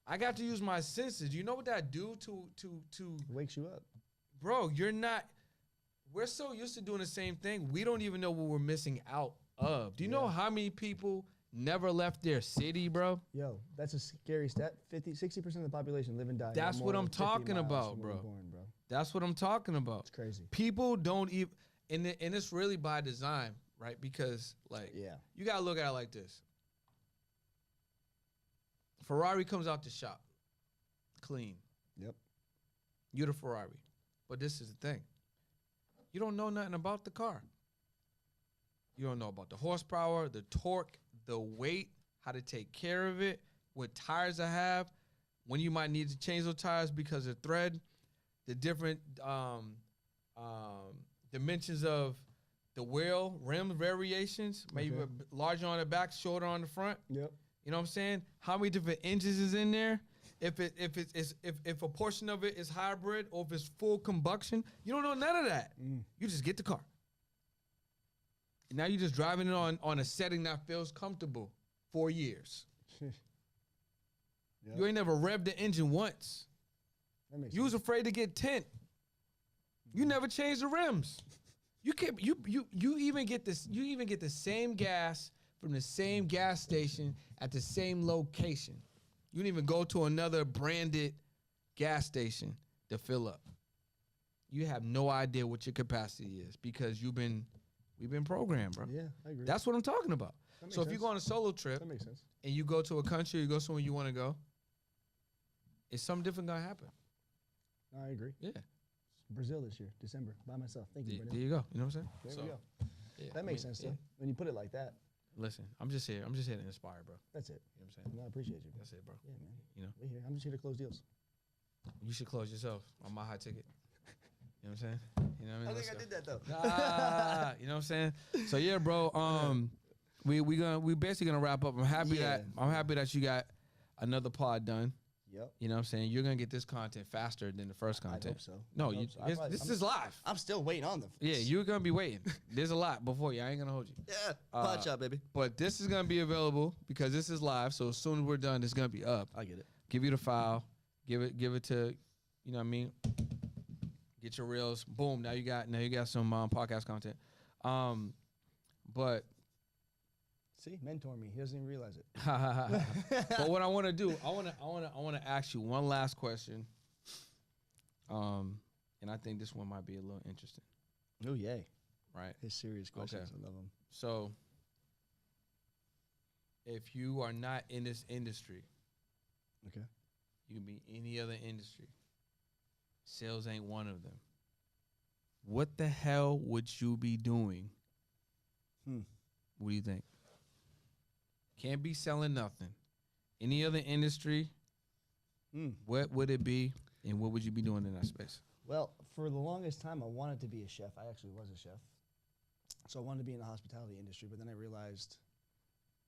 Speaker 3: I got to use my senses. You know what that do to
Speaker 2: It wakes you up.
Speaker 3: bro, you're not we're so used to doing the same thing. We don't even know what we're missing out of. Do you know how many people never left their city, bro?
Speaker 2: Yo, that's a scary stat. 60% of the population live and die.
Speaker 3: That's
Speaker 2: no
Speaker 3: what
Speaker 2: more
Speaker 3: I'm
Speaker 2: than 50
Speaker 3: talking
Speaker 2: miles
Speaker 3: about,
Speaker 2: from where
Speaker 3: bro.
Speaker 2: we're born, bro.
Speaker 3: That's what I'm talking about.
Speaker 2: It's crazy.
Speaker 3: People don't even and it's really by design, right? Because like
Speaker 2: Yeah.
Speaker 3: you gotta look at it like this. Ferrari comes out the shop, clean.
Speaker 2: Yep.
Speaker 3: You're the Ferrari. But this is the thing. You don't know nothing about the car. You don't know about the horsepower, the torque, the weight, how to take care of it, what tires I have, when you might need to change those tires because of thread, the different dimensions of the wheel, rim variations, maybe
Speaker 2: Okay.
Speaker 3: larger on the back, shorter on the front.
Speaker 2: Yep.
Speaker 3: You know what I'm saying? How many different engines is in there? If a portion of it is hybrid or if it's full combustion, you don't know none of that. You just get the car. And now you're just driving it on a setting that feels comfortable for years.
Speaker 2: Yep.
Speaker 3: You ain't never revved the engine once.
Speaker 2: That makes
Speaker 3: You was
Speaker 2: sense.
Speaker 3: afraid to get tint. You never changed the rims. You even get this. You even get the same gas from the same gas station at the same location. You didn't even go to another branded gas station to fill up. You have no idea what your capacity is because we've been programmed, bro.
Speaker 2: Yeah, I agree.
Speaker 3: That's what I'm talking about.
Speaker 2: That makes
Speaker 3: So if you
Speaker 2: sense.
Speaker 3: go on a solo trip
Speaker 2: That makes sense.
Speaker 3: and you go to a country, you go somewhere you want to go, it's something different gonna happen.
Speaker 2: I agree.
Speaker 3: Yeah.
Speaker 2: Brazil this year, December, by myself. Thank you,
Speaker 3: There
Speaker 2: Brendan.
Speaker 3: you go. You know what I'm saying?
Speaker 2: There
Speaker 3: So,
Speaker 2: we go.
Speaker 3: yeah,
Speaker 2: That makes sense, though. When you put it like that,
Speaker 3: Listen, I'm just here to inspire, bro.
Speaker 2: that's it.
Speaker 3: You know what I'm saying?
Speaker 2: No, I appreciate you. Bro.
Speaker 3: That's it, bro.
Speaker 2: Yeah, man.
Speaker 3: You know,
Speaker 2: We're here. I'm just here to close deals.
Speaker 3: you should close yourself on my high ticket. You know what I'm saying? You know what I mean? Let's go.
Speaker 2: that though.
Speaker 3: You know what I'm saying? So yeah, bro. We basically gonna wrap up. I'm happy that you got another pod done.
Speaker 2: Yep.
Speaker 3: You know what I'm saying? You're gonna get this content faster than the first
Speaker 2: I
Speaker 3: content.
Speaker 2: hope so.
Speaker 3: No,
Speaker 2: I
Speaker 3: you.
Speaker 2: hope so. I probably-
Speaker 3: This
Speaker 2: I'm-
Speaker 3: is live.
Speaker 2: I'm still waiting on them.
Speaker 3: Yeah, you're gonna be waiting. There's a lot before you. I ain't gonna hold you.
Speaker 2: Yeah.
Speaker 3: Uh,
Speaker 2: Pod shop, baby.
Speaker 3: But this is gonna be available because this is live. So as soon as we're done, it's gonna be up.
Speaker 2: I get it.
Speaker 3: Give you the file. Give it to, you know what I mean? Get your reels. Boom. Now you got some podcast content. But
Speaker 2: See, mentor me. He doesn't even realize it.
Speaker 3: but what I want to do, I want to ask you one last question. And I think this one might be a little interesting,
Speaker 2: Oh, yay.
Speaker 3: right?
Speaker 2: His serious questions. I love him.
Speaker 3: So, if you are not in this industry,
Speaker 2: Okay.
Speaker 3: you can be any other industry. Sales ain't one of them. What the hell would you be doing? What do you think? Can't be selling nothing. Any other industry, what would it be, and what would you be doing in that space?
Speaker 2: Well, for the longest time, I wanted to be a chef. I actually was a chef. So I wanted to be in the hospitality industry, but then I realized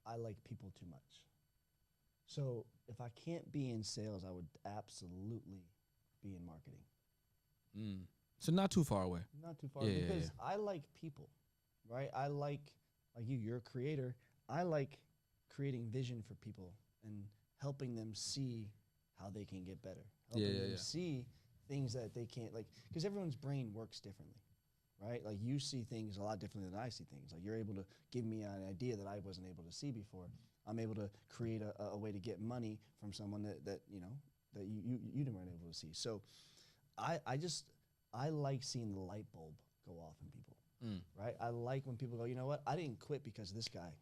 Speaker 2: I like people too much. So if I can't be in sales, I would absolutely be in marketing.
Speaker 3: So not too far away.
Speaker 2: Not too far,
Speaker 3: Yeah, yeah,
Speaker 2: because I like people, right? I like you're a creator. I like creating vision for people and helping them see how they can get better. Helping them see things that they can't, like, because everyone's brain works differently, right? Like, you see things a lot differently than I see things. Like, you're able to give me an idea that I wasn't able to see before. I'm able to create a way to get money from someone that you know, that you weren't able to see. So I like seeing the light bulb go off in people, right? I like when people go, you know what? I didn't quit because of this guy,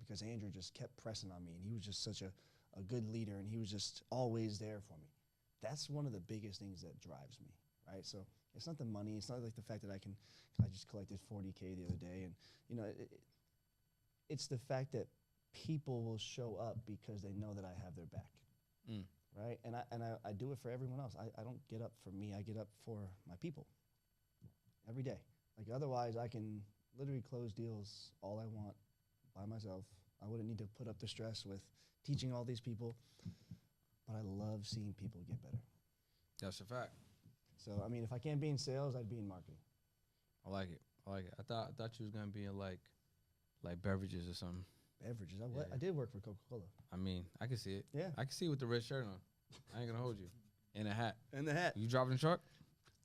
Speaker 2: because Andrew just kept pressing on me, and he was just such a good leader, and he was just always there for me. That's one of the biggest things that drives me, right? So it's not the money. It's not like the fact that I just collected $40K the other day, and you know, it's the fact that people will show up because they know that I have their back, right? And I do it for everyone else. I don't get up for me. I get up for my people every day. Like, otherwise, I can literally close deals all I want by myself. I wouldn't need to put up the stress with teaching all these people, but I love seeing people get better.
Speaker 3: That's a fact.
Speaker 2: So, I mean, if I can't be in sales, I'd be in marketing.
Speaker 3: I like it. I thought you was gonna be in like beverages or something.
Speaker 2: Beverages.
Speaker 3: Yeah.
Speaker 2: I did work for Coca-Cola.
Speaker 3: I mean, I can see it.
Speaker 2: Yeah.
Speaker 3: I can see it with the red shirt on. I ain't gonna hold you. And a hat.
Speaker 2: And the hat.
Speaker 3: You driving the truck?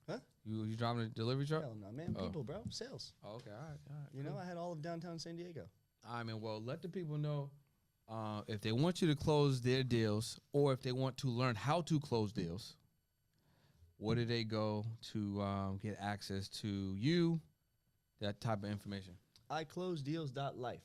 Speaker 2: Huh?
Speaker 3: You driving a delivery truck?
Speaker 2: Hell no, man.
Speaker 3: Oh.
Speaker 2: People, bro. Sales.
Speaker 3: Oh, okay, all right.
Speaker 2: You know, I had all of downtown San Diego.
Speaker 3: I mean, well, let the people know if they want you to close their deals, or if they want to learn how to close deals. Where do they go to get access to you? That type of information.
Speaker 2: iCloseDeals.life.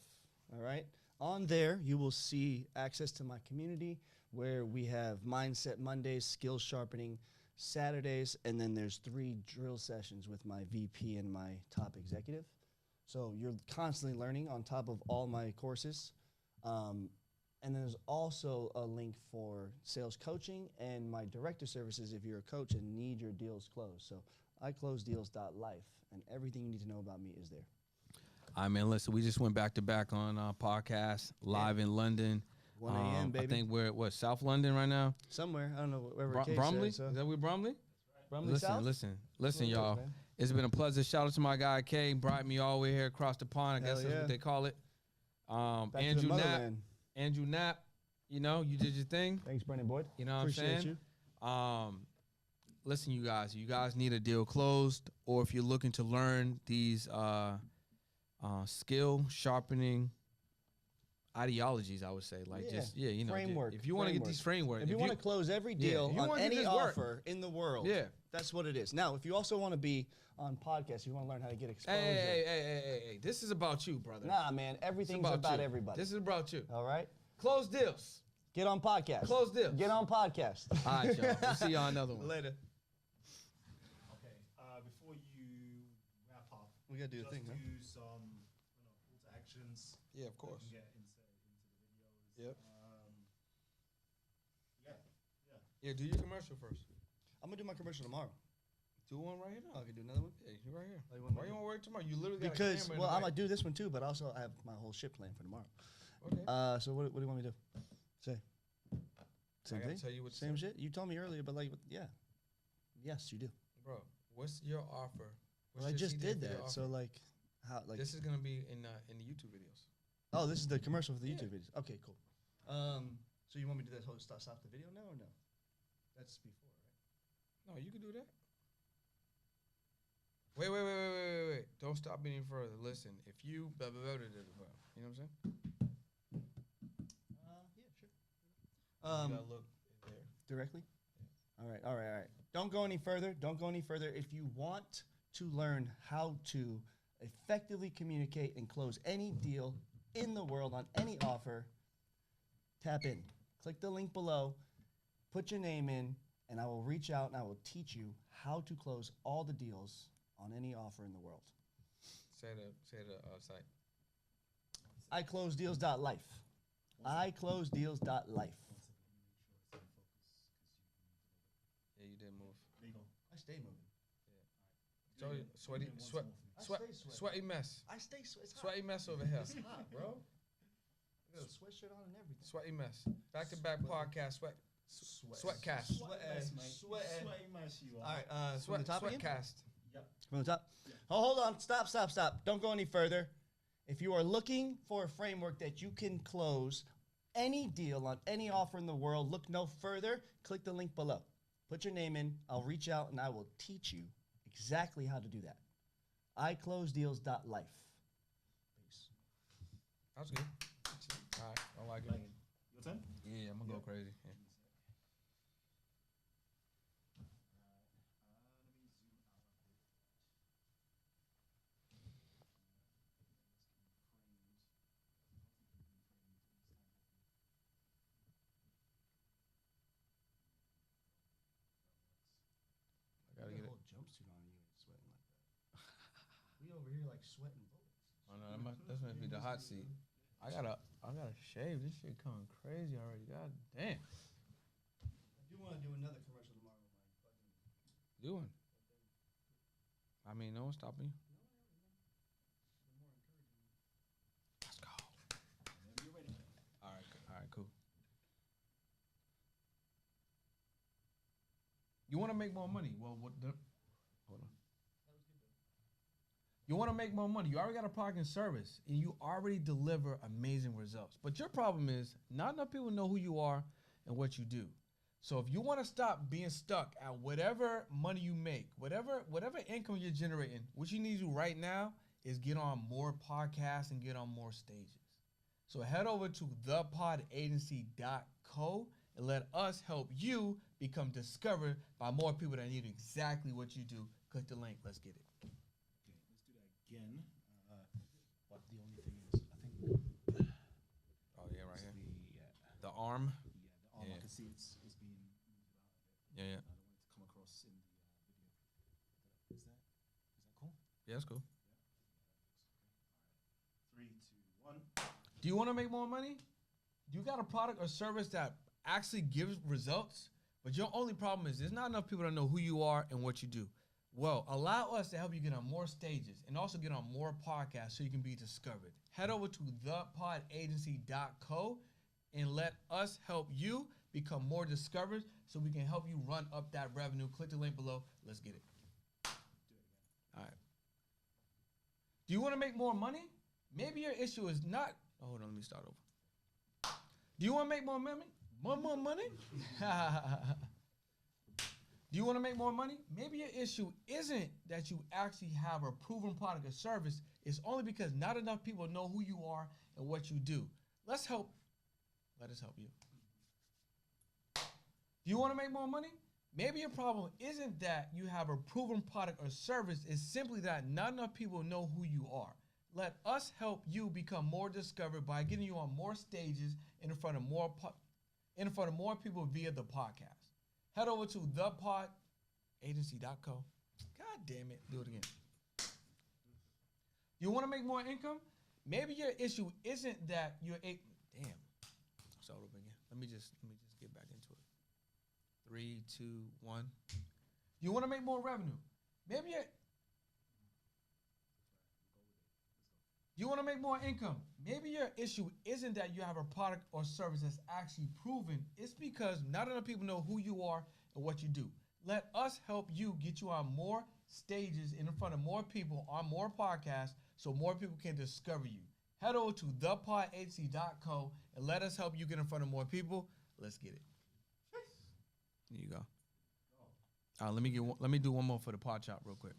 Speaker 2: All right. On there, you will see access to my community, where we have Mindset Mondays, skill sharpening Saturdays, and then there's 3 drill sessions with my VP and my top executive. So you're constantly learning on top of all my courses. And there's also a link for sales coaching and my director services if you're a coach and need your deals closed. So iCloseDeals.life, and everything you need to know about me is there.
Speaker 3: I mean, listen, we just went back to back on podcast live in London.
Speaker 2: 1 a.m., baby.
Speaker 3: I think we're at South London right now.
Speaker 2: Somewhere. I don't know wherever
Speaker 3: Bromley?
Speaker 2: said, so.
Speaker 3: Is that where Bromley?
Speaker 2: Bromley South?
Speaker 3: Listen, y'all.
Speaker 2: Man.
Speaker 3: It's been a pleasure. Shout out to my guy K. Brought me all the way here across the pond. I guess that's what they call it.
Speaker 2: Back to the
Speaker 3: Andrew Knapp.
Speaker 2: motherland.
Speaker 3: Andrew Knapp. You know, you did your thing.
Speaker 2: Thanks, Brendan Boyd.
Speaker 3: You know what
Speaker 2: Appreciate
Speaker 3: I'm saying? Listen, you guys need a deal closed, or if you're looking to learn these skill sharpening ideologies, I would say, like you know,
Speaker 2: framework.
Speaker 3: if you want to get these frameworks,
Speaker 2: if you want to close every deal
Speaker 3: if you
Speaker 2: on
Speaker 3: wanna get
Speaker 2: any
Speaker 3: this work,
Speaker 2: offer in the world, that's what it is. Now, if you also want to be on podcasts, you want to learn how to get exposure.
Speaker 3: Hey, this is about you, brother.
Speaker 2: Nah, man, everything's about everybody.
Speaker 3: This is about you.
Speaker 2: All right?
Speaker 3: Close deals.
Speaker 2: Get on podcast.
Speaker 3: Close deals.
Speaker 2: Get on podcast.
Speaker 3: All right, y'all. We'll see y'all another one.
Speaker 2: Later.
Speaker 1: Okay, before you wrap up,
Speaker 2: We got to do the thing,
Speaker 1: just
Speaker 2: man.
Speaker 1: do some call to actions.
Speaker 3: Yeah, of course.
Speaker 1: So we can get into the videos.
Speaker 3: Yep.
Speaker 1: Yeah.
Speaker 3: Do your commercial first.
Speaker 2: I'm going to do my commercial tomorrow.
Speaker 3: Do one right here now.
Speaker 2: I can do another one?
Speaker 3: Yeah, you right here.
Speaker 2: Oh, you want
Speaker 3: Why
Speaker 2: me
Speaker 3: you
Speaker 2: to-
Speaker 3: want to work tomorrow? You literally got a
Speaker 2: Because,
Speaker 3: camera in
Speaker 2: well,
Speaker 3: the
Speaker 2: I'm
Speaker 3: mic.
Speaker 2: going to do this one too, but also I have my whole ship plan for tomorrow.
Speaker 3: Okay.
Speaker 2: So what do you want me to do? Say. Same
Speaker 3: I gotta
Speaker 2: thing?
Speaker 3: tell you what to
Speaker 2: Same
Speaker 3: say.
Speaker 2: shit? You told me earlier, but like, yeah. Yes, you do.
Speaker 3: Bro, what's your offer?
Speaker 2: Well, I just did that. So like, how, like,
Speaker 3: this is gonna be in the YouTube videos.
Speaker 2: oh, this is the commercial for the
Speaker 3: Yeah.
Speaker 2: YouTube videos. Okay, cool. So you want me to do that whole stop the video now or no? That's before, right?
Speaker 3: No, you can do that. Wait. Don't stop any further. Listen, if you blah, blah, blah, blah, blah, blah, you know what I'm saying?
Speaker 2: Yeah, sure.
Speaker 3: You gotta look there.
Speaker 2: Directly? All right. Don't go any further. If you want to learn how to effectively communicate and close any deal in the world on any offer, tap in. Click the link below, put your name in, and I will reach out and I will teach you how to close all the deals on any offer in the world.
Speaker 3: Say the site.
Speaker 2: iCloseDeals.life. iCloseDeals.life.
Speaker 3: Yeah, you did move.
Speaker 1: There you go.
Speaker 2: I stay moving.
Speaker 3: So sweaty, sweat,
Speaker 2: I
Speaker 3: sweat,
Speaker 2: stay sweaty.
Speaker 3: sweaty mess.
Speaker 2: I stay sweaty. It's hot.
Speaker 3: Sweaty mess over here.
Speaker 2: It's hot, bro. I got a sweatshirt on and everything.
Speaker 3: Sweaty mess. Back to back podcast. Sweatcast.
Speaker 1: Sweaty mess you are.
Speaker 2: All right, from the top again?
Speaker 3: Sweatcast.
Speaker 1: Yep.
Speaker 2: From the top? Oh, hold on. Stop. Don't go any further. If you are looking for a framework that you can close any deal on any offer in the world, look no further. Click the link below. Put your name in. I'll reach out and I will teach you exactly how to do that. iCloseDeals.life. Peace.
Speaker 3: That was good. All right, I like it.
Speaker 1: Your turn?
Speaker 3: Yeah, I'm gonna go crazy. Yeah. I gotta get it.
Speaker 2: whole jumpsuit on you and sweating like that. We over here like sweating bullets.
Speaker 3: Oh no, that's meant to be the hot seat. I gotta shave. This shit coming crazy already. God damn.
Speaker 2: I do want to do another commercial tomorrow.
Speaker 3: Doing. I mean, no one's stopping you. Let's go.
Speaker 1: Whenever you're ready.
Speaker 3: All right, cool. You want to make more money? Well, hold on. You want to make more money. You already got a product and service, and you already deliver amazing results. But your problem is not enough people know who you are and what you do. So if you want to stop being stuck at whatever money you make, whatever income you're generating, what you need to do right now is get on more podcasts and get on more stages. So head over to thepodagency.co and let us help you become discovered by more people that need exactly what you do. Click the link. Let's get it.
Speaker 1: Okay, let's do that again. But the only thing is, I think.
Speaker 3: Oh, yeah, right here.
Speaker 1: The
Speaker 3: The arm.
Speaker 1: arm.
Speaker 3: Yeah.
Speaker 1: I can see it's being moved about a bit.
Speaker 3: Yeah, yeah.
Speaker 1: I don't want it to come across in the video. Is that cool?
Speaker 3: Yeah, that's cool.
Speaker 1: 3, 2, 1.
Speaker 3: Do you want to make more money? You got a product or service that actually gives results, but your only problem is there's not enough people that know who you are and what you do. Well, allow us to help you get on more stages and also get on more podcasts so you can be discovered. Head over to thepodagency.co and let us help you become more discovered so we can help you run up that revenue. Click the link below. Let's get it. All right. Do you want to make more money? Maybe your issue is not. Oh, hold on, let me start over. Do you want to make more money? More money? Do you want to make more money? Maybe your issue isn't that you actually have a proven product or service. It's only because not enough people know who you are and what you do. Let us help you. Do you want to make more money? Maybe your problem isn't that you have a proven product or service. It's simply that not enough people know who you are. Let us help you become more discovered by getting you on more stages and in front of more people via the podcast. Head over to thepodagency.co. God damn it. Do it again. You want to make more income? Maybe your issue isn't that you're damn. Start over again. Let me just get back into it. 3, 2, 1. You want to make more revenue? You want to make more income? Maybe your issue isn't that you have a product or service that's actually proven. It's because not enough people know who you are and what you do. Let us help you get you on more stages in front of more people on more podcasts so more people can discover you. Head over to thepodagency.co and let us help you get in front of more people. Let's get it. There you go. Let me do one more for the pod chop real quick.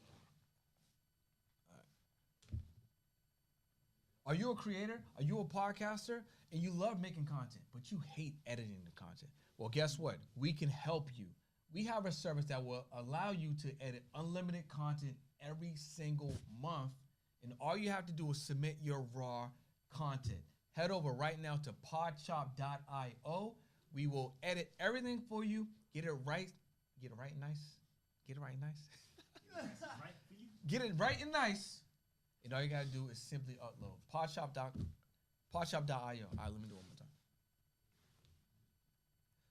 Speaker 3: Are you a creator? Are you a podcaster? And you love making content, but you hate editing the content? Well, guess what? We can help you. We have a service that will allow you to edit unlimited content every single month. And all you have to do is submit your raw content. Head over right now to podchop.io. We will edit everything for you, get it right get it right and nice. Get it right and nice.
Speaker 1: Right for you.
Speaker 3: Get it right and nice. And all you gotta do is simply upload. Podshop.io. All right, let me do it one more time.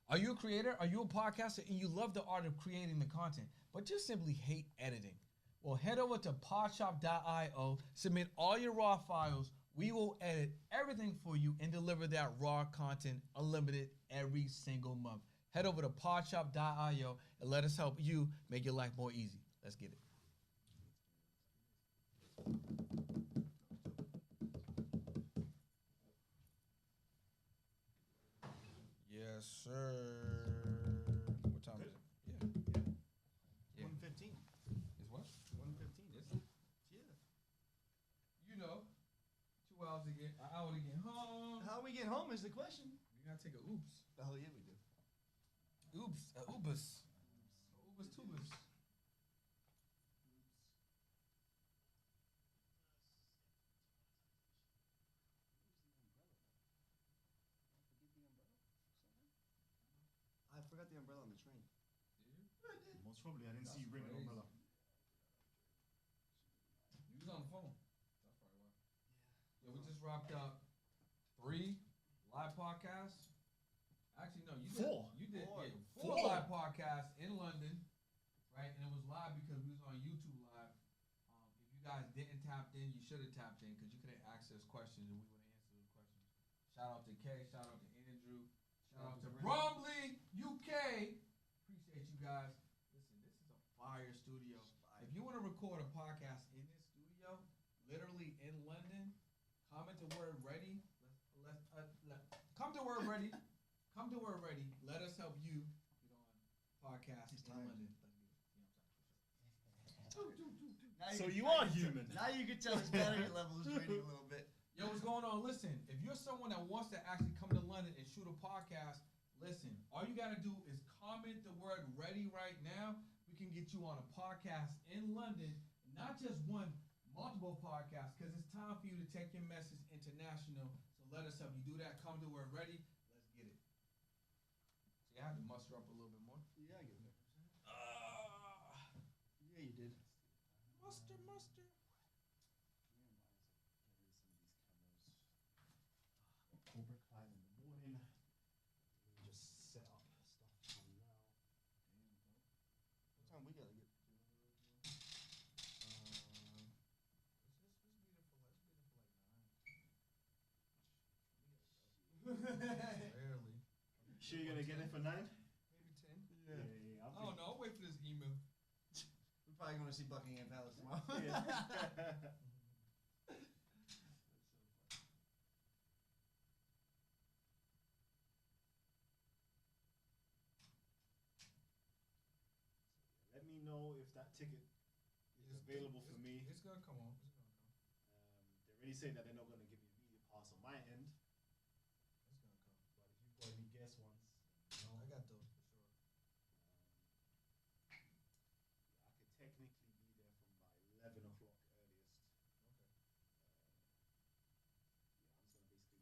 Speaker 3: Are you a creator? Are you a podcaster and you love the art of creating the content, but just simply hate editing? Well, head over to podshop.io, submit all your raw files. We will edit everything for you and deliver that raw content unlimited every single month. Head over to podshop.io and let us help you make your life more easy. Let's get it. Yes, sir. What time is it? Yeah.
Speaker 1: 1:15.
Speaker 3: It's what?
Speaker 1: 1:15.
Speaker 3: Is it?
Speaker 1: Yeah.
Speaker 3: You know, 2 hours to get, an hour to get home.
Speaker 2: How we get home is the question.
Speaker 3: We gotta take a oops.
Speaker 2: Oh yeah, we do.
Speaker 3: Oops. Ubus. Ubus tubus.
Speaker 2: I forgot the umbrella on the train.
Speaker 1: Most probably, I didn't see you bring an
Speaker 3: crazy.
Speaker 1: umbrella.
Speaker 3: You was on the phone. That's probably why. Yeah, we just wrapped up 3 live podcasts. Actually, no, you did.
Speaker 1: 4.
Speaker 3: You did.
Speaker 2: Four.
Speaker 3: Yeah, 4
Speaker 1: 4.
Speaker 3: live podcasts in London, right? And it was live because we was on YouTube live. If you guys didn't tap in, you should have tapped in because you couldn't access questions and we would have answered those questions. Shout out to Kay. Shout out to Andrew. Shout out to Bromley, UK. Appreciate you guys. Listen, this is a fire studio. If you want to record a podcast in this studio, literally in London, comment the word ready. Come to word ready. Come to word ready. Let us help you get on podcast in London.
Speaker 1: So you are human.
Speaker 2: Now you can tell his battery level is draining a little bit.
Speaker 3: Yo, what's going on? Listen, if you're someone that wants to actually come to London and shoot a podcast, listen, all you got to do is comment the word ready right now. We can get you on a podcast in London, not just one, multiple podcasts, because it's time for you to take your message international. So let us help you do that. Come to word ready. Let's get it. See, I had to muster up a little bit more.
Speaker 2: Yeah, I get it. Yeah, you did.
Speaker 3: Muster.
Speaker 1: Cobra Klein in the morning. Let me just set up stuff from now.
Speaker 2: What time we gotta get?
Speaker 3: Rarely.
Speaker 1: Sure you're gonna get it for 9?
Speaker 3: Maybe 10.
Speaker 1: Yeah.
Speaker 3: I don't know. I'll wait for this email.
Speaker 2: We're probably gonna see Buckingham Palace tomorrow.
Speaker 1: Let me know if that ticket is available for me.
Speaker 3: It's gonna come on.
Speaker 1: They're already saying that they're not gonna give me a media pass on my end.
Speaker 3: It's gonna come.
Speaker 1: But if you've got any guest ones,
Speaker 3: I got those for sure.
Speaker 1: I could technically be there from by 11 o'clock earliest.
Speaker 3: Okay.
Speaker 1: Yeah,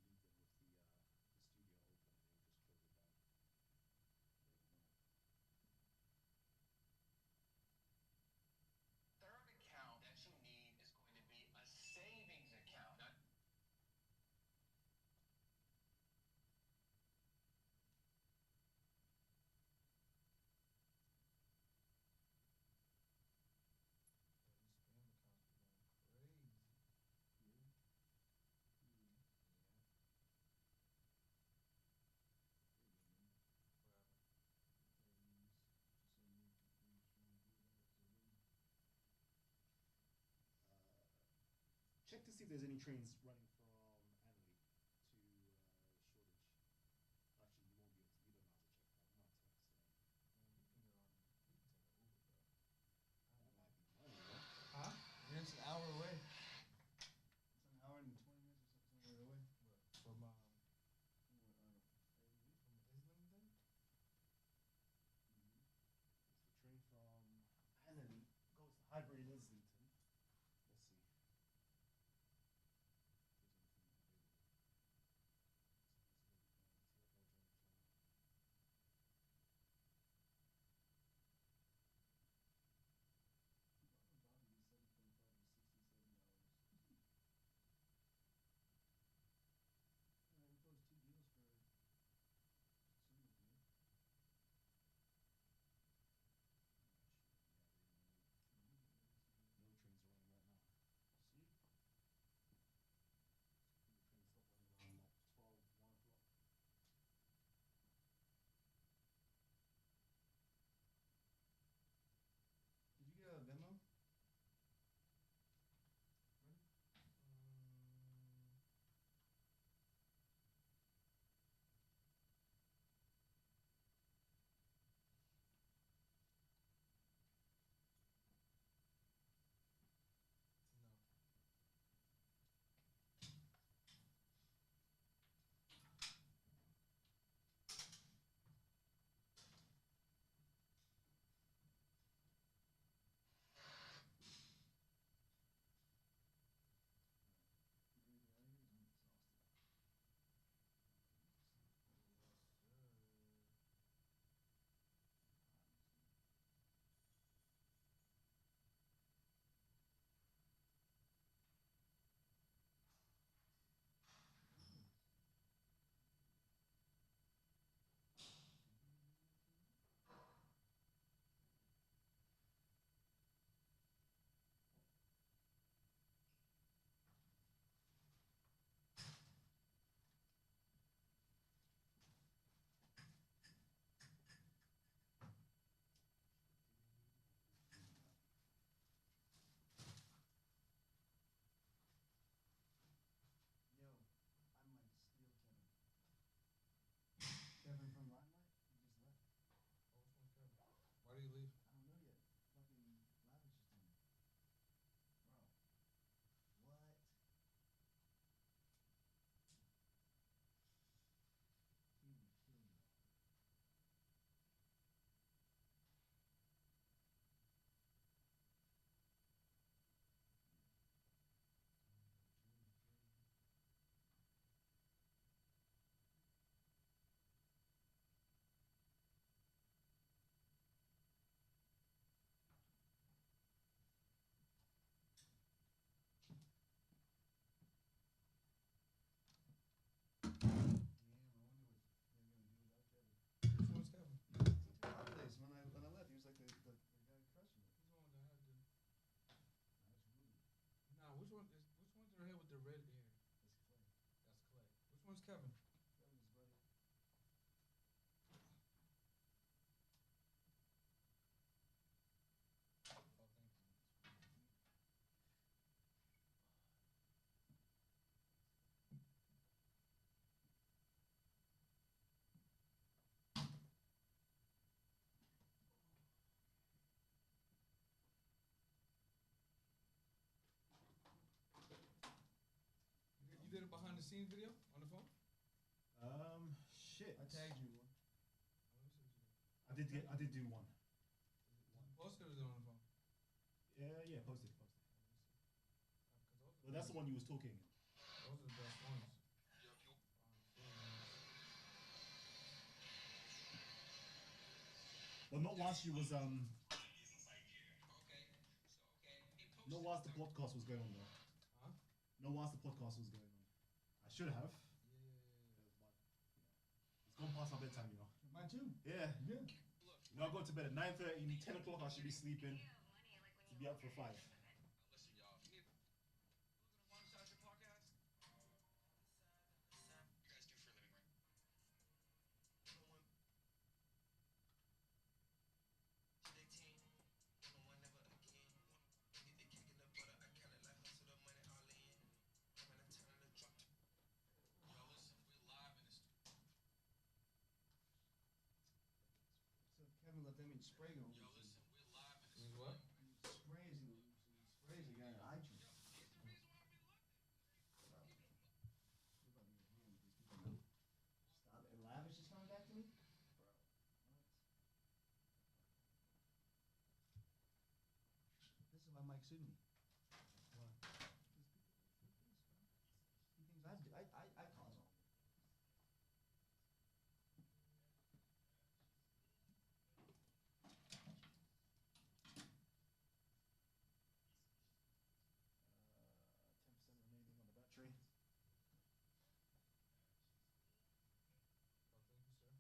Speaker 1: I'm just gonna basically leave them with the studio open and they'll just close it down.
Speaker 5: Third account that you need is going to be a savings account.
Speaker 1: Check to see if there's any trains running from Anley to Shoreditch. Actually, you won't be able to. You don't know how to check that. I might text. That might be money, though.
Speaker 3: Huh?
Speaker 2: It's an hour away. It's an hour and 20 minutes or somewhere away.
Speaker 3: From
Speaker 1: From
Speaker 3: Islington?
Speaker 1: It's the train from Anley goes to Highbury and Islington. Let's see.
Speaker 3: the red hair. That's Clay. Which one's Kevin?
Speaker 2: Kevin's buddy.
Speaker 3: Oh, thank you. You did a behind the scenes video on the phone?
Speaker 1: Shit.
Speaker 2: I tagged you one.
Speaker 1: I did do one.
Speaker 3: You posted or is it on the phone?
Speaker 1: Yeah, posted. Well, that's the one you was talking.
Speaker 3: Those are the best ones.
Speaker 1: Well, not whilst you was not whilst the podcast was going on though.
Speaker 3: Huh?
Speaker 1: Not whilst the podcast was going on. I should have. It's gone past my bedtime, you know.
Speaker 2: Mine too.
Speaker 1: Yeah.
Speaker 2: Yeah.
Speaker 1: You know, I go to bed at 9:30, 10 o'clock. I should be sleeping to be up for 5.
Speaker 6: Listen, y'all. You need. Looking to monetize your podcast? You guys do for a living, right? Fellas, we're live in the studio.
Speaker 2: So Kevin let them in spray on.
Speaker 6: Yo, listen, we're live in the
Speaker 3: Means
Speaker 6: studio.
Speaker 3: what?
Speaker 2: Sprays and sprays again on iTunes.
Speaker 6: These the reason why we love
Speaker 2: Stop it. Lavish is coming back to me? This is why Mike sued me. He thinks I cause all.
Speaker 1: Remaining on the battery.
Speaker 3: Oh, thank you, sir.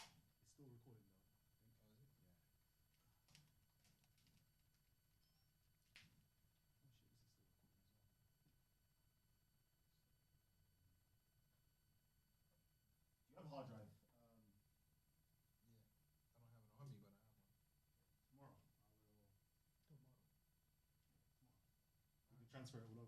Speaker 3: Okay.
Speaker 1: It's still recording though.
Speaker 3: Oh, is it?
Speaker 1: Yeah. Oh shit, this is still recording as well. Do you have a hard drive?
Speaker 3: Yeah. I don't have it on me, but I have one.
Speaker 1: Tomorrow. I will. Tomorrow. You can transfer it all over.